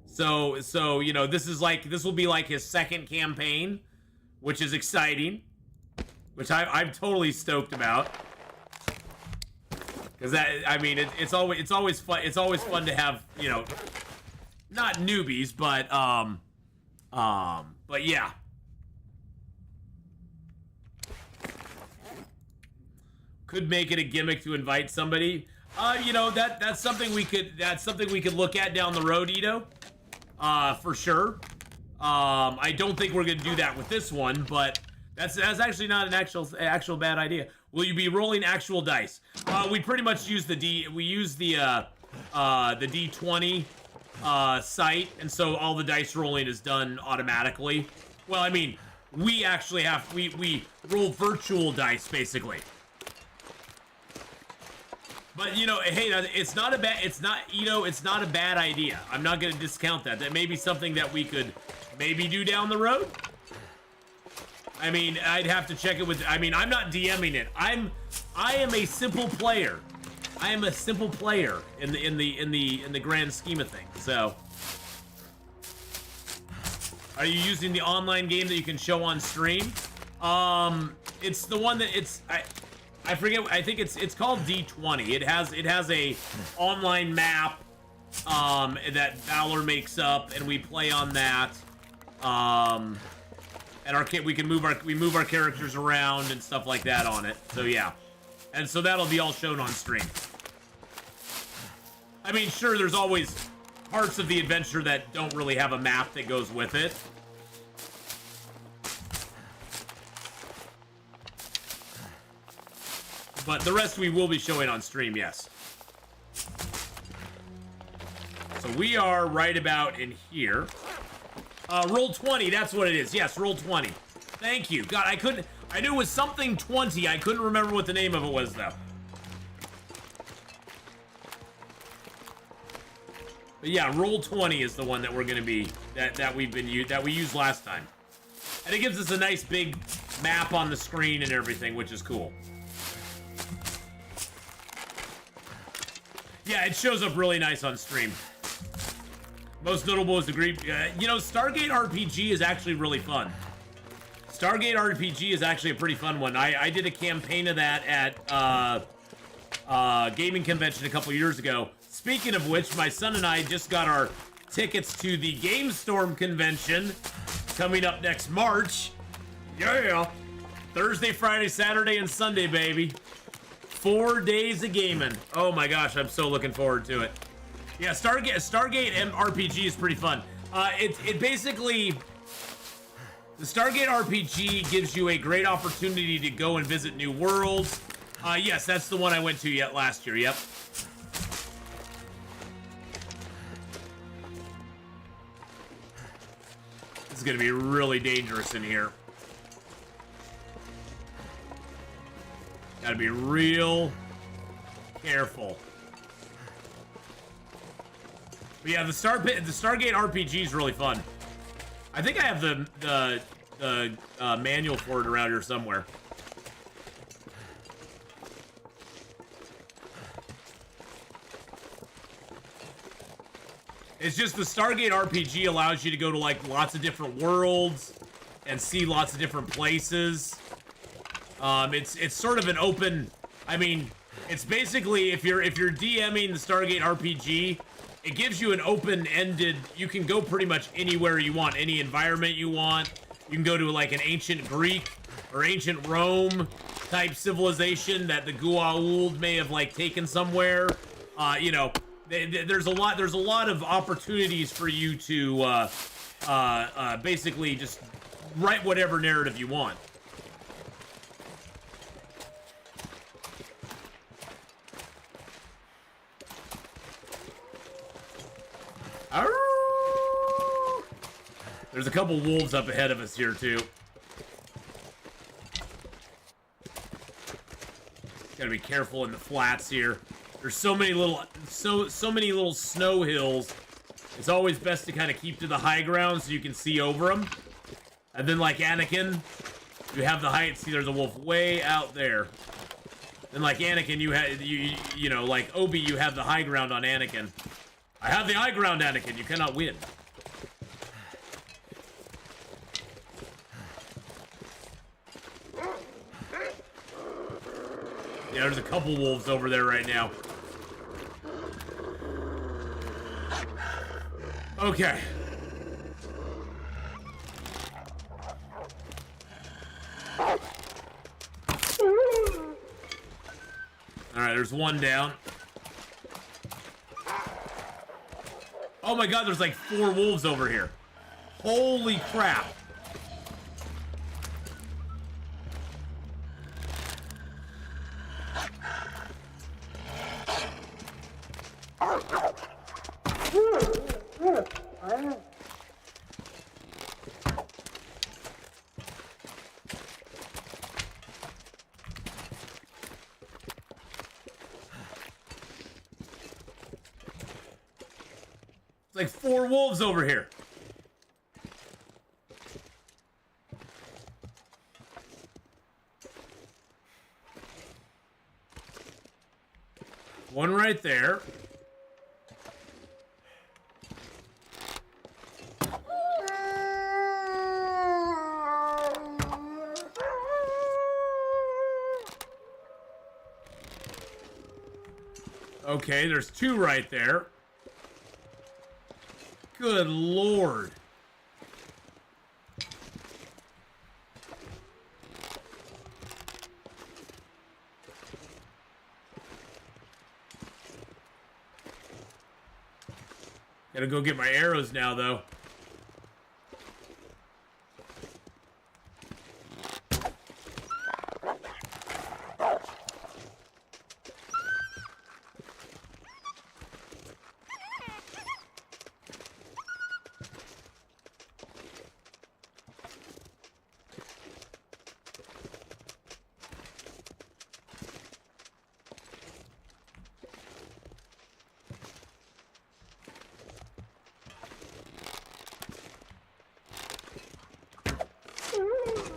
So you know, this will be like his second campaign, which is exciting, which I'm totally stoked about. Because I mean, it's always fun. It's always fun to have, you know, not newbies, but yeah. Could make it a gimmick to invite somebody. You know, that's something we could look at down the road, Ito. For sure. I don't think we're gonna do that with this one, but that's actually not an actual bad idea. Will you be rolling actual dice? We pretty much use the D20 site, and so all the dice rolling is done automatically. Well, I mean, we actually we roll virtual dice basically. But you know, hey, it's not a bad. It's not, you know, it's not a bad idea. I'm not going to discount that. That may be something that we could maybe do down the road. I mean, I'd have to check it with. I mean, I'm not DMing it. I am a simple player. I am a simple player in the grand scheme of things. So, are you using the online game that you can show on stream? It's the one that I forget. I think it's called D20. It has a online map that Valor makes up, and we play on that. And we move our characters around and stuff like that on it. So yeah, and so that'll be all shown on stream. I mean, sure, there's always parts of the adventure that don't really have a map that goes with it. But the rest we will be showing on stream, yes. So we are right about in here. Roll 20, that's what it is. Yes, roll 20. Thank you. God, I knew it was something 20. I couldn't remember what the name of it was, though. But yeah, roll 20 is the one that we're gonna be, that we used last time. And it gives us a nice big map on the screen and everything, which is cool. Yeah, it shows up really nice on stream. Most notable is the green. You know, Stargate RPG is actually really fun. Stargate RPG is actually a pretty fun one. I did a campaign of that at gaming convention a couple years ago. Speaking of which, my son and I just got our tickets to the Game Storm convention coming up next March. Yeah. Thursday, Friday, Saturday, and Sunday, baby. 4 days of gaming. Oh my gosh, I'm so looking forward to it. Yeah, Stargate RPG is pretty fun. It basically, the Stargate RPG gives you a great opportunity to go and visit new worlds. Yes, that's the one I went to last year. Yep. This is gonna be really dangerous in here. Gotta be real careful. But yeah, the Stargate RPG is really fun. I think I have the manual for it around here somewhere. It's just the Stargate RPG allows you to go to like lots of different worlds and see lots of different places. It's sort of an open. I mean, it's basically if you're DMing the Stargate RPG, it gives you an open-ended. You can go pretty much anywhere you want, any environment you want. You can go to like an ancient Greek or ancient Rome type civilization that the Goa'uld may have like taken somewhere. You know, there's a lot of opportunities for you to basically just write whatever narrative you want. There's a couple wolves up ahead of us here too. Gotta be careful in the flats here. There's so many little snow hills. It's always best to kind of keep to the high ground so you can see over them. And then like Anakin, you have the height. See, there's a wolf way out there. And like Anakin, you know, like Obi, you have the high ground on Anakin. I have the high ground, Anakin. You cannot win. Yeah, there's a couple wolves over there right now. Okay. Alright, there's one down. Oh my god, there's like 4 wolves over here. Holy crap. like 4 wolves over here. One right there. Okay, there's 2 right there. Good lord. Gotta go get my arrows now, though.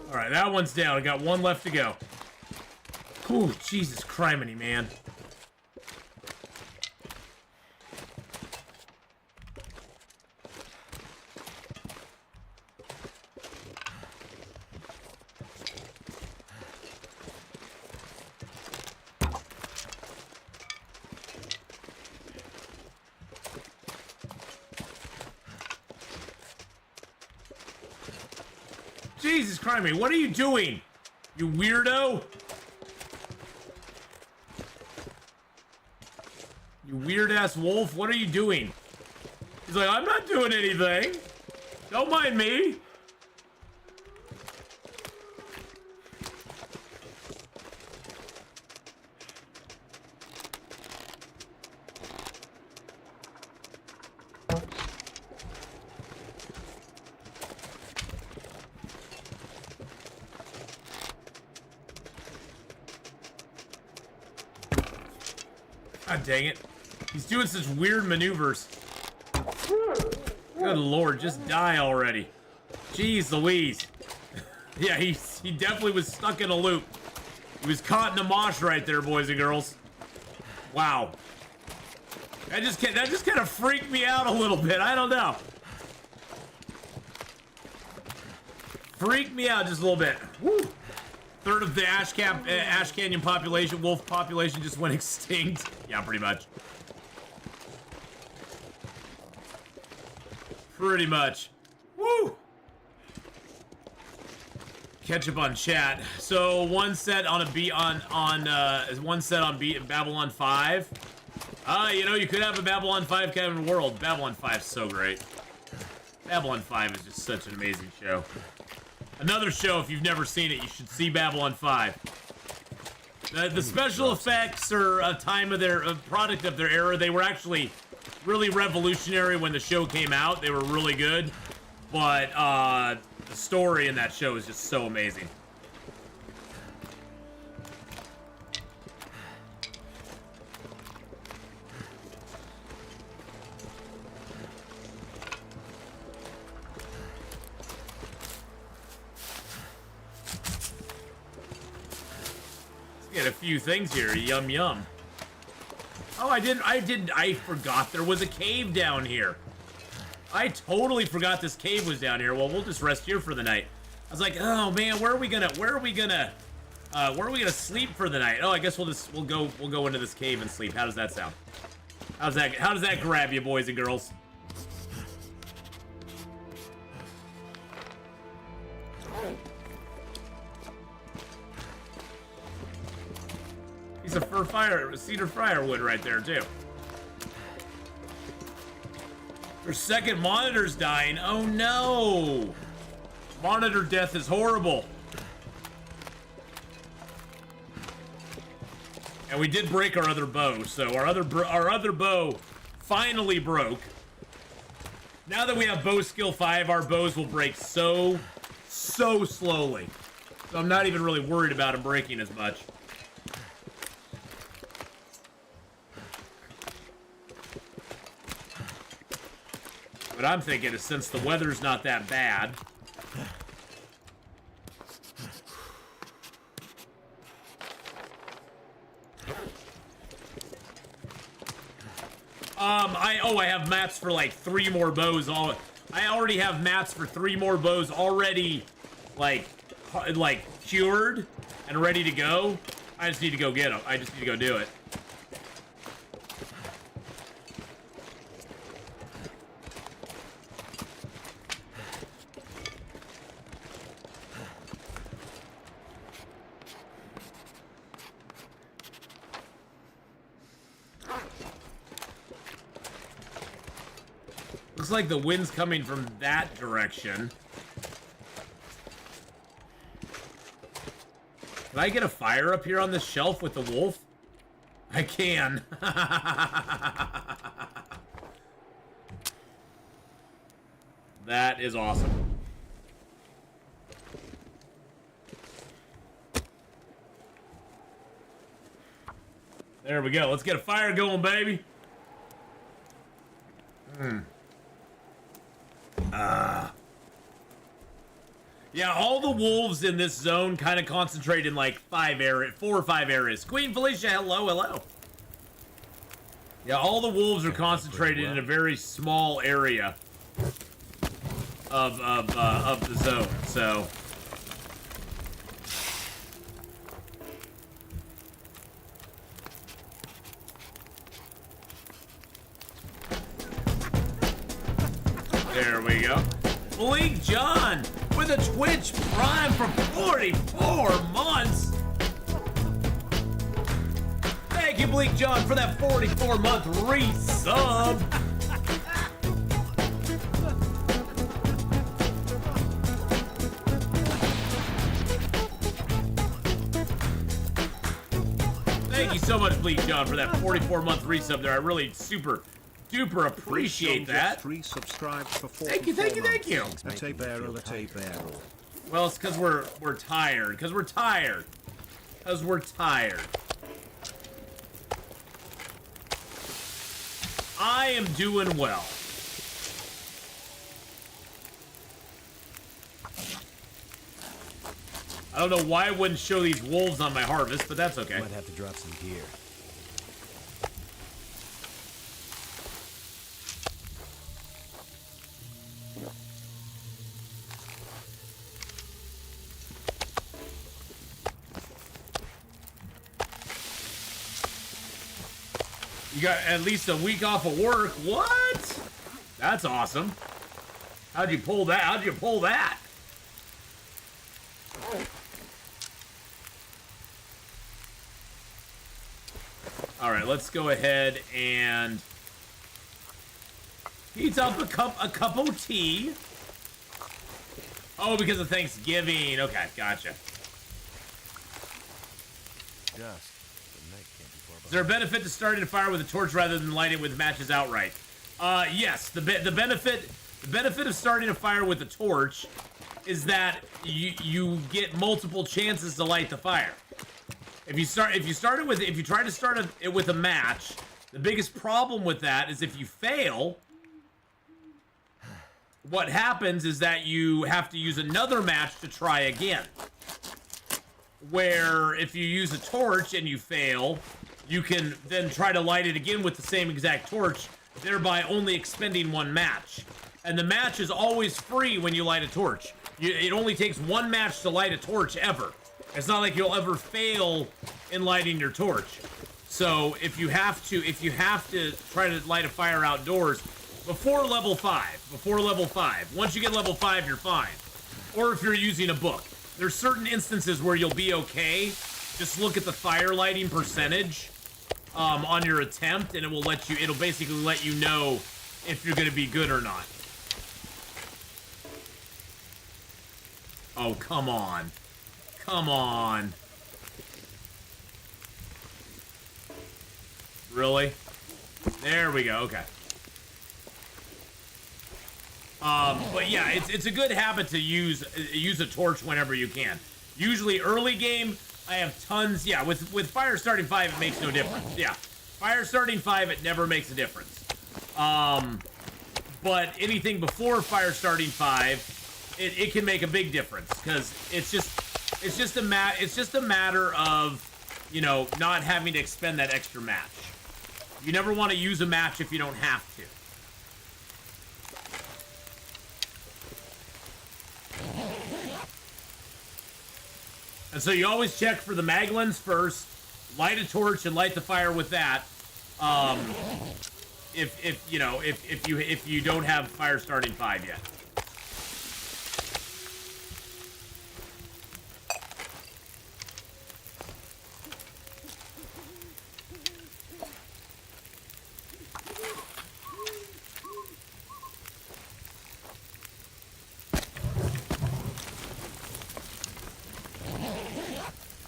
All right, that one's down. I got 1 left to go. Ooh, Jesus criminy, man. Jesus criminy, what are you doing? You weirdo? You weird-ass wolf, what are you doing? He's like, I'm not doing anything. Don't mind me. God dang it. He's doing such weird maneuvers. Good lord, just die already. Jeez Louise. Yeah, he definitely was stuck in a loop. He was caught in a mosh right there, boys and girls. Wow. That just kind of freaked me out a little bit. I don't know. Freaked me out just a little bit. Woo. Third of the Ash Canyon population, wolf population just went extinct. Yeah, pretty much. Pretty much. Woo! Catch up on chat. So one set on Babylon 5. You know, you could have a Babylon 5 kind of world. Babylon 5 is so great. Babylon 5 is just such an amazing show. Another show, if you've never seen it, you should see Babylon 5. The special effects are a product of their era. They were actually really revolutionary when the show came out. They were really good. But the story in that show is just so amazing. Get a few things here. Yum yum. Oh, I forgot there was a cave down here. I totally forgot this cave was down here. Well, we'll just rest here for the night. I was like, oh man, where are we gonna sleep for the night? Oh, I guess we'll go into this cave and sleep. How does that sound? How does that grab you, boys and girls? Piece of cedar firewood right there too. Their second monitor's dying. Oh no! Monitor death is horrible. And we did break our other bow, so our other bow finally broke. Now that we have bow skill 5, our bows will break so slowly. So I'm not even really worried about them breaking as much. But I'm thinking, since the weather's not that bad, I have mats for like 3 more bows. I already have mats for 3 more bows already, like cured and ready to go. I just need to go get them. I just need to go do it. Looks like the wind's coming from that direction. Can I get a fire up here on this shelf with the wolf? I can. That is awesome. There we go. Let's get a fire going, baby. Yeah, all the wolves in this zone kind of concentrate in like 4 or 5 areas. Queen Felicia, hello, hello. Yeah, all the wolves are concentrated in a very small area of the zone. So there we go. Bleak John with a Twitch Prime for 44 months. Thank you, Bleak John, for that 44-month resub. Thank you so much, Bleak John, for that 44-month resub there. I really super duper appreciate that. 3 subscribed for 44 Thank you, thank you, thank you. At a barrel, at a barrel. Well, it's because we're tired. Because we're tired. Because we're tired. I am doing well. I don't know why I wouldn't show these wolves on my harvest, but that's okay. Might have to drop some gear. You got at least a week off of work. What? That's awesome. How'd you pull that? How'd you pull that? All right, let's go ahead and heat up a cup of tea. Oh, because of Thanksgiving. Okay, gotcha. Dusk. The night can't be far behind. Is there a benefit to starting a fire with a torch rather than lighting it with matches outright? Yes. The benefit of starting a fire with a torch is that you get multiple chances to light the fire. If you try to start it with a match, the biggest problem with that is if you fail, what happens is that you have to use another match to try again. Where if you use a torch and you fail, you can then try to light it again with the same exact torch, thereby only expending 1 match. And the match is always free when you light a torch. It only takes 1 match to light a torch ever. It's not like you'll ever fail in lighting your torch. So if you have to try to light a fire outdoors before level 5, once you get level 5, you're fine. Or if you're using a book. There's certain instances where you'll be okay. Just look at the fire lighting percentage on your attempt, and it'll basically let you know if you're gonna be good or not. Oh, come on. Come on. Really? There we go, okay. But yeah, it's a good habit to use a torch whenever you can. Usually early game, I have tons. Yeah, with fire starting 5, it makes no difference. Yeah, fire starting 5, it never makes a difference. But anything before fire starting 5, it can make a big difference because it's just a matter of, you know, not having to expend that extra match. You never want to use a match if you don't have to. And so you always check for the mag lens first, light a torch and light the fire with that. If you don't have fire starting 5 yet.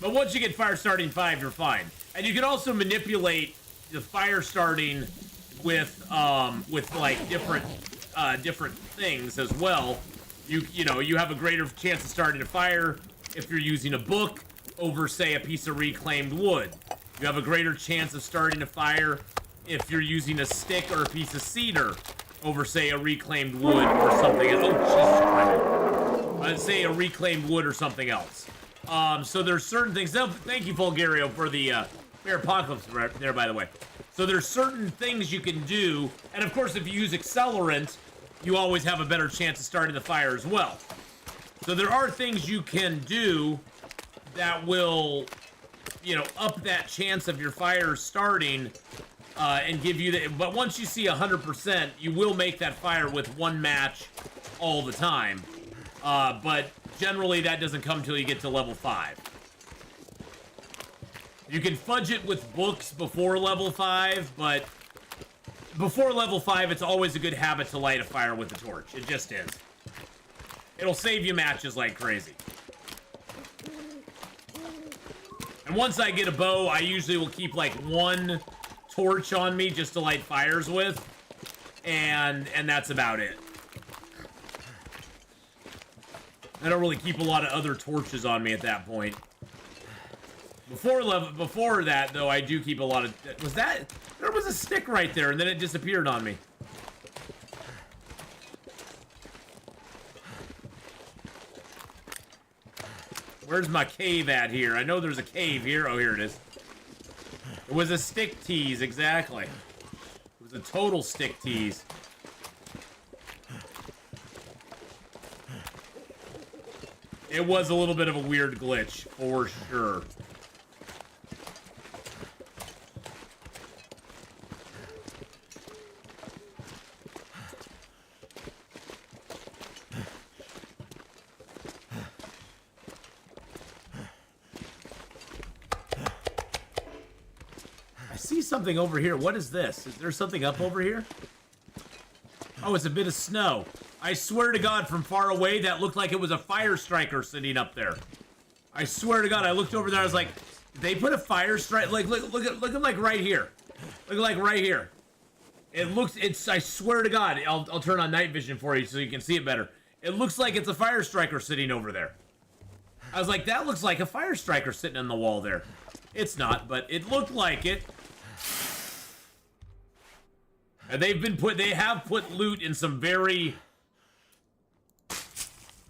But once you get fire starting 5, you're fine. And you can also manipulate the fire starting with like different things as well. You have a greater chance of starting a fire if you're using a book over, say, a piece of reclaimed wood. You have a greater chance of starting a fire if you're using a stick or a piece of cedar over, say, a reclaimed wood or something. Oh, Jesus Christ. Say a reclaimed wood or something else. So there's certain things. Oh, thank you, Fulgario, for the Bear Apocalypse there, by the way. So there's certain things you can do, and of course, if you use accelerant, you always have a better chance of starting the fire as well. So there are things you can do that will, you know, up that chance of your fire starting, and give you the. But once you see 100%, you will make that fire with one match all the time. But generally, that doesn't come until you get to level 5. You can fudge it with books before level 5, but before level 5, it's always a good habit to light a fire with a torch. It just is. It'll save you matches like crazy. And once I get a bow, I usually will keep like one torch on me just to light fires with, and that's about it. I don't really keep a lot of other torches on me at that point. Before that, though, I do keep a lot of... There was a stick right there, and then it disappeared on me. Where's my cave at here? I know there's a cave here. Oh, here it is. It was a stick tease, exactly. It was a total stick tease. It was a little bit of a weird glitch, for sure. I see something over here. What is this? Is there something up over here? Oh, it's a bit of snow. I swear to God, from far away, that looked like it was a fire striker sitting up there. I swear to God, I looked over there, I was like, they put a fire strike, like, look at like right here. Look like right here. I swear to God, I'll turn on night vision for you so you can see it better. It looks like it's a fire striker sitting over there. I was like, that looks like a fire striker sitting on the wall there. It's not, but it looked like it. And they have put loot in some very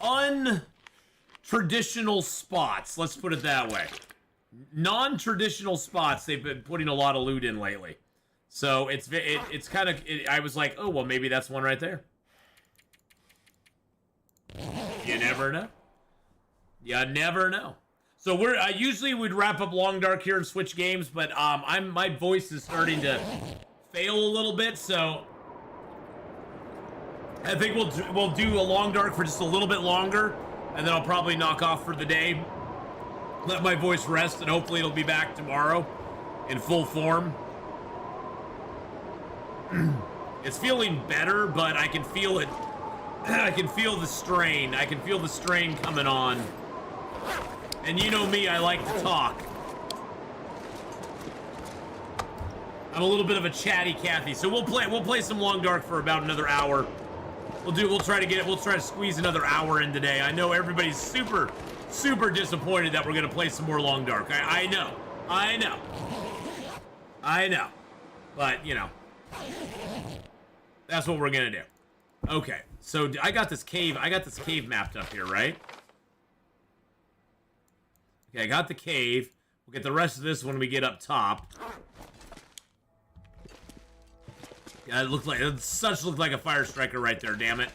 untraditional spots, let's put it that way. Non-traditional spots they've been putting a lot of loot in lately. So it's kind of, I was like, oh, well, maybe that's one right there. You never know. You never know. So usually we'd wrap up Long Dark here and switch games, but my voice is starting to fail a little bit, so I think we'll do a Long Dark for just a little bit longer, and then I'll probably knock off for the day. Let my voice rest, and hopefully it'll be back tomorrow in full form. It's feeling better, but I can feel it. I can feel the strain. I can feel the strain coming on. And you know me, I like to talk. I'm a little bit of a chatty Cathy, so we'll play some Long Dark for about another hour. We'll try to squeeze another hour in today. I know everybody's super disappointed that we're gonna play some more Long Dark. I know. But you know, that's what we're gonna do. Okay, so I got this cave mapped up here, right? Okay, I got the cave. We'll get the rest of this when we get up top. Yeah, it looked like a fire striker right there, damn it.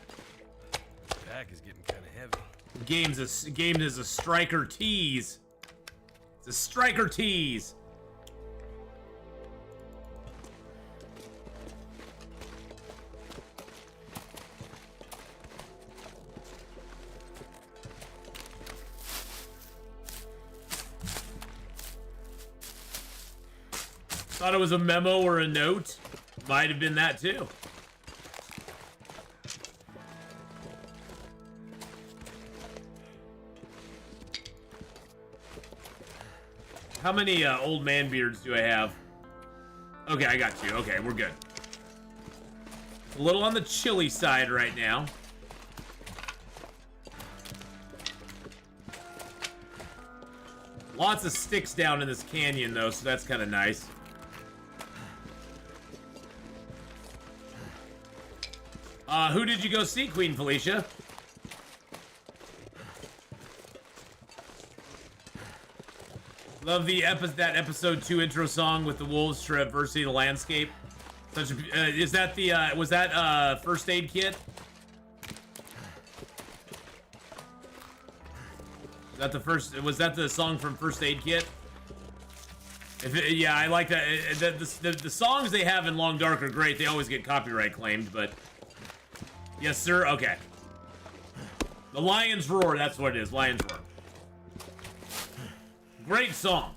Back is getting kind of heavy. Game is a striker tease. It's a striker tease. Thought it was a memo or a note. Might have been that too. How many old man beards do I have? Okay, I got you. Okay, we're good. A little on the chilly side right now. Lots of sticks down in this canyon though, so that's kind of nice. Who did you go see, Queen Felicia? Love that episode 2 intro song with the wolves traversing the landscape. Such a, is that the was that first aid kit? Is that the first? Was that the song from First Aid Kit? Yeah, I like that. The songs they have in Long Dark are great. They always get copyright claimed, but yes, sir. Okay. The Lion's Roar. That's what it is. Lion's Roar. Great song.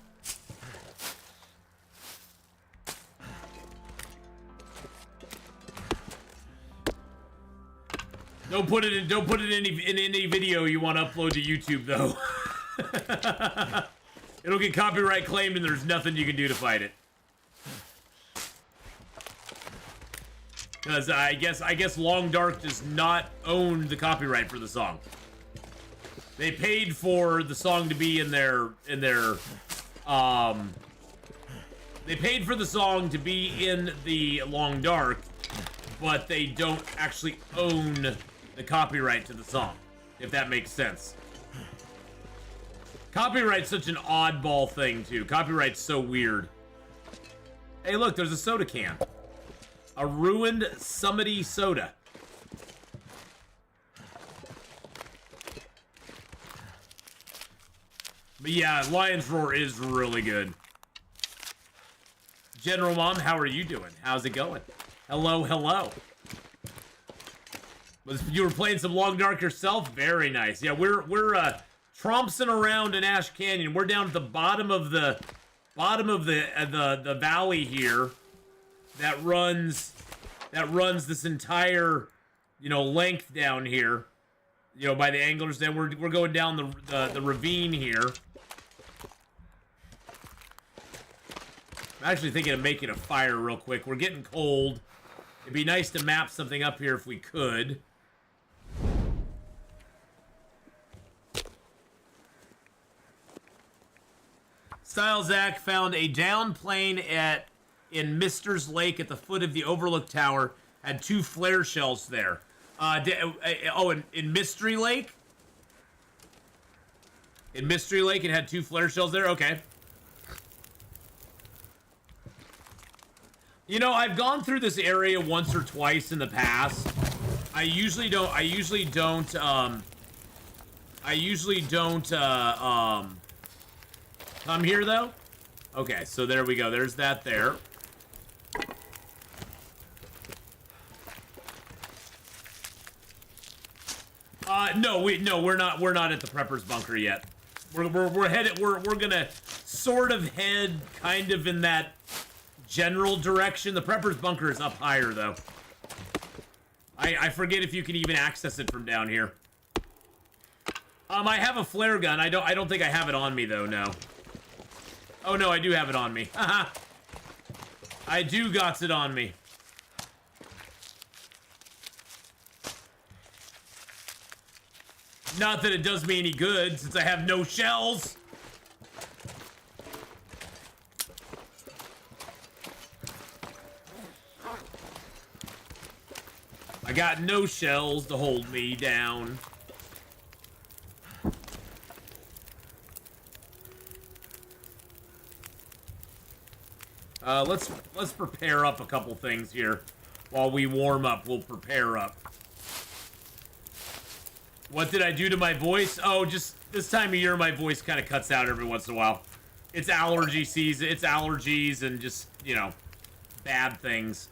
Don't put it in any video you want to upload to YouTube though. It'll get copyright claimed and there's nothing you can do to fight it. Because I guess Long Dark does not own the copyright for the song. They paid for the song to be in their they paid for the song to be in the Long Dark, but they don't actually own the copyright to the song, if that makes sense. Copyright's such an oddball thing too. Copyright's so weird. Hey look, there's a soda can. A ruined Summity soda. But yeah, Lion's Roar is really good. General Mom, how are you doing? How's it going? Hello, hello. You were playing some Long Dark yourself? Very nice. Yeah, we're trompsing around in Ash Canyon. We're down at the bottom of the valley here that runs this entire, you know, length down here. You know, by the anglers. Then we're going down the ravine here. I'm actually thinking of making a fire real quick. We're getting cold. It'd be nice to map something up here if we could. Style Zach found a down plane in Mister's Lake at the foot of the Overlook Tower. Had 2 flare shells there. In Mystery Lake? In Mystery Lake, it had 2 flare shells there? Okay. You know, I've gone through this area once or twice in the past. I usually don't come here though. Okay, so there we go. There's that there. No, we're not at the Prepper's bunker yet. We're gonna sort of head kind of in that general direction. The Prepper's bunker is up higher though. I forget if you can even access it from down here. I have a flare gun. I don't think I have it on me though, no. Oh no, I do have it on me. Haha. I do got it on me. Not that it does me any good, since I have no shells. I got no shells to hold me down. Let's prepare up a couple things here. While we warm up, we'll prepare up. What did I do to my voice? Oh, just this time of year, my voice kind of cuts out every once in a while. It's allergy season. It's allergies and just, you know, bad things.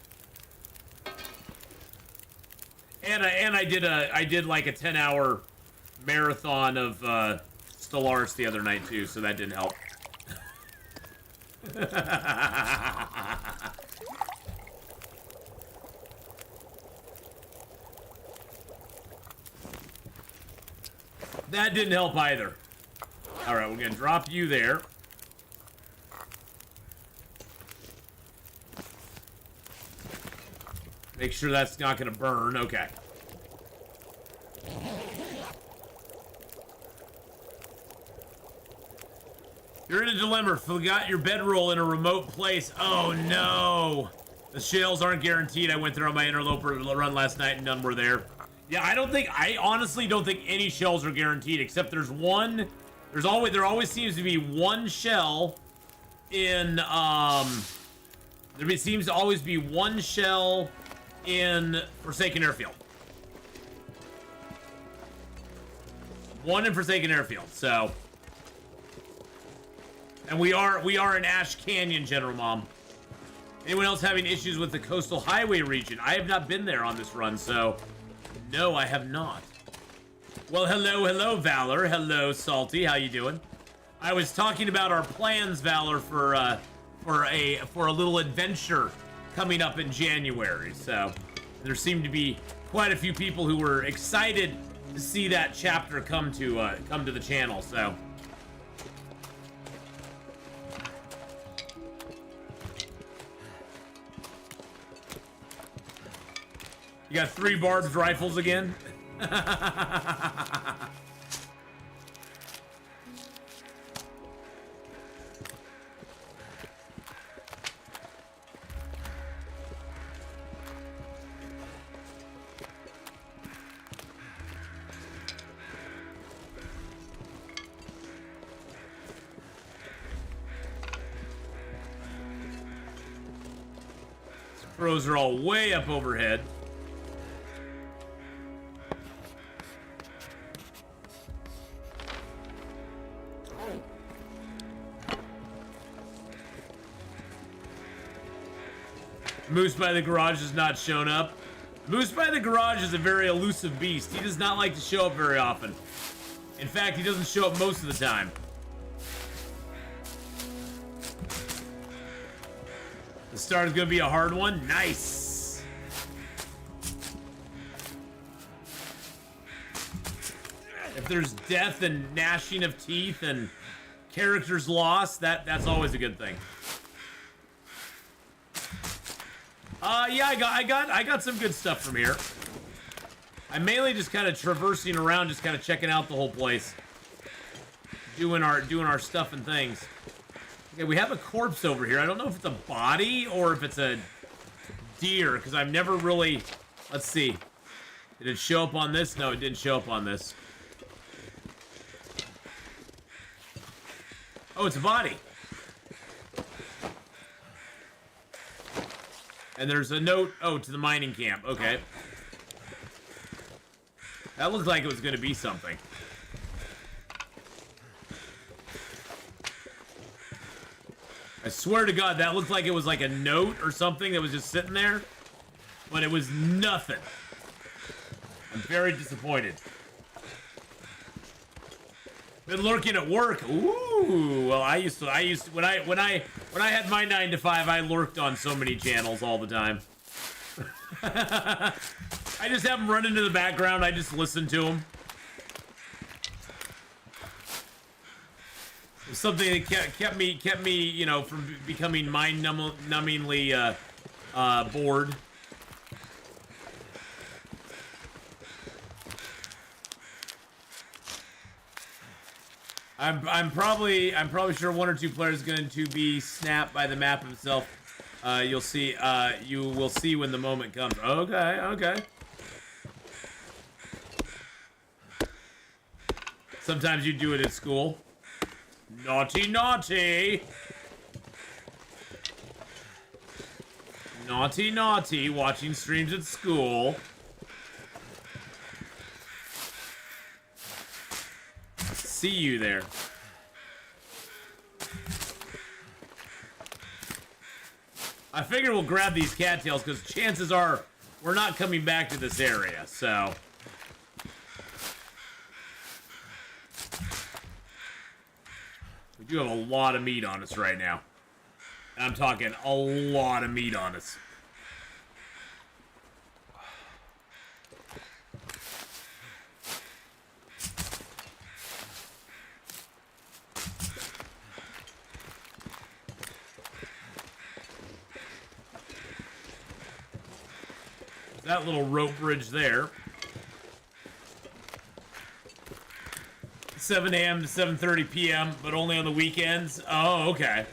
And I did like a 10-hour marathon of Stellaris the other night too, so that didn't help. That didn't help either. Alright, we're gonna drop you there. Make sure that's not gonna burn. Okay. You're in a dilemma. Forgot your bedroll in a remote place. Oh no! The shells aren't guaranteed. I went there on my Interloper run last night and none were there. Yeah, I honestly don't think any shells are guaranteed, except there always seems to be one shell in, there seems to always be one shell in Forsaken Airfield. One in Forsaken Airfield, so. And we are in Ash Canyon, General Mom. Anyone else having issues with the coastal highway region? I have not been there on this run, so. No, I have not. Well, hello, Valor. Hello, Salty. How you doing? I was talking about our plans, Valor, for a little adventure coming up in January. So there seemed to be quite a few people who were excited to see that chapter come to the channel. So. You got 3 barbed rifles again? Crows are all way up overhead. Moose by the garage has not shown up. Moose by the garage is a very elusive beast. He does not like to show up very often. In fact, he doesn't show up most of the time. The start is going to be a hard one. Nice. If there's death and gnashing of teeth and characters lost, that's always a good thing. Yeah, I got some good stuff from here. I'm mainly just kind of traversing around, just kind of checking out the whole place, doing our stuff and things. Okay, we have a corpse over here. I don't know if it's a body or if it's a deer, because I've never really. Let's see. Did it show up on this? No, it didn't show up on this. Oh, it's a body. And there's a note, oh, to the mining camp. Okay. That looked like it was going to be something. I swear to God, that looked like it was like a note or something that was just sitting there. But it was nothing. I'm very disappointed. Been lurking at work. Ooh, well, I used to when I had my 9 to 5, I lurked on so many channels all the time. I just have them run into the background. I just listen to them. It's something that kept me, you know, from becoming mind-numbingly bored. I'm probably sure 1 or 2 players is going to be snapped by the map himself. You'll see. You will see when the moment comes. Okay. Sometimes you do it at school. Naughty, naughty. Naughty, naughty, watching streams at school. See you there. I figure we'll grab these cattails because chances are we're not coming back to this area, so. We do have a lot of meat on us right now. I'm talking a lot of meat on us. That little rope bridge there. 7 a.m. to 7:30 p.m., but only on the weekends. Oh, okay.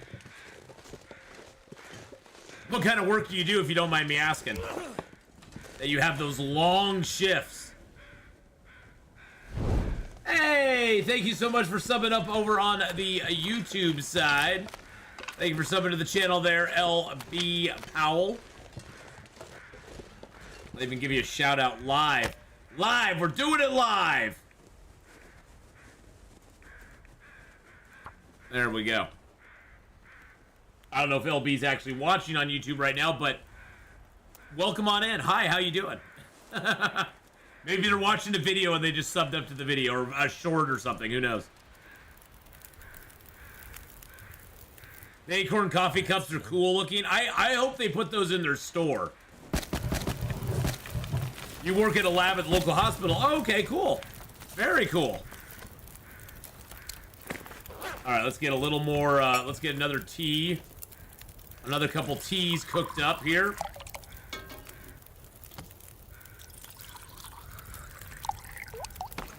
What kind of work do you do, if you don't mind me asking? That you have those long shifts. Hey, thank you so much for subbing up over on the YouTube side. Thank you for subbing to the channel there, LB Powell. I'll even give you a shout out live. Live! We're doing it live! There we go. I don't know if LB's actually watching on YouTube right now, but welcome on in. Hi, how you doing? Maybe they're watching the video and they just subbed up to the video, or a short or something. Who knows? The acorn coffee cups are cool looking. I hope they put those in their store. You work at a lab at the local hospital. Oh, okay, cool. Very cool. All right, let's get a little more, let's get another tea. Another couple teas cooked up here.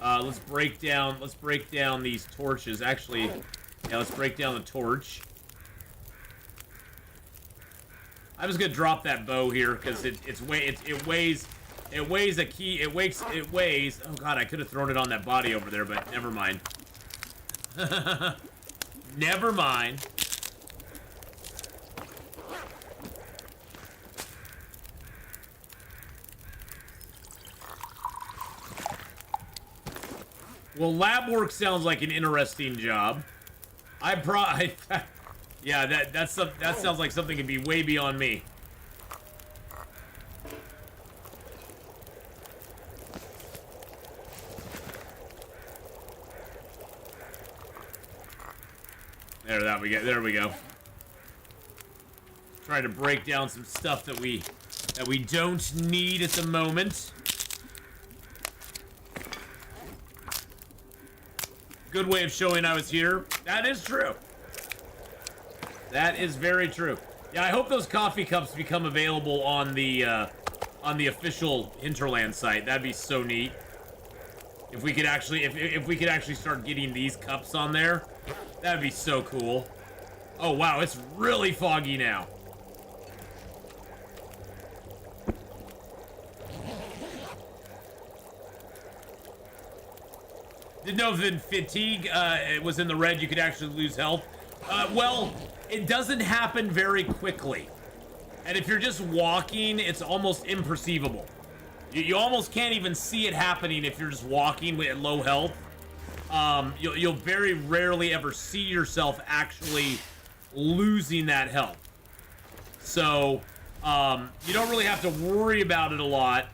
Let's break down these torches. Actually, yeah, let's break down the torch. I'm just gonna drop that bow here because it weighs a key. It weighs. Oh god, I could have thrown it on that body over there, but never mind. Never mind. Well, lab work sounds like an interesting job. Yeah, that sounds like something could be way beyond me. There we go. Try to break down some stuff that we don't need at the moment. Good way of showing I was here. That is true. That is very true. Yeah, I hope those coffee cups become available on the official Hinterland site. That'd be so neat. If we could actually, if we could actually start getting these cups on there, that'd be so cool. Oh wow, it's really foggy now. Didn't know if in fatigue it was in the red, you could actually lose health. Well, it doesn't happen very quickly. And if you're just walking, it's almost imperceivable. You almost can't even see it happening if you're just walking at low health. You'll very rarely ever see yourself actually losing that health. So, you don't really have to worry about it a lot.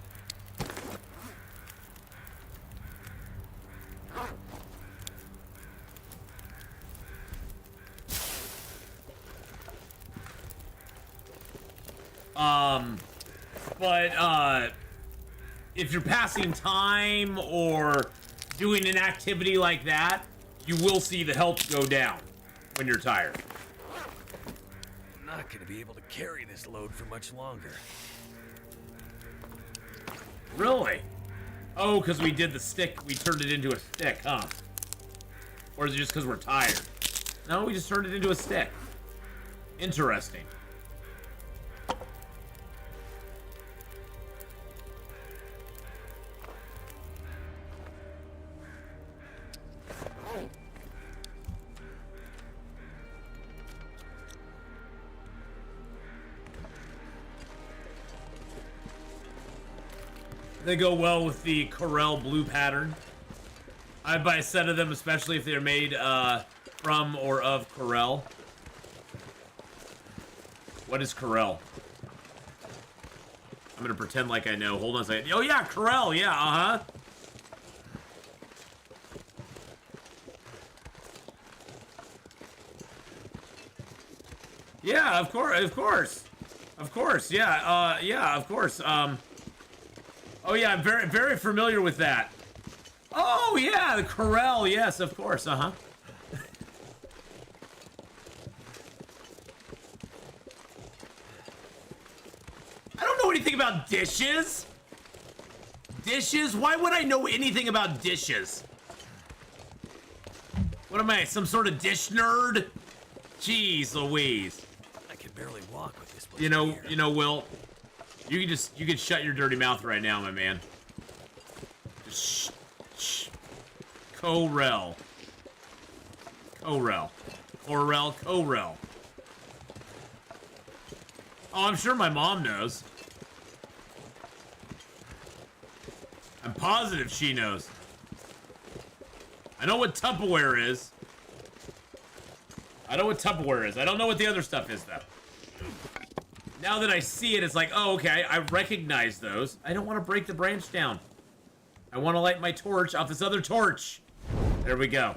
But if you're passing time or doing an activity like that, you will see the health go down when you're tired. I'm not gonna be able to carry this load for much longer. Really? Oh, because we did the stick, we turned it into a stick, huh? Or is it just because we're tired? No, we just turned it into a stick. Interesting. They go well with the Corel blue pattern. I'd buy a set of them, especially if they're made from or of Corel. What is Corel? I'm gonna pretend like I know. Hold on a second. Oh yeah, Corel. Yeah, uh-huh. Yeah, of course, of course. Of course, yeah, yeah, of course. Oh yeah, I'm very, very familiar with that. Oh yeah, the Corel, yes, of course, uh-huh. I don't know anything about dishes. Dishes? Why would I know anything about dishes? What am I, some sort of dish nerd? Jeez Louise. I can barely walk with this. You know, Will, you can shut your dirty mouth right now, my man. Just shh. Corel. Corel. Oh, I'm sure my mom knows. I'm positive she knows. I know what Tupperware is. I know what Tupperware is. I don't know what the other stuff is, though. Now that I see it, it's like, oh, okay, I recognize those. I don't want to break the branch down. I want to light my torch off this other torch. There we go.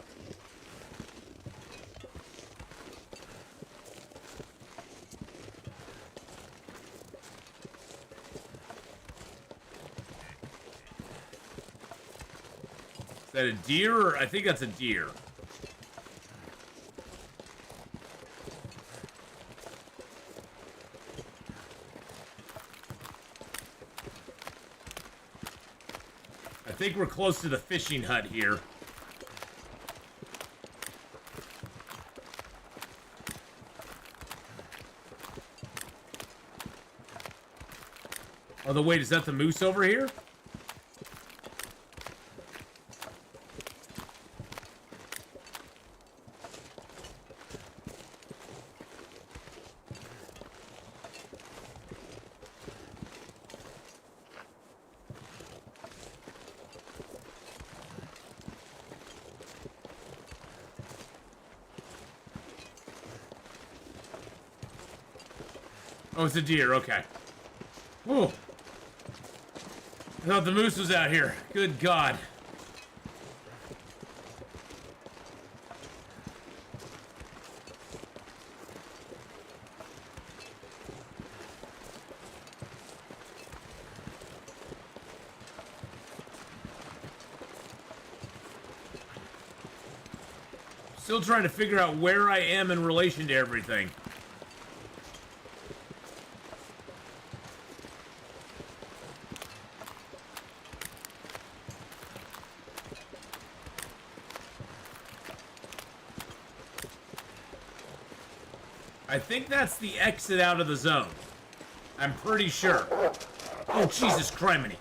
Is that a deer? Or I think that's a deer. I think we're close to the fishing hut here. Oh, wait, is that the moose over here? Oh, it's a deer, okay. Whew. I thought the moose was out here. Good God. Still trying to figure out where I am in relation to everything. I think that's the exit out of the zone. I'm pretty sure. Oh, Jesus criminy.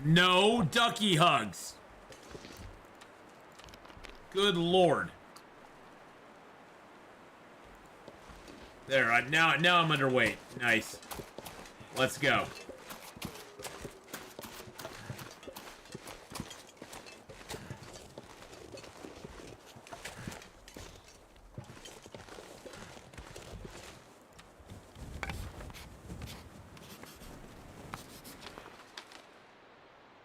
No ducky hugs. Good Lord. There, now I'm underweight. Nice. Let's go.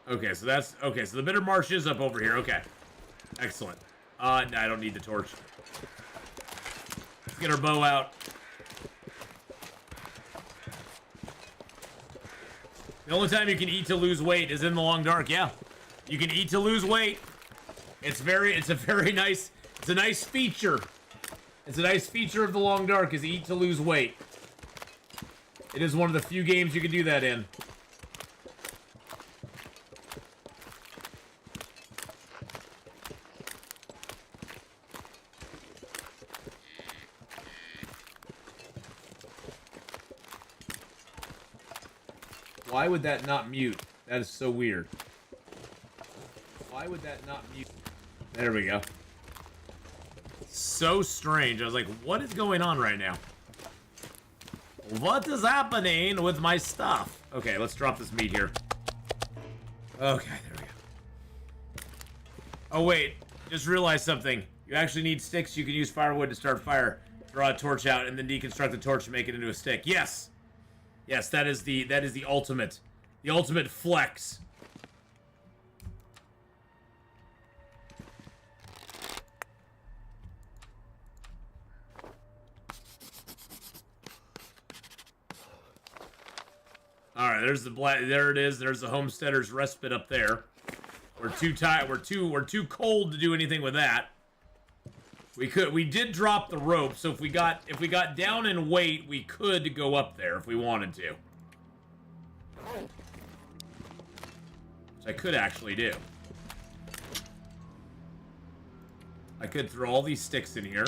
Okay, so that's okay. So the bitter marsh is up over here. Okay, excellent. No, I don't need the torch. Let's get our bow out. The only time you can eat to lose weight is in the long dark. Yeah, you can eat to lose weight. It's a very nice. It's a nice feature. It's a nice feature of the long dark is eat to lose weight. It is one of the few games you can do that in. Why would that not mute? That is so weird. Why would that not mute? There we go. So strange. I was like, what is going on right now? What is happening with my stuff? Okay, let's drop this meat here. Okay, there we go. Oh, wait. Just realized something. You actually need sticks. You can use firewood to start fire. Draw a torch out and then deconstruct the torch to make it into a stick. Yes! Yes, that is the ultimate. The ultimate flex. Alright, there's the black. There it is. There's the homesteader's respite up there. We're too tired. We're too cold to do anything with that. We did drop the rope, so if we got down in weight, we could go up there if we wanted to. Which I could actually do. I could throw all these sticks in here.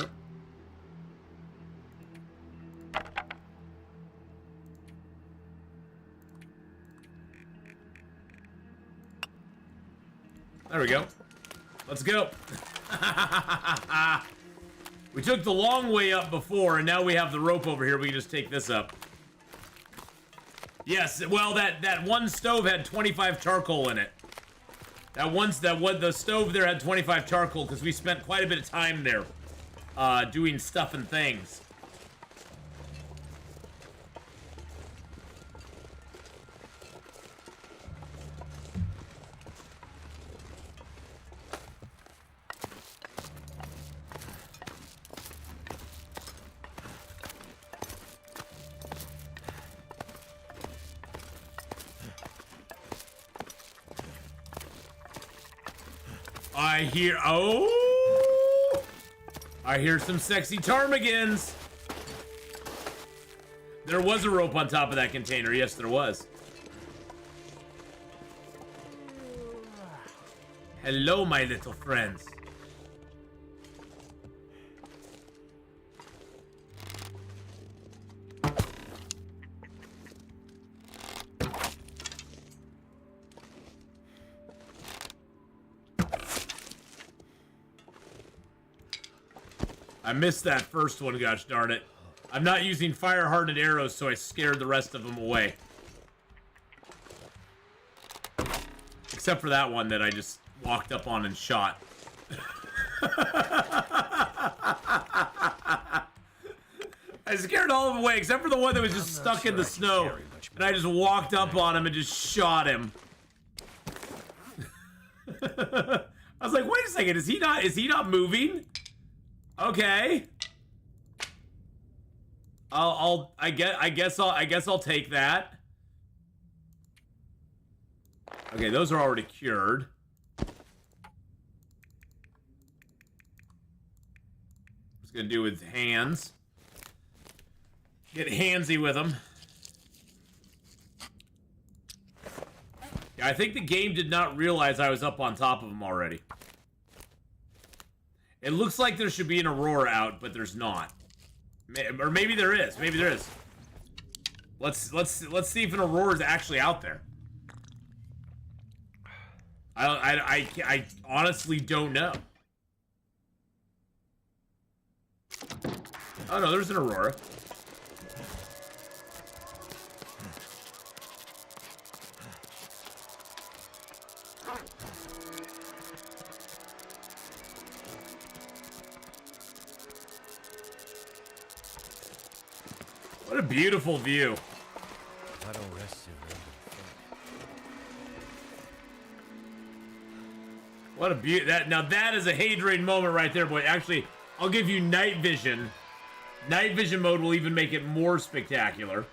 There we go. Let's go. We took the long way up before, and now we have the rope over here. We can just take this up. Yes, well, that one stove had 25 charcoal in it. The stove there had 25 charcoal because we spent quite a bit of time there, doing stuff and things. I hear some sexy ptarmigans. There was a rope on top of that container. Yes, there was. Hello, my little friends. I missed that first one, gosh darn it. I'm not using fire-hardened arrows, so I scared the rest of them away. Except for that one that I just walked up on and shot. I scared all of them away, except for the one that was just stuck in the snow. And I just walked up on him and just shot him. I was like, wait a second, is he not moving? Okay. I guess I'll take that. Okay, those are already cured. What's gonna do with hands? Get handsy with them. Yeah, I think the game did not realize I was up on top of them already. It looks like there should be an aurora out, but there's not. Or maybe there is. Maybe there is. Let's see if an aurora is actually out there. I honestly don't know. Oh no, there's an aurora. What a beautiful view. I don't rest you. What a beauty. Now that is a Hadrian moment right there, boy. Actually, I'll give you night vision. Night vision mode will even make it more spectacular.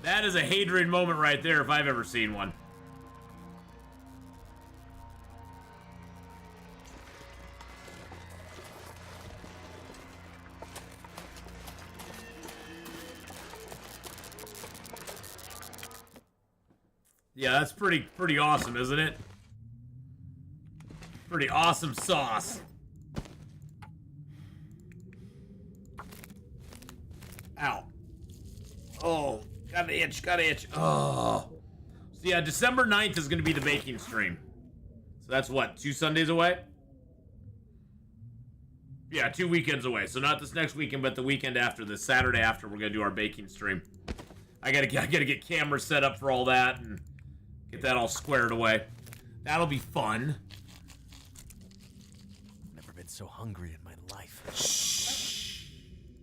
That is a Hadrian moment right there if I've ever seen one. Yeah, that's pretty awesome, isn't it? Pretty awesome sauce. Ow. Oh, Got an itch, got an itch. Oh. So yeah, December 9th is going to be the baking stream. So that's what, 2 Sundays away? Yeah, 2 weekends away. So not this next weekend, but the weekend after, the Saturday after, we're going to do our baking stream. I gotta get cameras set up for all that and get that all squared away. That'll be fun. Never been so hungry in my life. Shh.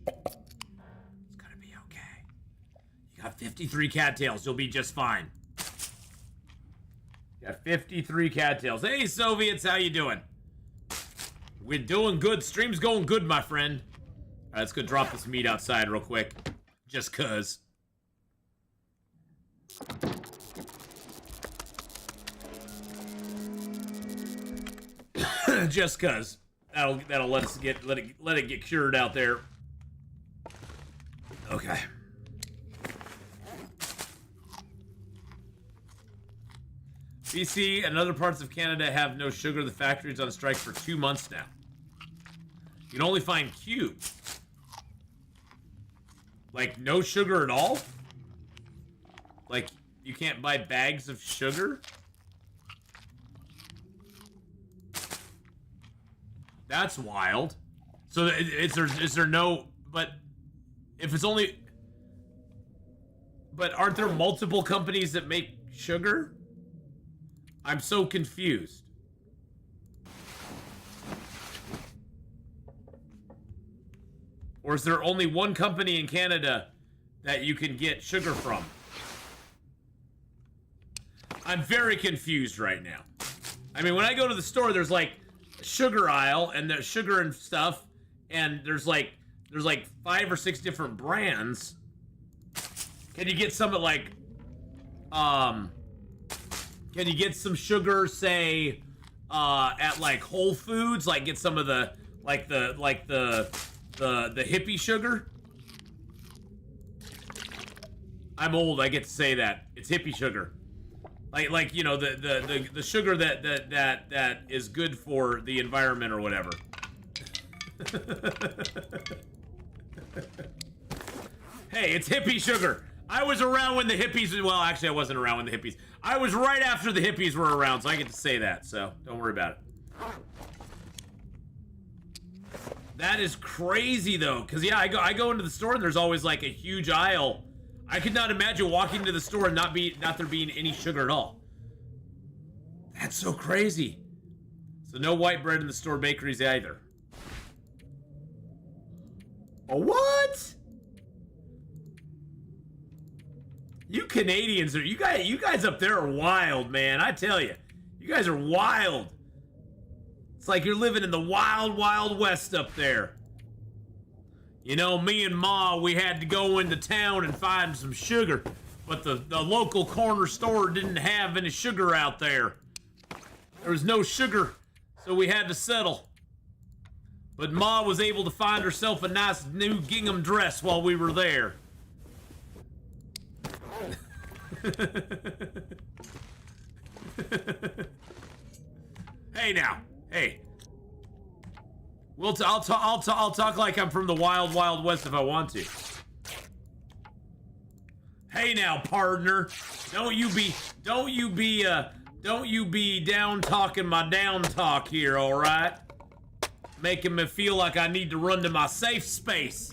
It's gonna be okay. You got 53 cattails. You'll be just fine. You got 53 cattails. Hey, Soviets, how you doing? We're doing good. Stream's going good, my friend. All right, let's go drop this meat outside real quick. Just cuz. Just cuz. That'll let us let it get cured out there. Okay. BC and other parts of Canada have no sugar. The factory's on strike for 2 months now. You can only find cubes. Like, no sugar at all? Like, you can't buy bags of sugar? That's wild. So is there no... But if it's only... But aren't there multiple companies that make sugar? I'm so confused. Or is there only one company in Canada that you can get sugar from? I'm very confused right now. I mean, when I go to the store, there's like a sugar aisle and there's sugar and stuff, and there's like 5 or 6 different brands. Can you get some at like can you get some sugar, say, at like Whole Foods? Like get some of the the hippie sugar? I'm old, I get to say that. It's hippie sugar. Like you know, the sugar that is good for the environment or whatever. Hey, it's hippie sugar. I was around when the hippies... Well, actually, I wasn't around when the hippies... I was right after the hippies were around, so I get to say that, so don't worry about it. That is crazy, though, because, yeah, I go into the store, and there's always, like, a huge aisle. I could not imagine walking into the store and not there being any sugar at all. That's so crazy. So no white bread in the store bakeries either. Oh, what? You Canadians you guys up there are wild, man. I tell you. You guys are wild. It's like you're living in the wild, wild west up there. You know, me and Ma, we had to go into town and find some sugar, but the local corner store didn't have any sugar out there. There was no sugar, so we had to settle. But Ma was able to find herself a nice new gingham dress while we were there. Hey now, hey. I'll talk like I'm from the wild, wild west if I want to. Hey now, partner. Don't you be down talking my down talk here, all right? Making me feel like I need to run to my safe space.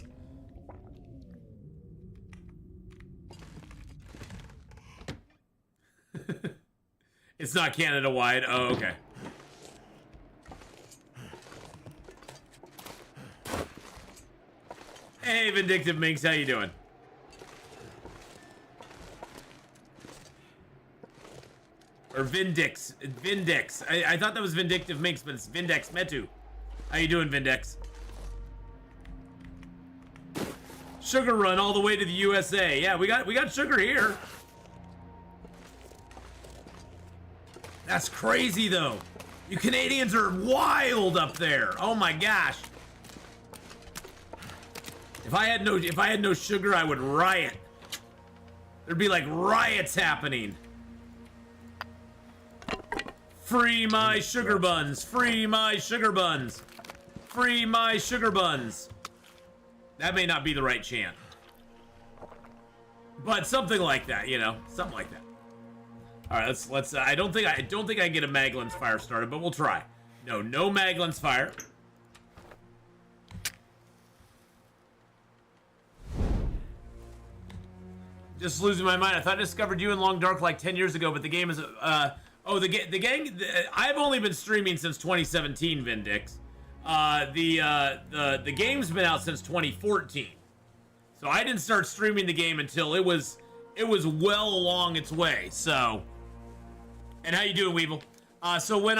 It's not Canada-wide. Oh, okay. Hey, Vindictive Minx, how you doing? Or Vindix. Vindix. I thought that was Vindictive Minx, but it's Vindex Metu. How you doing, Vindex? Sugar run all the way to the USA. Yeah, we got sugar here. That's crazy, though. You Canadians are wild up there. Oh my gosh. If I had no sugar, I would riot. There'd be like riots happening. Free my sugar buns. Free my sugar buns. Free my sugar buns. That may not be the right chant. But something like that, you know, something like that. All right, let's. I don't think I can get a Maglin's fire started, but we'll try. No Maglin's fire. Just losing my mind. I thought I discovered you in Long Dark like 10 years ago, but the game is the gang. I've only been streaming since 2017, Vindix. The game's been out since 2014. So I didn't start streaming the game until it was well along its way. So, and how you doing, Weevil? So when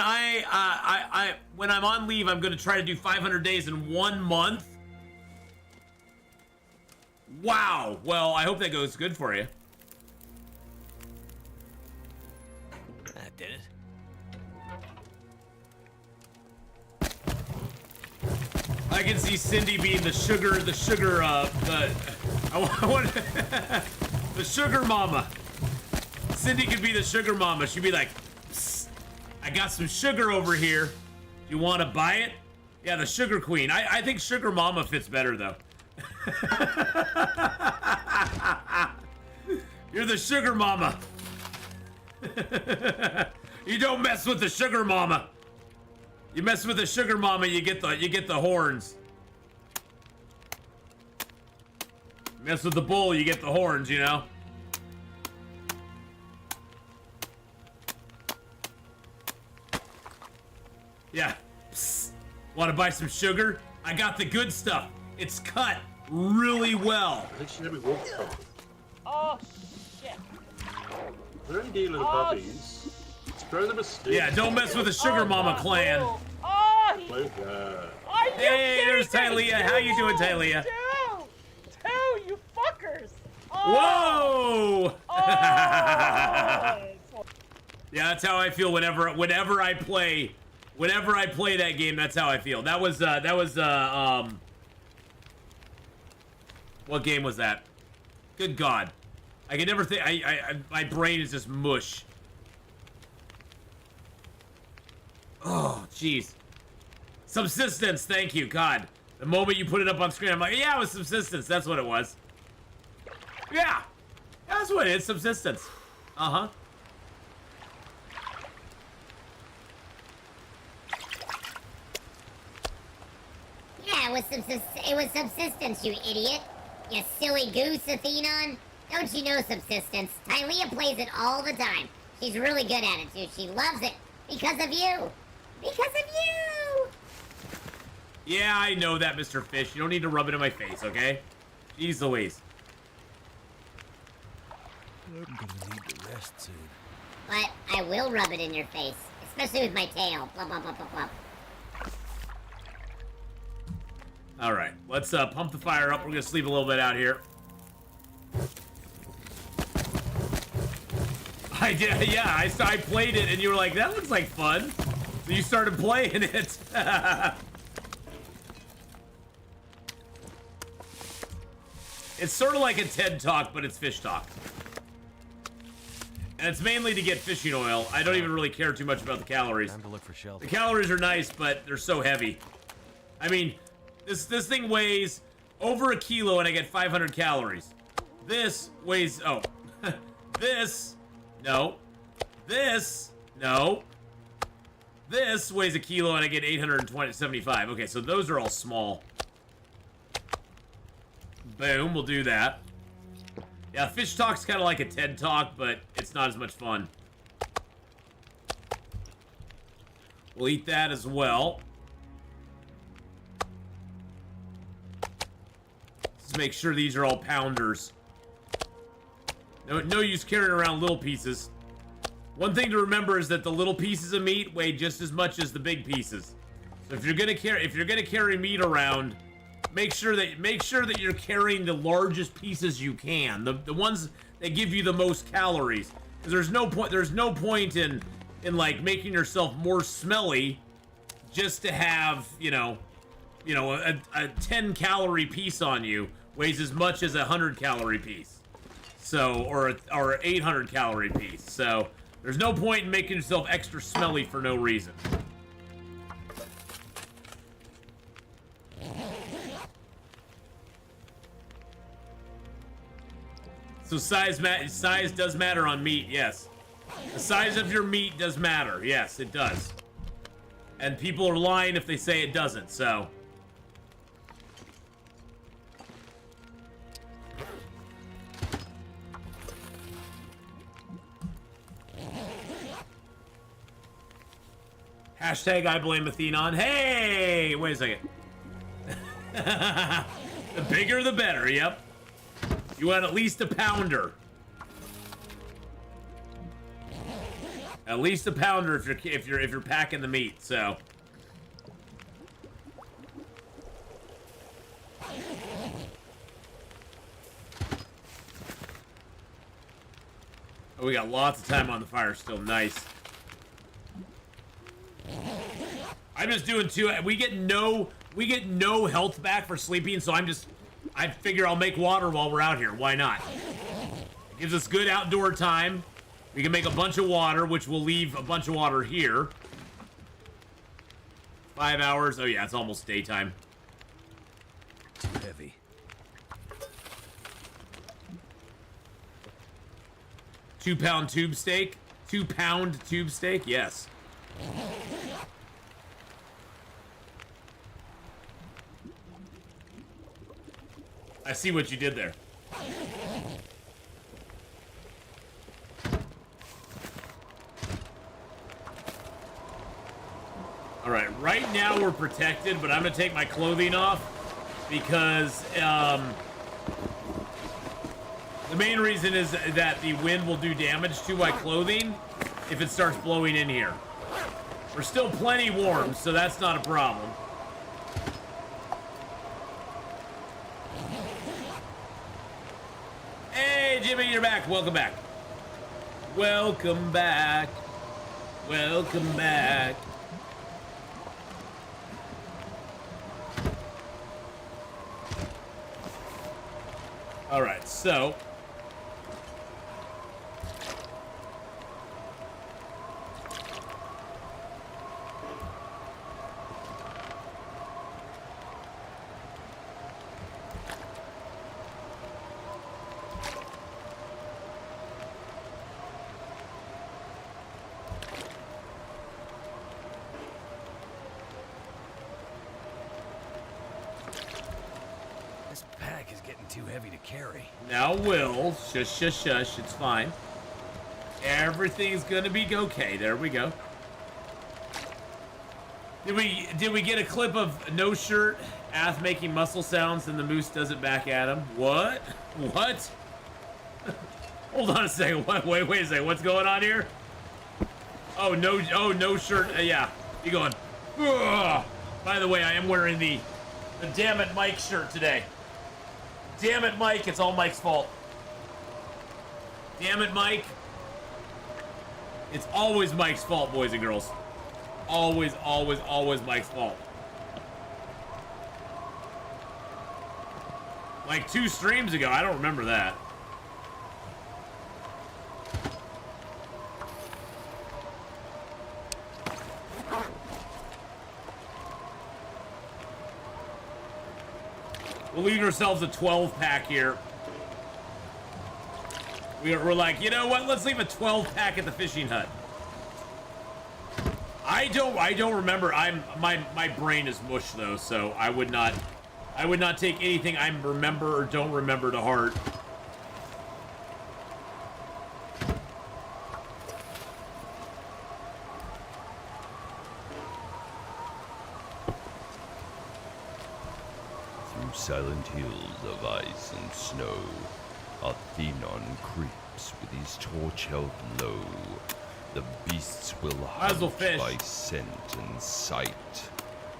when I'm on leave, I'm going to try to do 500 days in 1 month. Wow. Well, I hope that goes good for you. That did it. I can see Cindy being the sugar the sugar mama. Cindy could be the sugar mama. She'd be like, "Psst, I got some sugar over here. Do you want to buy it?" Yeah, the sugar queen. I think sugar mama fits better though. You're the sugar mama. You don't mess with the sugar mama. You mess with the sugar mama, you get the horns. Mess with the bull, you get the horns, you know? Yeah. Psst. Want to buy some sugar? I got the good stuff. It's cut really well. I think she never walked from. Oh shit! They're only dealing with puppies. Throw them a stick. Yeah, don't mess with the sugar mama clan. Oh, Close that. are you Hey, there's kidding me? Tylea. How you doing, Tylea? Two, you fuckers! Whoa! Oh, Yeah, that's how I feel whenever I play that game. That's how I feel. That was what game was that? Good God, I can never think. My brain is just mush. Oh, jeez. Subsistence. Thank you, God. The moment you put it up on screen, I'm like, yeah, it was subsistence. That's what it was. Yeah, that's what it is. Subsistence. Uh huh. Yeah, it was subsistence, you idiot. You silly goose, Atheenon. Don't you know subsistence? Tylea plays it all the time. She's really good at it, too. She loves it because of you. Because of you! Yeah, I know that, Mr. Fish. You don't need to rub it in my face, okay? Jeez Louise. I'm gonna need to rest soon. But I will rub it in your face. Especially with my tail. Plop, plop, plop, plop, plop. All right, let's pump the fire up. We're gonna sleep a little bit out here. I did, yeah. I played it, and you were like, "That looks like fun." So you started playing it. It's sort of like a TED Talk, but it's fish talk. And it's mainly to get fishing oil. I don't even really care too much about the calories. Time to look for shelter. The calories are nice, but they're so heavy. I mean, this thing weighs over 1 kilo, and I get 500 calories. This weighs this no, this no. This weighs 1 kilo, and I get 875. Okay, so those are all small. Boom, we'll do that. Yeah, fish talk's kind of like a TED Talk, but it's not as much fun. We'll eat that as well. Let's make sure these are all pounders. No use carrying around little pieces. One thing to remember is that the little pieces of meat weigh just as much as the big pieces. So if you're gonna carry meat around, make sure that you're carrying the largest pieces you can, the ones that give you the most calories. Because there's no point in like making yourself more smelly just to have a 10 calorie piece on you weighs as much as a 100 calorie piece. So or 800 calorie piece. So there's no point in making yourself extra smelly for no reason. So size does matter on meat, yes. The size of your meat does matter, yes, it does. And people are lying if they say it doesn't, so. Hashtag I blame Atheenon. Hey, wait a second. The bigger the better, yep. You want at least a pounder. At least a pounder if you're packing the meat, so. Oh, we got lots of time on the fire still. Nice. I'm just doing two. We get no health back for sleeping, so I figure I'll make water while we're out here. Why not? It gives us good outdoor time. We can make a bunch of water, which will leave a bunch of water here. 5 hours. Oh yeah, it's almost daytime. Too heavy. £2 tube steak. 2 pound tube steak. Yes. I see what you did there. All right, right now we're protected, but I'm gonna take my clothing off because the main reason is that the wind will do damage to my clothing if it starts blowing in here. We're still plenty warm, so that's not a problem. Hey, Jimmy, you're back. Welcome back. Welcome back. Welcome back. All right, so This pack is getting too heavy to carry. now, Will, shush, shush, shush. It's fine. Everything's gonna be okay. There we go. Did we get a clip of no shirt, Ath making muscle sounds, and the moose does it back at him? What? What? Hold on a second. What? Wait a second. What's going on here? Oh no shirt. Yeah, you going? Ugh. By the way, I am wearing the Damn It Mike shirt today. Damn it, Mike. It's all Mike's fault. Damn it, Mike. It's always Mike's fault, boys and girls. Always, always, always Mike's fault. Like 2 streams ago. I don't remember that. We'll leave ourselves a 12-pack here. We're like, you know what? Let's leave a 12-pack at the fishing hut. I don't remember. My brain is mush though, so I would not take anything I remember or don't remember to heart. Through silent hills of ice and snow, Atheenon creeps with his torch held low. The beasts will hunt by scent and sight.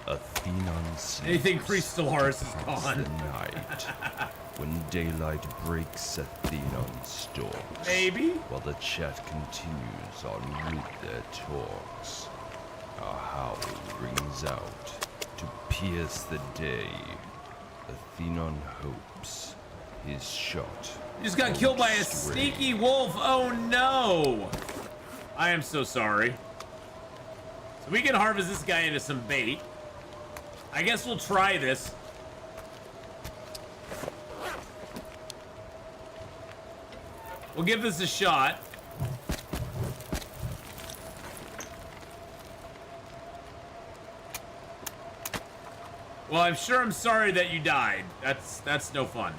Atheenon sleeps. Anything Crystalaris is gone. The night. When daylight breaks, Atheenon stalks. Maybe. While the chat continues on with their talks. A howl rings out to pierce the day. Atheenon hopes his shot. He just got killed by a sneaky wolf. Oh no! I am so sorry. So we can harvest this guy into some bait. I guess we'll try this. We'll give this a shot. Well, I'm sure I'm sorry that you died. That's no fun.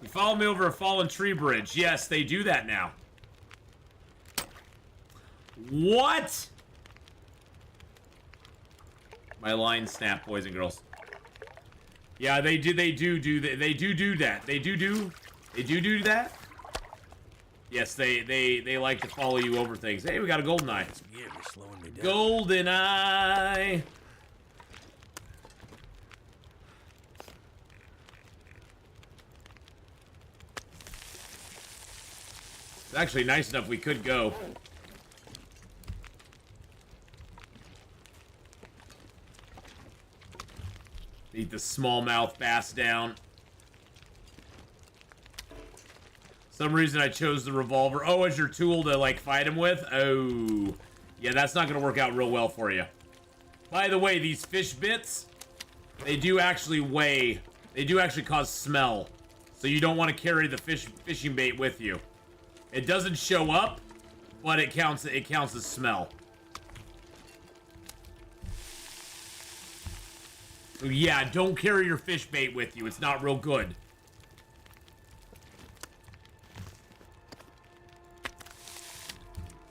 You followed me over a fallen tree bridge. Yes, they do that now. What? My line snapped, boys and girls. Yeah, they do that. They do that. Yes, they like to follow you over things. Hey, we got a golden eye. Yeah, you're slowing me down. Golden eye. It's actually nice enough we could go. Beat the smallmouth bass down. Some reason I chose the revolver. Oh, as your tool to, like, fight him with? Oh. Yeah, that's not going to work out real well for you. By the way, these fish bits, they do actually weigh. They do actually cause smell. So you don't want to carry the fishing bait with you. It doesn't show up, but it counts as smell. So yeah, don't carry your fish bait with you. It's not real good.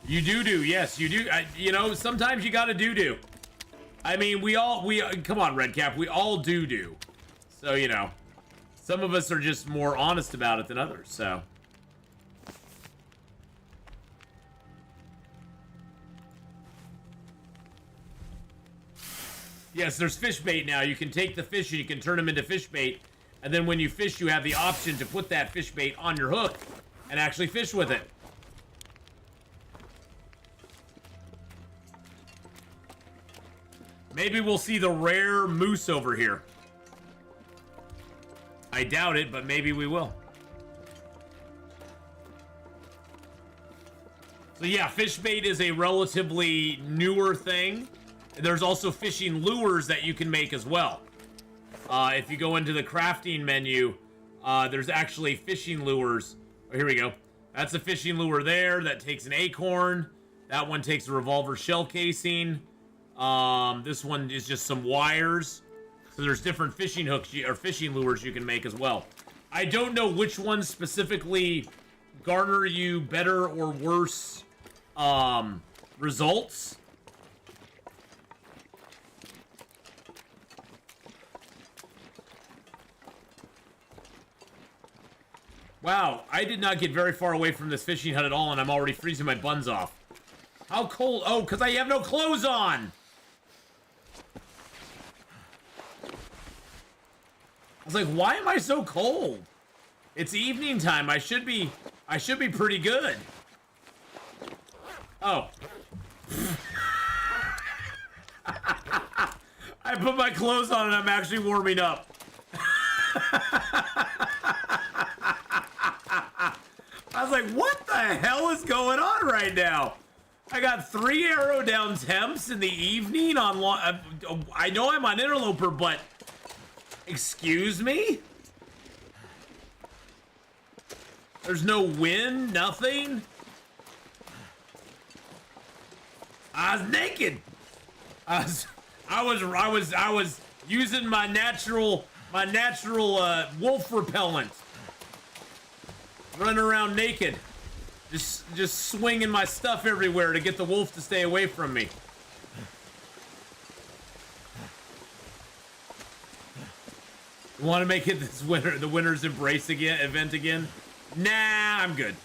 You do, yes, you do. You know, sometimes you gotta do. I mean, come on, Redcap, we all do. So, you know, some of us are just more honest about it than others, so. Yes, there's fish bait now. You can take the fish and you can turn them into fish bait. And then when you fish, you have the option to put that fish bait on your hook and actually fish with it. Maybe we'll see the rare moose over here. I doubt it, but maybe we will. So yeah, fish bait is a relatively newer thing. There's also fishing lures that you can make as well. If you go into the crafting menu, there's actually fishing lures. Oh, here we go. That's a fishing lure there that takes an acorn. That one takes a revolver shell casing. This one is just some wires. So there's different fishing hooks or fishing lures you can make as well. I don't know which ones specifically garner you better or worse results. Wow, I did not get very far away from this fishing hut at all, and I'm already freezing my buns off. How cold? Oh, because I have no clothes on! I was like, why am I so cold? It's evening time. I should be pretty good. Oh. I put my clothes on and I'm actually warming up. I was like, what the hell is going on right now? I got 3 arrow down temps in the evening on I know I'm on Interloper, but excuse me? There's no wind, nothing. I was naked. I was using my natural wolf repellent. Running around naked. Just swinging my stuff everywhere to get the wolf to stay away from me. You want to make it this winter, the winter's embrace event again? Nah, I'm good.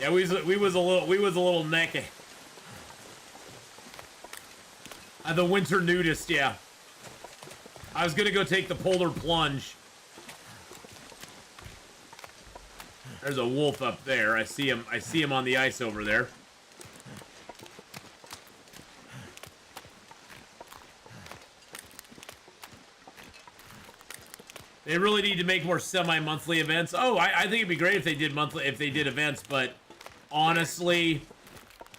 Yeah, we was a little naked. The winter nudist, yeah. I was gonna go take the polar plunge. There's a wolf up there. I see him on the ice over there. They really need to make more semi-monthly events. Oh, I think it'd be great if they did events, but honestly,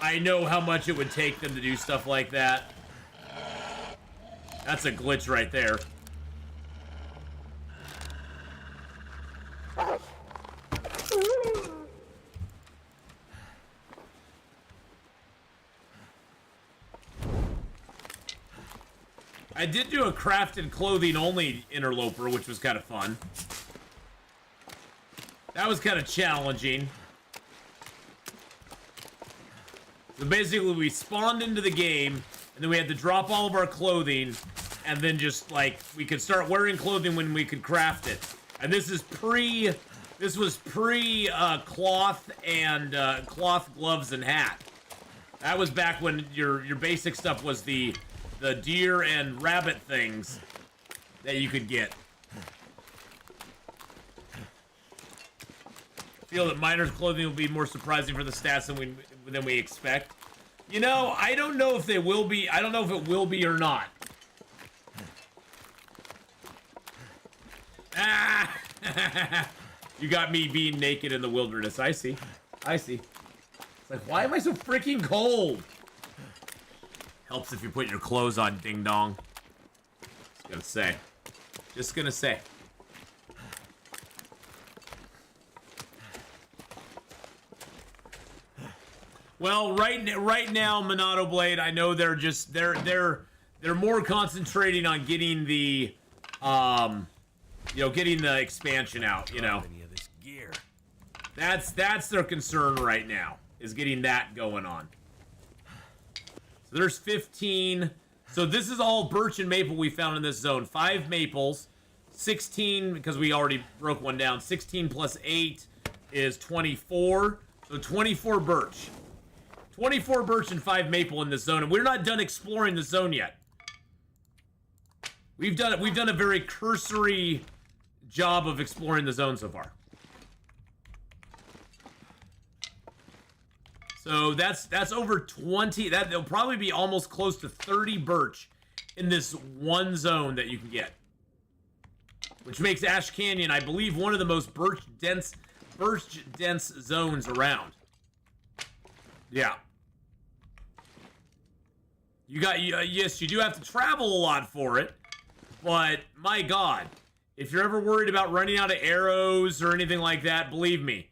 I know how much it would take them to do stuff like that. That's a glitch right there. I did do a crafted clothing only interloper, which was kind of fun. That was kind of challenging. So basically we spawned into the game, and then we had to drop all of our clothing, and then just like, we could start wearing clothing when we could craft it. And this was pre cloth and cloth gloves and hat. That was back when your basic stuff was the deer and rabbit things that you could get. I feel that miner's clothing will be more surprising for the stats than we expect. You know, I don't know if they will be. I don't know if it will be or not. Ah! You got me being naked in the wilderness. I see. I see. It's like, why am I so freaking cold? Helps if you put your clothes on, ding dong. Just gonna say. Just gonna say. Well, right now, Monado Blade, I know they're just they're more concentrating on getting the getting the expansion out, you know. Any of this gear. That's their concern right now, is getting that going on. So there's 15. So this is all birch and maple we found in this zone. 5 maples, 16 because we already broke one down. 16 plus 8 is 24. So 24 birch. 24 birch and 5 maple in this zone, and we're not done exploring the zone yet. We've done a very cursory job of exploring the zone so far. So that's over 20. That'll probably be almost close to 30 birch in this one zone that you can get, which makes Ash Canyon, I believe, one of the most birch dense zones around. Yeah. Yes, you do have to travel a lot for it, but my God, if you're ever worried about running out of arrows or anything like that, believe me,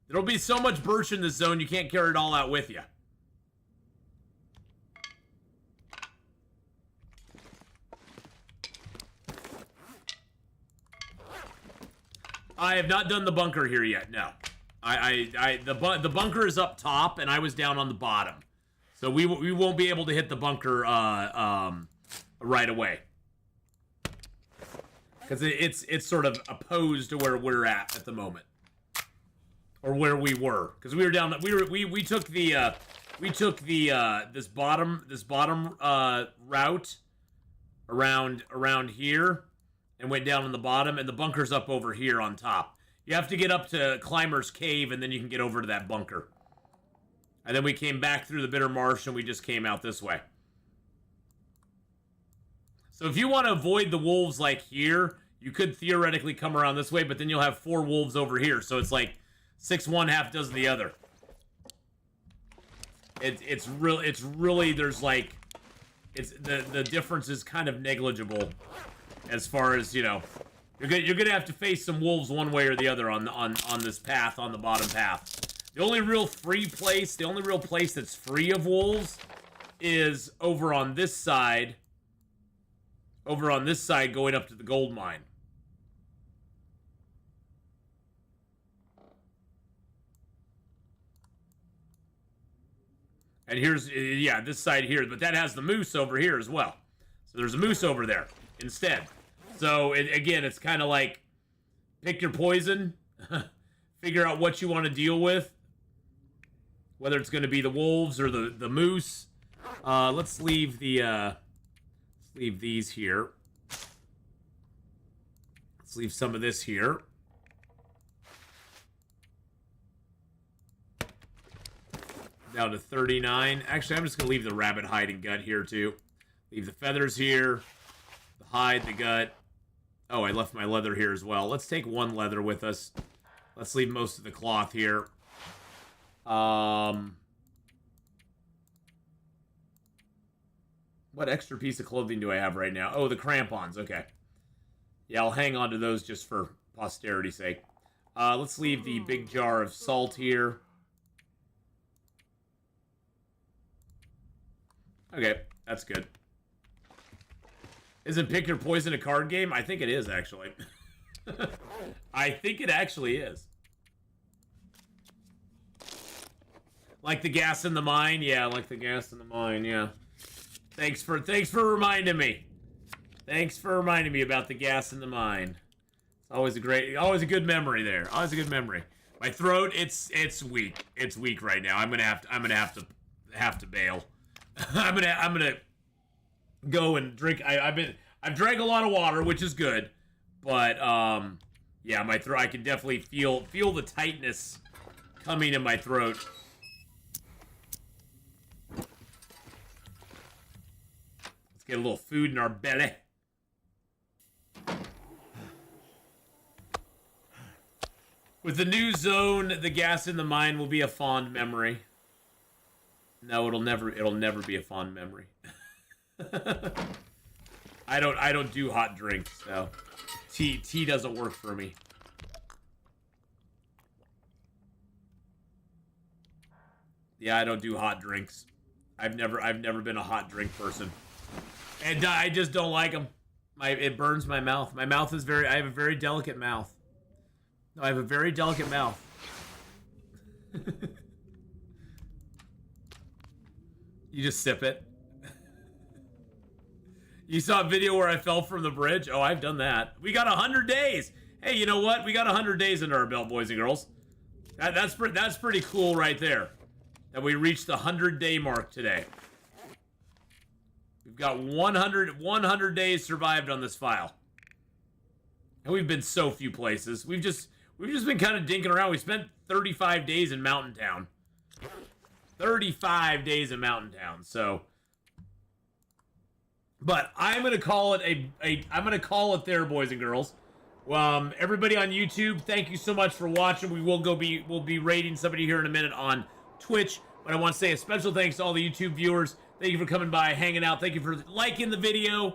there'll be so much birch in this zone you can't carry it all out with you. I have not done the bunker here yet. No, the bunker is up top, and I was down on the bottom, so we won't be able to hit the bunker right away because it's sort of opposed to where we're at the moment, or where we were, because we were down. We took the this bottom route around here. And went down on the bottom, and the bunker's up over here on top. You have to get up to Climber's Cave, and then you can get over to that bunker. And then we came back through the Bitter Marsh, and we just came out this way. So if you want to avoid the wolves like here, you could theoretically come around this way, but then you'll have 4 wolves over here. So it's like 6 one, half dozen the other. It's really there's like the difference is kind of negligible. As far as, you know, you're gonna have to face some wolves one way or the other on this path, on the bottom path. The only real place that's free of wolves is over on this side. Over on this side, going up to the gold mine. And here's, yeah, this side here, but that has the moose over here as well. So there's a moose over there instead. So again, it's kind of like pick your poison, figure out what you want to deal with, whether it's going to be the wolves or the moose. Let's leave leave these here. Let's leave some of this here. Down to 39. Actually, I'm just going to leave the rabbit hide and gut here too. Leave the feathers here. Hide, the gut. Oh, I left my leather here as well. Let's take 1 leather with us. Let's leave most of the cloth here. What extra piece of clothing do I have right now? Oh, the crampons. Okay. Yeah, I'll hang on to those just for posterity's sake. Let's leave the big jar of salt here. Okay, that's good. Isn't Pick Your Poison a card game? I think it is, actually. I think it actually is. Like the gas in the mine? Yeah, like the gas in the mine, yeah. Thanks for reminding me. Thanks for reminding me about the gas in the mine. It's always a good memory there. Always a good memory. My throat, it's weak. It's weak right now. I'm gonna have to bail. I'm gonna go and drink. I've drank a lot of water, which is good, but yeah, my throat. I can definitely feel the tightness coming in my throat. Let's get a little food in our belly. With the new zone, the gas in the mine will be a fond memory. No, it'll never be a fond memory. I don't do hot drinks, so tea doesn't work for me. Yeah, I don't do hot drinks. I've never been a hot drink person. And I just don't like them. It burns my mouth. My mouth is I have a very delicate mouth. No, I have a very delicate mouth. You just sip it. You saw a video where I fell from the bridge? Oh, I've done that. We got 100 days. Hey, you know what? We got 100 days under our belt, boys and girls. That's pretty cool right there. That we reached the 100-day mark today. We've got 100 days survived on this file. And we've been so few places. We've just been kind of dinking around. We spent 35 days in Mountain Town. 35 days in Mountain Town. So, but I'm gonna call it I'm gonna call it there, boys and girls. Everybody on YouTube, thank you so much for watching. We'll be rating somebody here in a minute on Twitch. But I want to say a special thanks to all the YouTube viewers. Thank you for coming by, hanging out. Thank you for liking the video.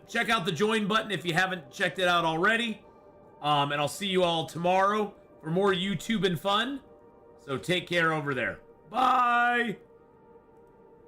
Check out the join button if you haven't checked it out already. And I'll see you all tomorrow for more YouTube and fun. So take care over there. Bye!